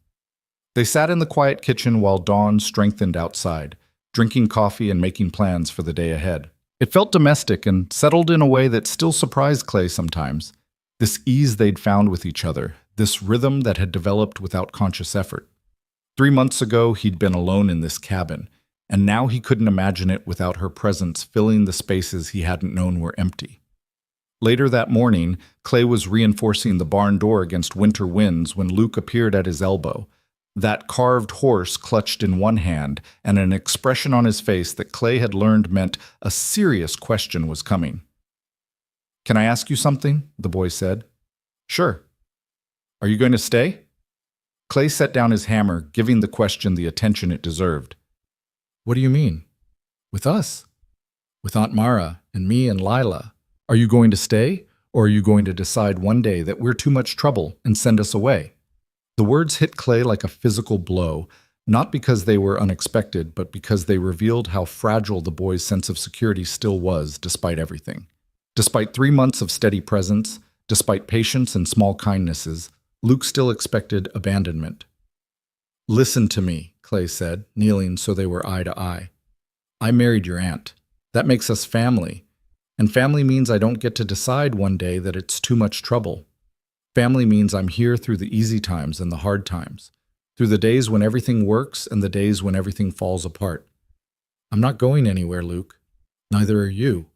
Speaker 1: They sat in the quiet kitchen while dawn strengthened outside, drinking coffee and making plans for the day ahead. It felt domestic and settled in a way that still surprised Clay sometimes. This ease they'd found with each other, this rhythm that had developed without conscious effort. 3 months ago, he'd been alone in this cabin, and now he couldn't imagine it without her presence filling the spaces he hadn't known were empty. Later that morning, Clay was reinforcing the barn door against winter winds when Luke appeared at his elbow, that carved horse clutched in one hand and an expression on his face that Clay had learned meant a serious question was coming. "Can I ask you something?" the boy said. "Sure." "Are you going to stay?" Clay set down his hammer, giving the question the attention it deserved.
Speaker 2: What do you mean? With us? With Aunt Mara and me and Lila? Are you going to stay, or are you going to decide one day that we're too much trouble and send us away? The words hit Clay like a physical blow, not because they were unexpected, but because they revealed how fragile the boy's sense of security still was despite everything. Despite 3 months of steady presence, despite patience and small kindnesses, Luke still expected abandonment. "Listen to me," Clay said, kneeling so they were eye to eye. "I married your aunt. That makes us family. And family means I don't get to decide one day that it's too much trouble. Family means I'm here through the easy times and the hard times, through the days when everything works and the days when everything falls apart. I'm not going anywhere, Luke. Neither are you.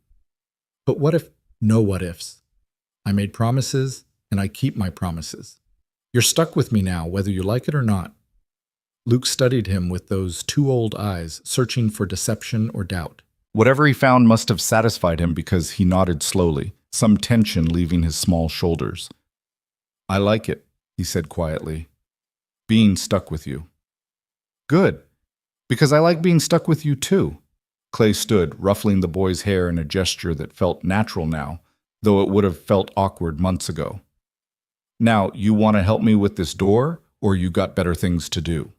Speaker 2: But what if? No what ifs. I made promises, and I keep my promises. You're stuck with me now, whether you like it or not." Luke studied him with those two old eyes, searching for deception or doubt.
Speaker 1: Whatever he found must have satisfied him because he nodded slowly, some tension leaving his small shoulders. "I like it," he said quietly. "Being stuck with you." "Good, because I like being stuck with you too." Clay stood, ruffling the boy's hair in a gesture that felt natural now, though it would have felt awkward months ago. "Now, you want to help me with this door, or you got better things to do?"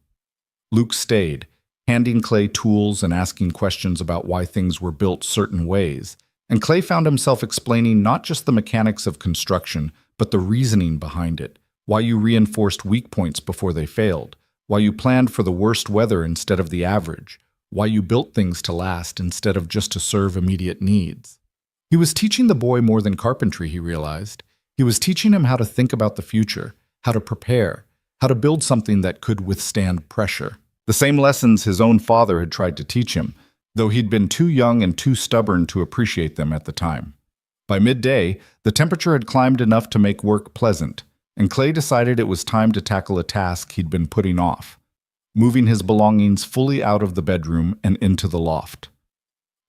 Speaker 1: Luke stayed, handing Clay tools and asking questions about why things were built certain ways, and Clay found himself explaining not just the mechanics of construction, but the reasoning behind it, why you reinforced weak points before they failed, why you planned for the worst weather instead of the average, why you built things to last instead of just to serve immediate needs. He was teaching the boy more than carpentry, he realized. He was teaching him how to think about the future, how to prepare, how to build something that could withstand pressure. The same lessons his own father had tried to teach him, though he'd been too young and too stubborn to appreciate them at the time. By midday, the temperature had climbed enough to make work pleasant, and Clay decided it was time to tackle a task he'd been putting off, moving his belongings fully out of the bedroom and into the loft.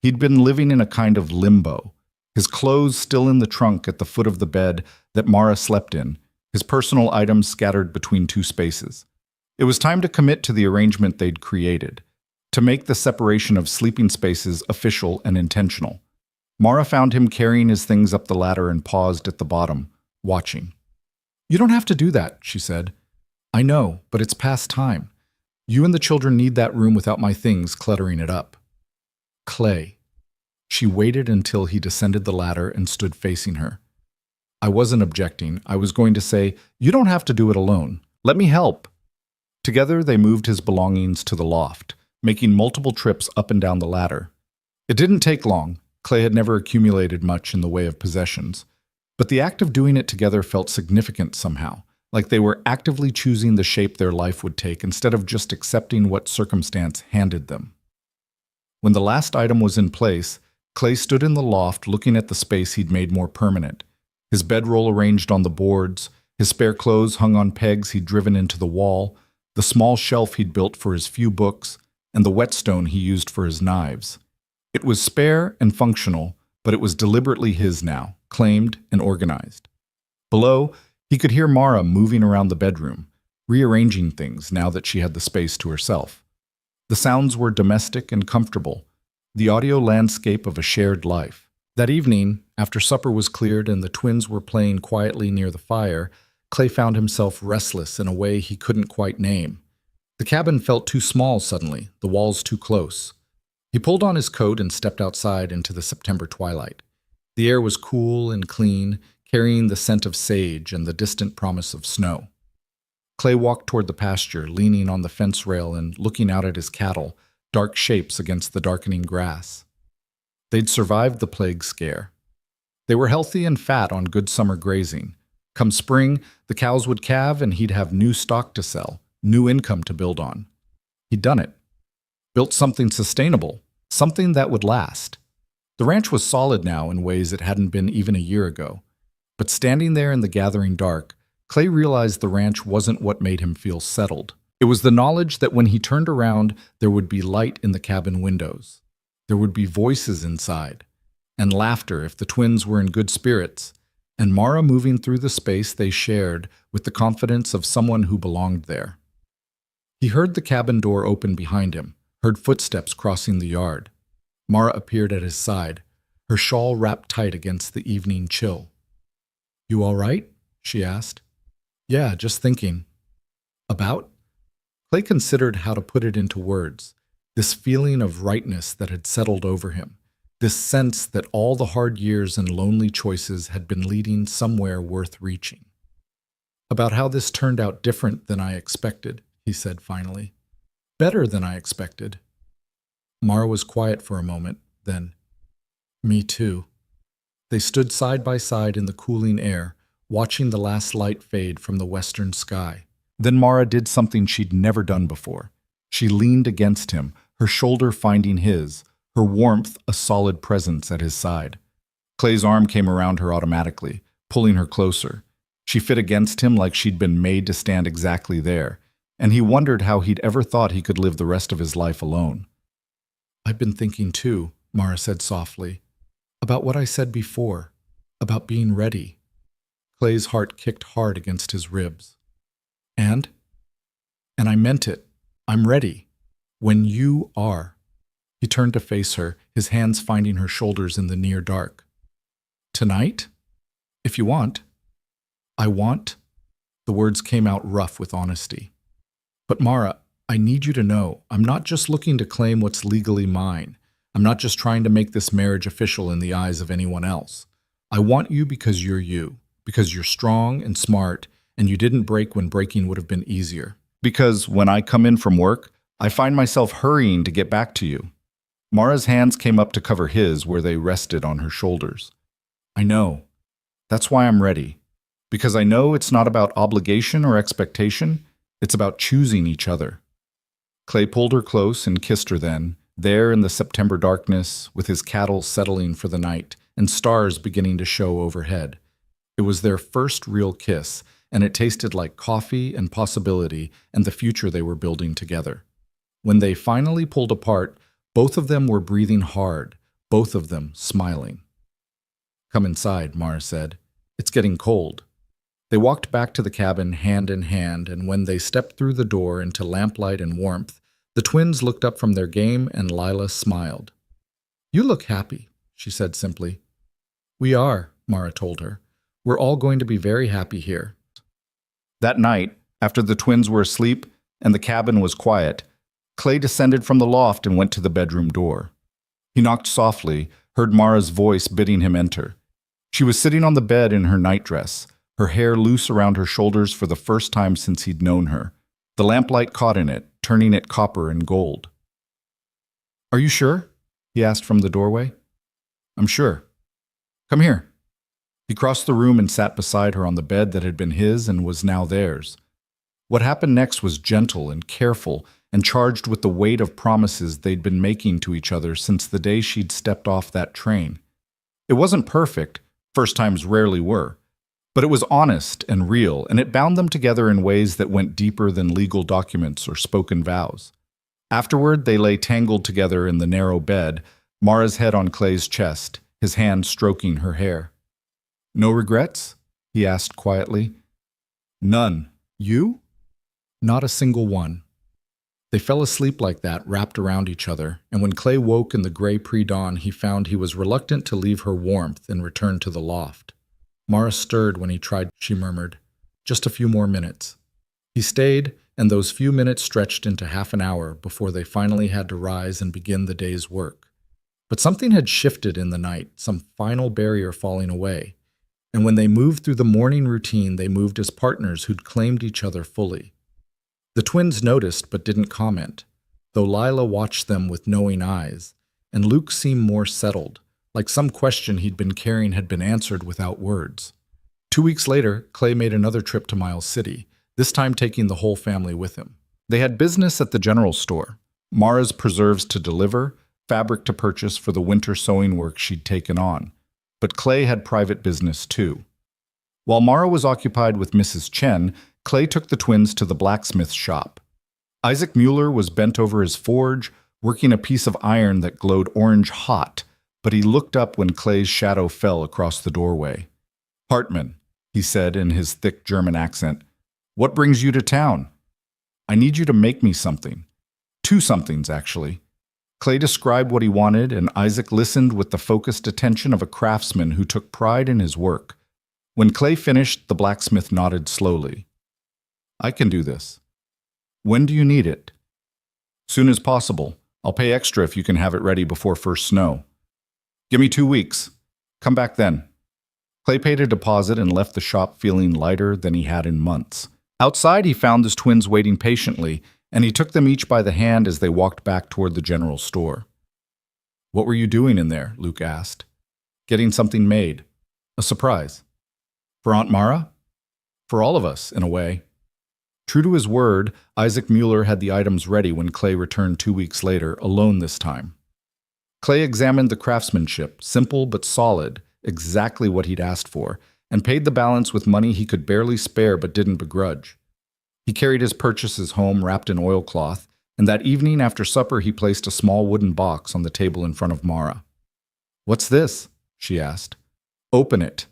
Speaker 1: He'd been living in a kind of limbo, his clothes still in the trunk at the foot of the bed that Mara slept in, his personal items scattered between two spaces. It was time to commit to the arrangement they'd created, to make the separation of sleeping spaces official and intentional. Mara found him carrying his things up the ladder and paused at the bottom, watching. "You don't have to do that," she said. "I know, but it's past time. You and the children need that room without my things cluttering it up." "Clay." She waited until he descended the ladder and stood facing her. "I wasn't objecting. I was going to say, you don't have to do it alone. Let me help." Together, they moved his belongings to the loft, making multiple trips up and down the ladder. It didn't take long. Clay had never accumulated much in the way of possessions. But the act of doing it together felt significant somehow, like they were actively choosing the shape their life would take instead of just accepting what circumstance handed them. When the last item was in place, Clay stood in the loft looking at the space he'd made more permanent, his bedroll arranged on the boards, his spare clothes hung on pegs he'd driven into the wall, the small shelf he'd built for his few books, and the whetstone he used for his knives. It was spare and functional, but it was deliberately his now, claimed and organized. Below, he could hear Mara moving around the bedroom, rearranging things now that she had the space to herself. The sounds were domestic and comfortable, the audio landscape of a shared life. That evening, after supper was cleared and the twins were playing quietly near the fire, Clay found himself restless in a way he couldn't quite name. The cabin felt too small suddenly, the walls too close. He pulled on his coat and stepped outside into the September twilight. The air was cool and clean, carrying the scent of sage and the distant promise of snow. Clay walked toward the pasture, leaning on the fence rail and looking out at his cattle, dark shapes against the darkening grass. They'd survived the plague scare. They were healthy and fat on good summer grazing. Come spring, the cows would calve and he'd have new stock to sell, new income to build on. He'd done it. Built something sustainable, something that would last. The ranch was solid now in ways it hadn't been even a year ago. But standing there in the gathering dark, Clay realized the ranch wasn't what made him feel settled. It was the knowledge that when he turned around, there would be light in the cabin windows. There would be voices inside, and laughter if the twins were in good spirits, and Mara moving through the space they shared with the confidence of someone who belonged there. He heard the cabin door open behind him, heard footsteps crossing the yard. Mara appeared at his side, her shawl wrapped tight against the evening chill. "You all right?" she asked. "Yeah, just thinking." "About?" Clay considered how to put it into words, this feeling of rightness that had settled over him, this sense that all the hard years and lonely choices had been leading somewhere worth reaching. "About how this turned out different than I expected," he said finally. "Better than I expected." Mara was quiet for a moment, then, "Me too." They stood side by side in the cooling air, watching the last light fade from the western sky. Then Mara did something she'd never done before. She leaned against him, her shoulder finding his, her warmth a solid presence at his side. Clay's arm came around her automatically, pulling her closer. She fit against him like she'd been made to stand exactly there, and he wondered how he'd ever thought he could live the rest of his life alone. "I've been thinking too," Mara said softly, "about what I said before, about being ready." Clay's heart kicked hard against his ribs. And I meant it. I'm ready. When you are." He turned to face her, his hands finding her shoulders in the near dark. "Tonight? If you want." "I want?" The words came out rough with honesty. "But Mara, I need you to know, I'm not just looking to claim what's legally mine. I'm not just trying to make this marriage official in the eyes of anyone else. I want you because you're you, because you're strong and smart, and you didn't break when breaking would have been easier. Because when I come in from work, I find myself hurrying to get back to you." Mara's hands came up to cover his where they rested on her shoulders. "I know. That's why I'm ready. Because I know it's not about obligation or expectation, it's about choosing each other." Clay pulled her close and kissed her then, there in the September darkness, with his cattle settling for the night and stars beginning to show overhead. It was their first real kiss, and it tasted like coffee and possibility and the future they were building together. When they finally pulled apart, both of them were breathing hard, both of them smiling. "Come inside," Mara said. "It's getting cold." They walked back to the cabin hand in hand, and when they stepped through the door into lamplight and warmth, the twins looked up from their game and Lila smiled. "You look happy," she said simply. "We are," Mara told her. "We're all going to be very happy here." That night, after the twins were asleep and the cabin was quiet, Clay descended from the loft and went to the bedroom door. He knocked softly, heard Mara's voice bidding him enter. She was sitting on the bed in her nightdress, her hair loose around her shoulders for the first time since he'd known her. The lamplight caught in it, turning it copper and gold. "Are you sure?" he asked from the doorway. "I'm sure. Come here." He crossed the room and sat beside her on the bed that had been his and was now theirs. What happened next was gentle and careful and charged with the weight of promises they'd been making to each other since the day she'd stepped off that train. It wasn't perfect, first times rarely were, but it was honest and real, and it bound them together in ways that went deeper than legal documents or spoken vows. Afterward, they lay tangled together in the narrow bed, Mara's head on Clay's chest, his hand stroking her hair. "No regrets?" he asked quietly. "None. You?"
Speaker 2: Not a single one. They fell asleep like that, wrapped around each other, and when Clay woke in the gray pre-dawn, he found he was reluctant to leave her warmth and return to the loft. Mara stirred when he tried, she murmured. Just a few more minutes. He stayed, and those few minutes stretched into half an hour before they finally had to rise and begin the day's work. But something had shifted in the night, some final barrier falling away. And when they moved through the morning routine, they moved as partners who'd claimed each other fully. The twins noticed but didn't comment, though Lila watched them with knowing eyes, and Luke seemed more settled, like some question he'd been carrying had been answered without words. 2 weeks later, Clay made another trip to Miles City, this time taking the whole family with him. They had business at the general store, Mara's preserves to deliver, fabric to purchase for the winter sewing work she'd taken on. But Clay had private business too. While Mara was occupied with Mrs. Chen, Clay took the twins to the blacksmith shop. Isaac Mueller was bent over his forge, working a piece of iron that glowed orange hot, but he looked up when Clay's shadow fell across the doorway. "Hartman," he said in his thick German accent, "what brings you to town? I need you to make me something. 2 somethings, actually." Clay described what he wanted, and Isaac listened with the focused attention of a craftsman who took pride in his work. When Clay finished, the blacksmith nodded slowly. "I can do this. When do you need it?" "Soon as possible. I'll pay extra if you can have it ready before first snow." "Give me 2 weeks. Come back then." Clay paid a deposit and left the shop feeling lighter than he had in months. Outside, he found his twins waiting patiently, and he took them each by the hand as they walked back toward the general store. "What were you doing in there?" Luke asked. "Getting something made. A surprise." "For Aunt Mara?" "For all of us, in a way." True to his word, Isaac Mueller had the items ready when Clay returned 2 weeks later, alone this time. Clay examined the craftsmanship, simple but solid, exactly what he'd asked for, and paid the balance with money he could barely spare but didn't begrudge. He carried his purchases home wrapped in oilcloth, and that evening after supper he placed a small wooden box on the table in front of Mara. "What's this?" she asked. "Open it."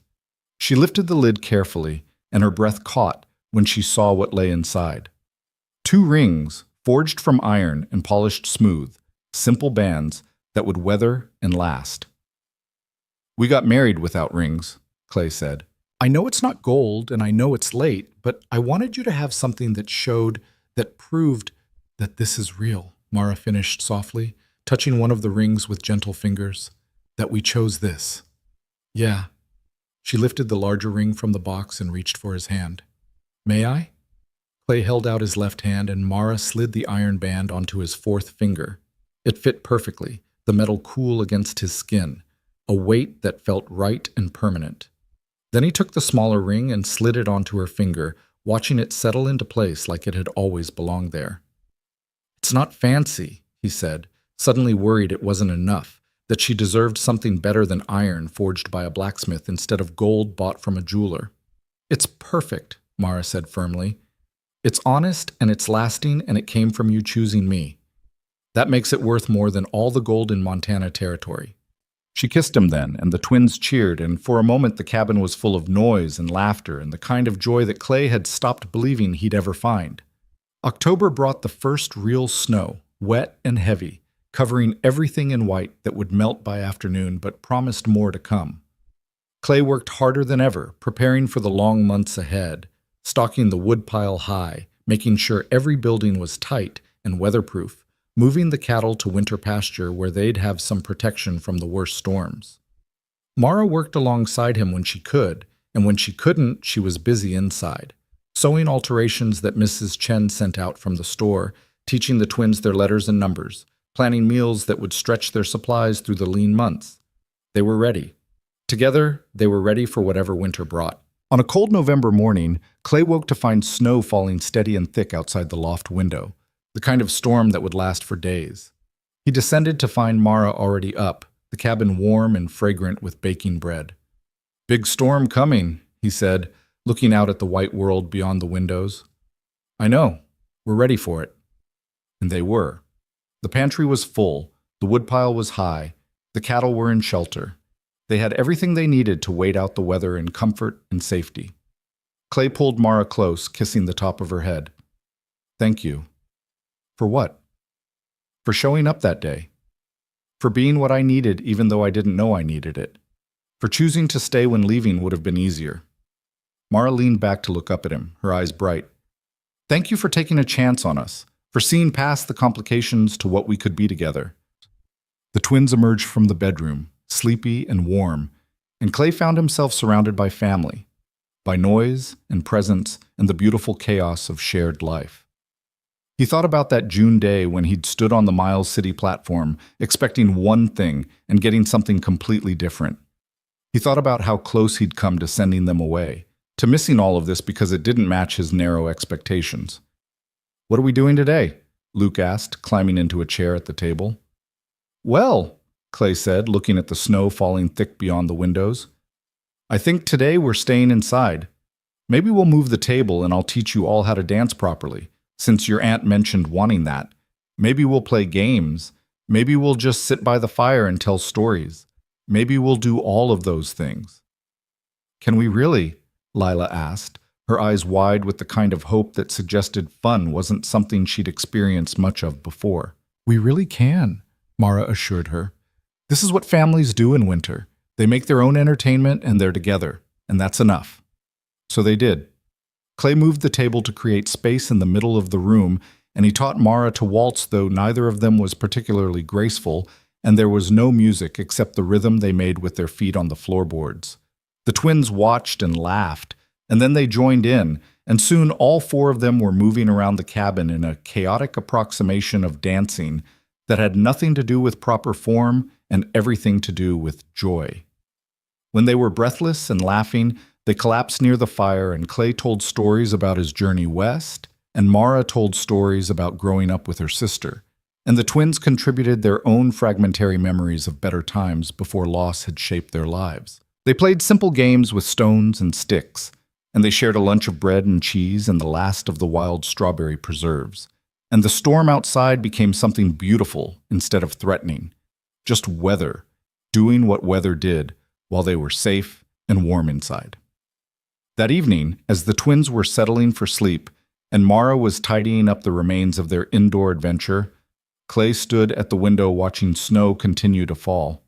Speaker 2: She lifted the lid carefully, and her breath caught when she saw what lay inside. 2 rings, forged from iron and polished smooth, simple bands that would weather and last. "We got married without rings," Clay said. "I know it's not gold and I know it's late, but I wanted you to have something that showed, that proved that this is real," Mara finished softly, touching one of the rings with gentle fingers. "That we chose this." "Yeah." She lifted the larger ring from the box and reached for his hand. "May I?" Clay held out his left hand and Mara slid the iron band onto his 4th finger. It fit perfectly, the metal cool against his skin, a weight that felt right and permanent. Then he took the smaller ring and slid it onto her finger, watching it settle into place like it had always belonged there. "It's not fancy," he said, suddenly worried it wasn't enough, that she deserved something better than iron forged by a blacksmith instead of gold bought from a jeweler. "It's perfect," Mara said firmly. "It's honest and it's lasting and it came from you choosing me. That makes it worth more than all the gold in Montana territory." She kissed him then, and the twins cheered, and for a moment the cabin was full of noise and laughter and the kind of joy that Clay had stopped believing he'd ever find. October brought the first real snow, wet and heavy, covering everything in white that would melt by afternoon but promised more to come. Clay worked harder than ever, preparing for the long months ahead, stocking the woodpile high, making sure every building was tight and weatherproof, moving the cattle to winter pasture where they'd have some protection from the worst storms. Mara worked alongside him when she could, and when she couldn't, she was busy inside, sewing alterations that Mrs. Chen sent out from the store, teaching the twins their letters and numbers, planning meals that would stretch their supplies through the lean months. They were ready. Together, they were ready for whatever winter brought. On a cold November morning, Clay woke to find snow falling steady and thick outside the loft window, the kind of storm that would last for days. He descended to find Mara already up, the cabin warm and fragrant with baking bread. "Big storm coming," he said, looking out at the white world beyond the windows. "I know. We're ready for it." And they were. The pantry was full, the woodpile was high, the cattle were in shelter. They had everything they needed to wait out the weather in comfort and safety. Clay pulled Mara close, kissing the top of her head.
Speaker 1: Thank you. For what? For showing up that day. For being what I needed even though I didn't know I needed it. For choosing to stay when leaving would have been easier. Mara leaned back to look up at him, her eyes bright. Thank you for taking a chance on us, for seeing past the complications to what we could be together. The twins emerged from the bedroom, sleepy and warm, and Clay found himself surrounded by family, by noise and presence and the beautiful chaos of shared life. He thought about that June day when he'd stood on the Miles City platform, expecting one thing and getting something completely different. He thought about how close he'd come to sending them away, to missing all of this because it didn't match his narrow expectations. What are we doing today? Luke asked, climbing into a chair at the table. Well, Clay said, looking at the snow falling thick beyond the windows. I think today we're staying inside. Maybe we'll move the table and I'll teach you all how to dance properly, since your aunt mentioned wanting that. Maybe we'll play games. Maybe we'll just sit by the fire and tell stories. Maybe we'll do all of those things. Can we really? Lila asked, her eyes wide with the kind of hope that suggested fun wasn't something she'd experienced much of before. We really can, Mara assured her. This is what families do in winter. They make their own entertainment and they're together, and that's enough. So they did. Clay moved the table to create space in the middle of the room, and he taught Mara to waltz, though neither of them was particularly graceful, and there was no music except the rhythm they made with their feet on the floorboards. The twins watched and laughed, and then they joined in, and soon all four of them were moving around the cabin in a chaotic approximation of dancing that had nothing to do with proper form and everything to do with joy. When they were breathless and laughing, they collapsed near the fire, and Clay told stories about his journey west, and Mara told stories about growing up with her sister, and the twins contributed their own fragmentary memories of better times before loss had shaped their lives. They played simple games with stones and sticks, and they shared a lunch of bread and cheese and the last of the wild strawberry preserves. And the storm outside became something beautiful instead of threatening. Just weather, doing what weather did while they were safe and warm inside. That evening, as the twins were settling for sleep and Mara was tidying up the remains of their indoor adventure, Clay stood at the window watching snow continue to fall.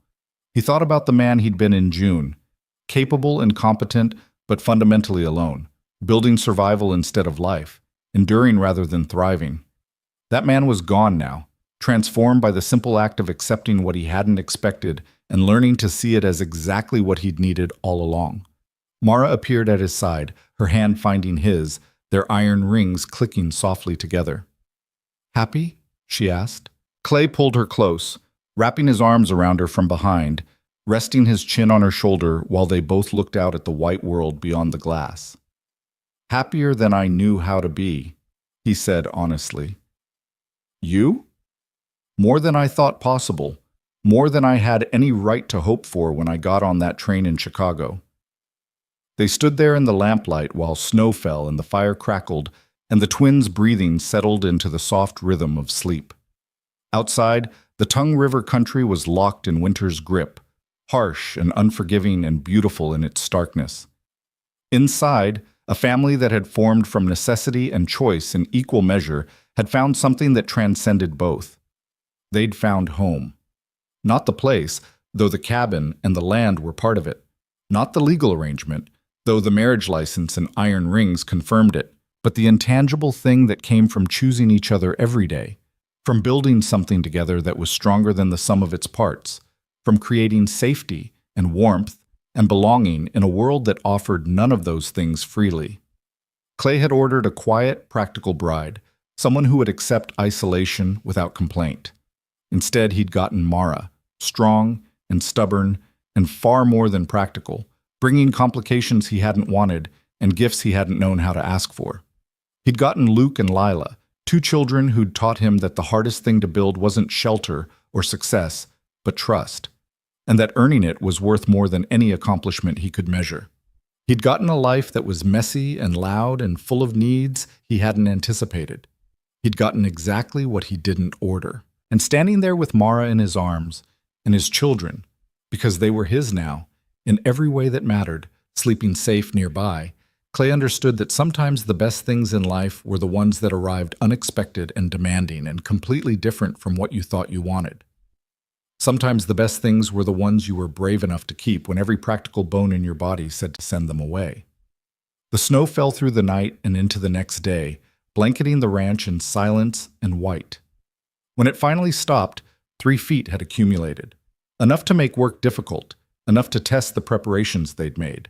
Speaker 1: He thought about the man he'd been in June, capable and competent, but fundamentally alone, building survival instead of life, enduring rather than thriving. That man was gone now, transformed by the simple act of accepting what he hadn't expected and learning to see it as exactly what he'd needed all along. Mara appeared at his side, her hand finding his, their iron rings clicking softly together. Happy? She asked. Clay pulled her close, wrapping his arms around her from behind, resting his chin on her shoulder while they both looked out at the white world beyond the glass. Happier than I knew how to be, he said honestly. You? More than I thought possible, more than I had any right to hope for when I got on that train in Chicago. They stood there in the lamplight while snow fell and the fire crackled, and the twins' breathing settled into the soft rhythm of sleep. Outside, the Tongue River country was locked in winter's grip, harsh and unforgiving and beautiful in its starkness. Inside, a family that had formed from necessity and choice in equal measure had found something that transcended both. They'd found home. Not the place, though the cabin and the land were part of it. Not the legal arrangement, though the marriage license and iron rings confirmed it, but the intangible thing that came from choosing each other every day, from building something together that was stronger than the sum of its parts, from creating safety and warmth and belonging in a world that offered none of those things freely. Clay had ordered a quiet, practical bride, someone who would accept isolation without complaint. Instead, he'd gotten Mara, strong and stubborn and far more than practical, bringing complications he hadn't wanted and gifts he hadn't known how to ask for. He'd gotten Luke and Lila, two children who'd taught him that the hardest thing to build wasn't shelter or success, but trust, and that earning it was worth more than any accomplishment he could measure. He'd gotten a life that was messy and loud and full of needs he hadn't anticipated. He'd gotten exactly what he didn't order. And standing there with Mara in his arms, and his children, because they were his now, in every way that mattered, sleeping safe nearby,
Speaker 2: Clay understood that sometimes the best things in life were the ones that arrived unexpected and demanding and completely different from what you thought you wanted. Sometimes the best things were the ones you were brave enough to keep when every practical bone in your body said to send them away. The snow fell through the night and into the next day, blanketing the ranch in silence and white. When it finally stopped, 3 feet had accumulated, enough to make work difficult, enough to test the preparations they'd made.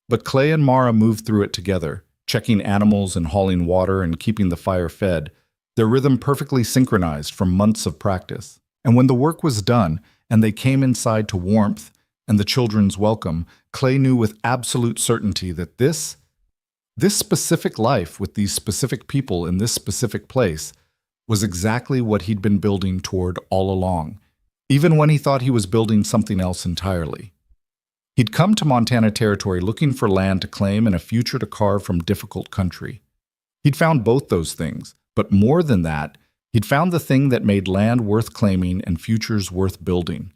Speaker 2: But Clay and Mara moved through it together, checking animals and hauling water and keeping the fire fed, their rhythm perfectly synchronized from months of practice. And when the work was done and they came inside to warmth and the children's welcome, Clay knew with absolute certainty that this specific life with these specific people in this specific place was exactly what he'd been building toward all along, even when he thought he was building something else entirely. He'd come to Montana Territory looking for land to claim and a future to carve from difficult country. He'd found both those things, but more than that, he'd found the thing that made land worth claiming and futures worth building.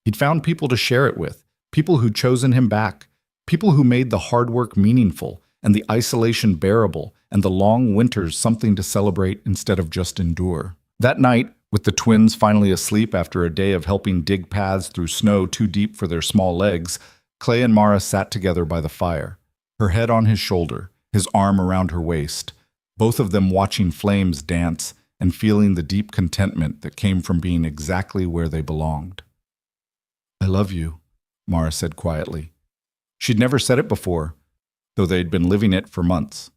Speaker 2: He'd found people to share it with, people who'd chosen him back, people who made the hard work meaningful and the isolation bearable and the long winters something to celebrate instead of just endure. That night, with the twins finally asleep after a day of helping dig paths through snow too deep for their small legs, Clay and Mara sat together by the fire, her head on his shoulder, his arm around her waist, both of them watching flames dance and feeling the deep contentment that came from being exactly where they belonged. "I love you," Mara said quietly. She'd never said it before, though they'd been living it for months.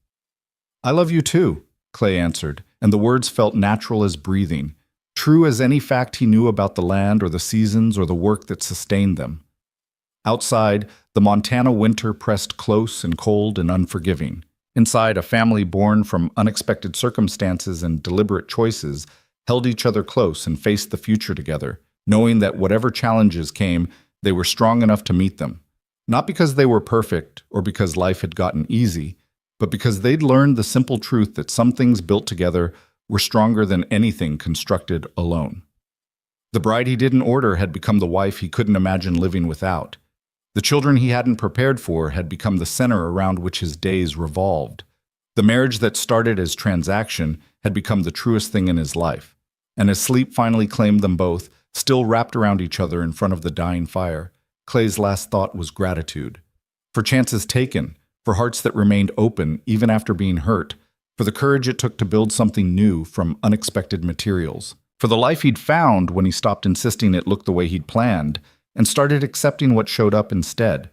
Speaker 2: "I love you too," Clay answered, and the words felt natural as breathing, true as any fact he knew about the land or the seasons or the work that sustained them. Outside, the Montana winter pressed close and cold and unforgiving. Inside, a family born from unexpected circumstances and deliberate choices held each other close and faced the future together, knowing that whatever challenges came, they were strong enough to meet them. Not because they were perfect or because life had gotten easy, but because they'd learned the simple truth that some things built together were stronger than anything constructed alone. The bride he didn't order had become the wife he couldn't imagine living without. The children he hadn't prepared for had become the center around which his days revolved. The marriage that started as transaction had become the truest thing in his life. And as sleep finally claimed them both, still wrapped around each other in front of the dying fire, Clay's last thought was gratitude. For chances taken, for hearts that remained open even after being hurt, for the courage it took to build something new from unexpected materials, for the life he'd found when he stopped insisting it looked the way he'd planned and started accepting what showed up instead.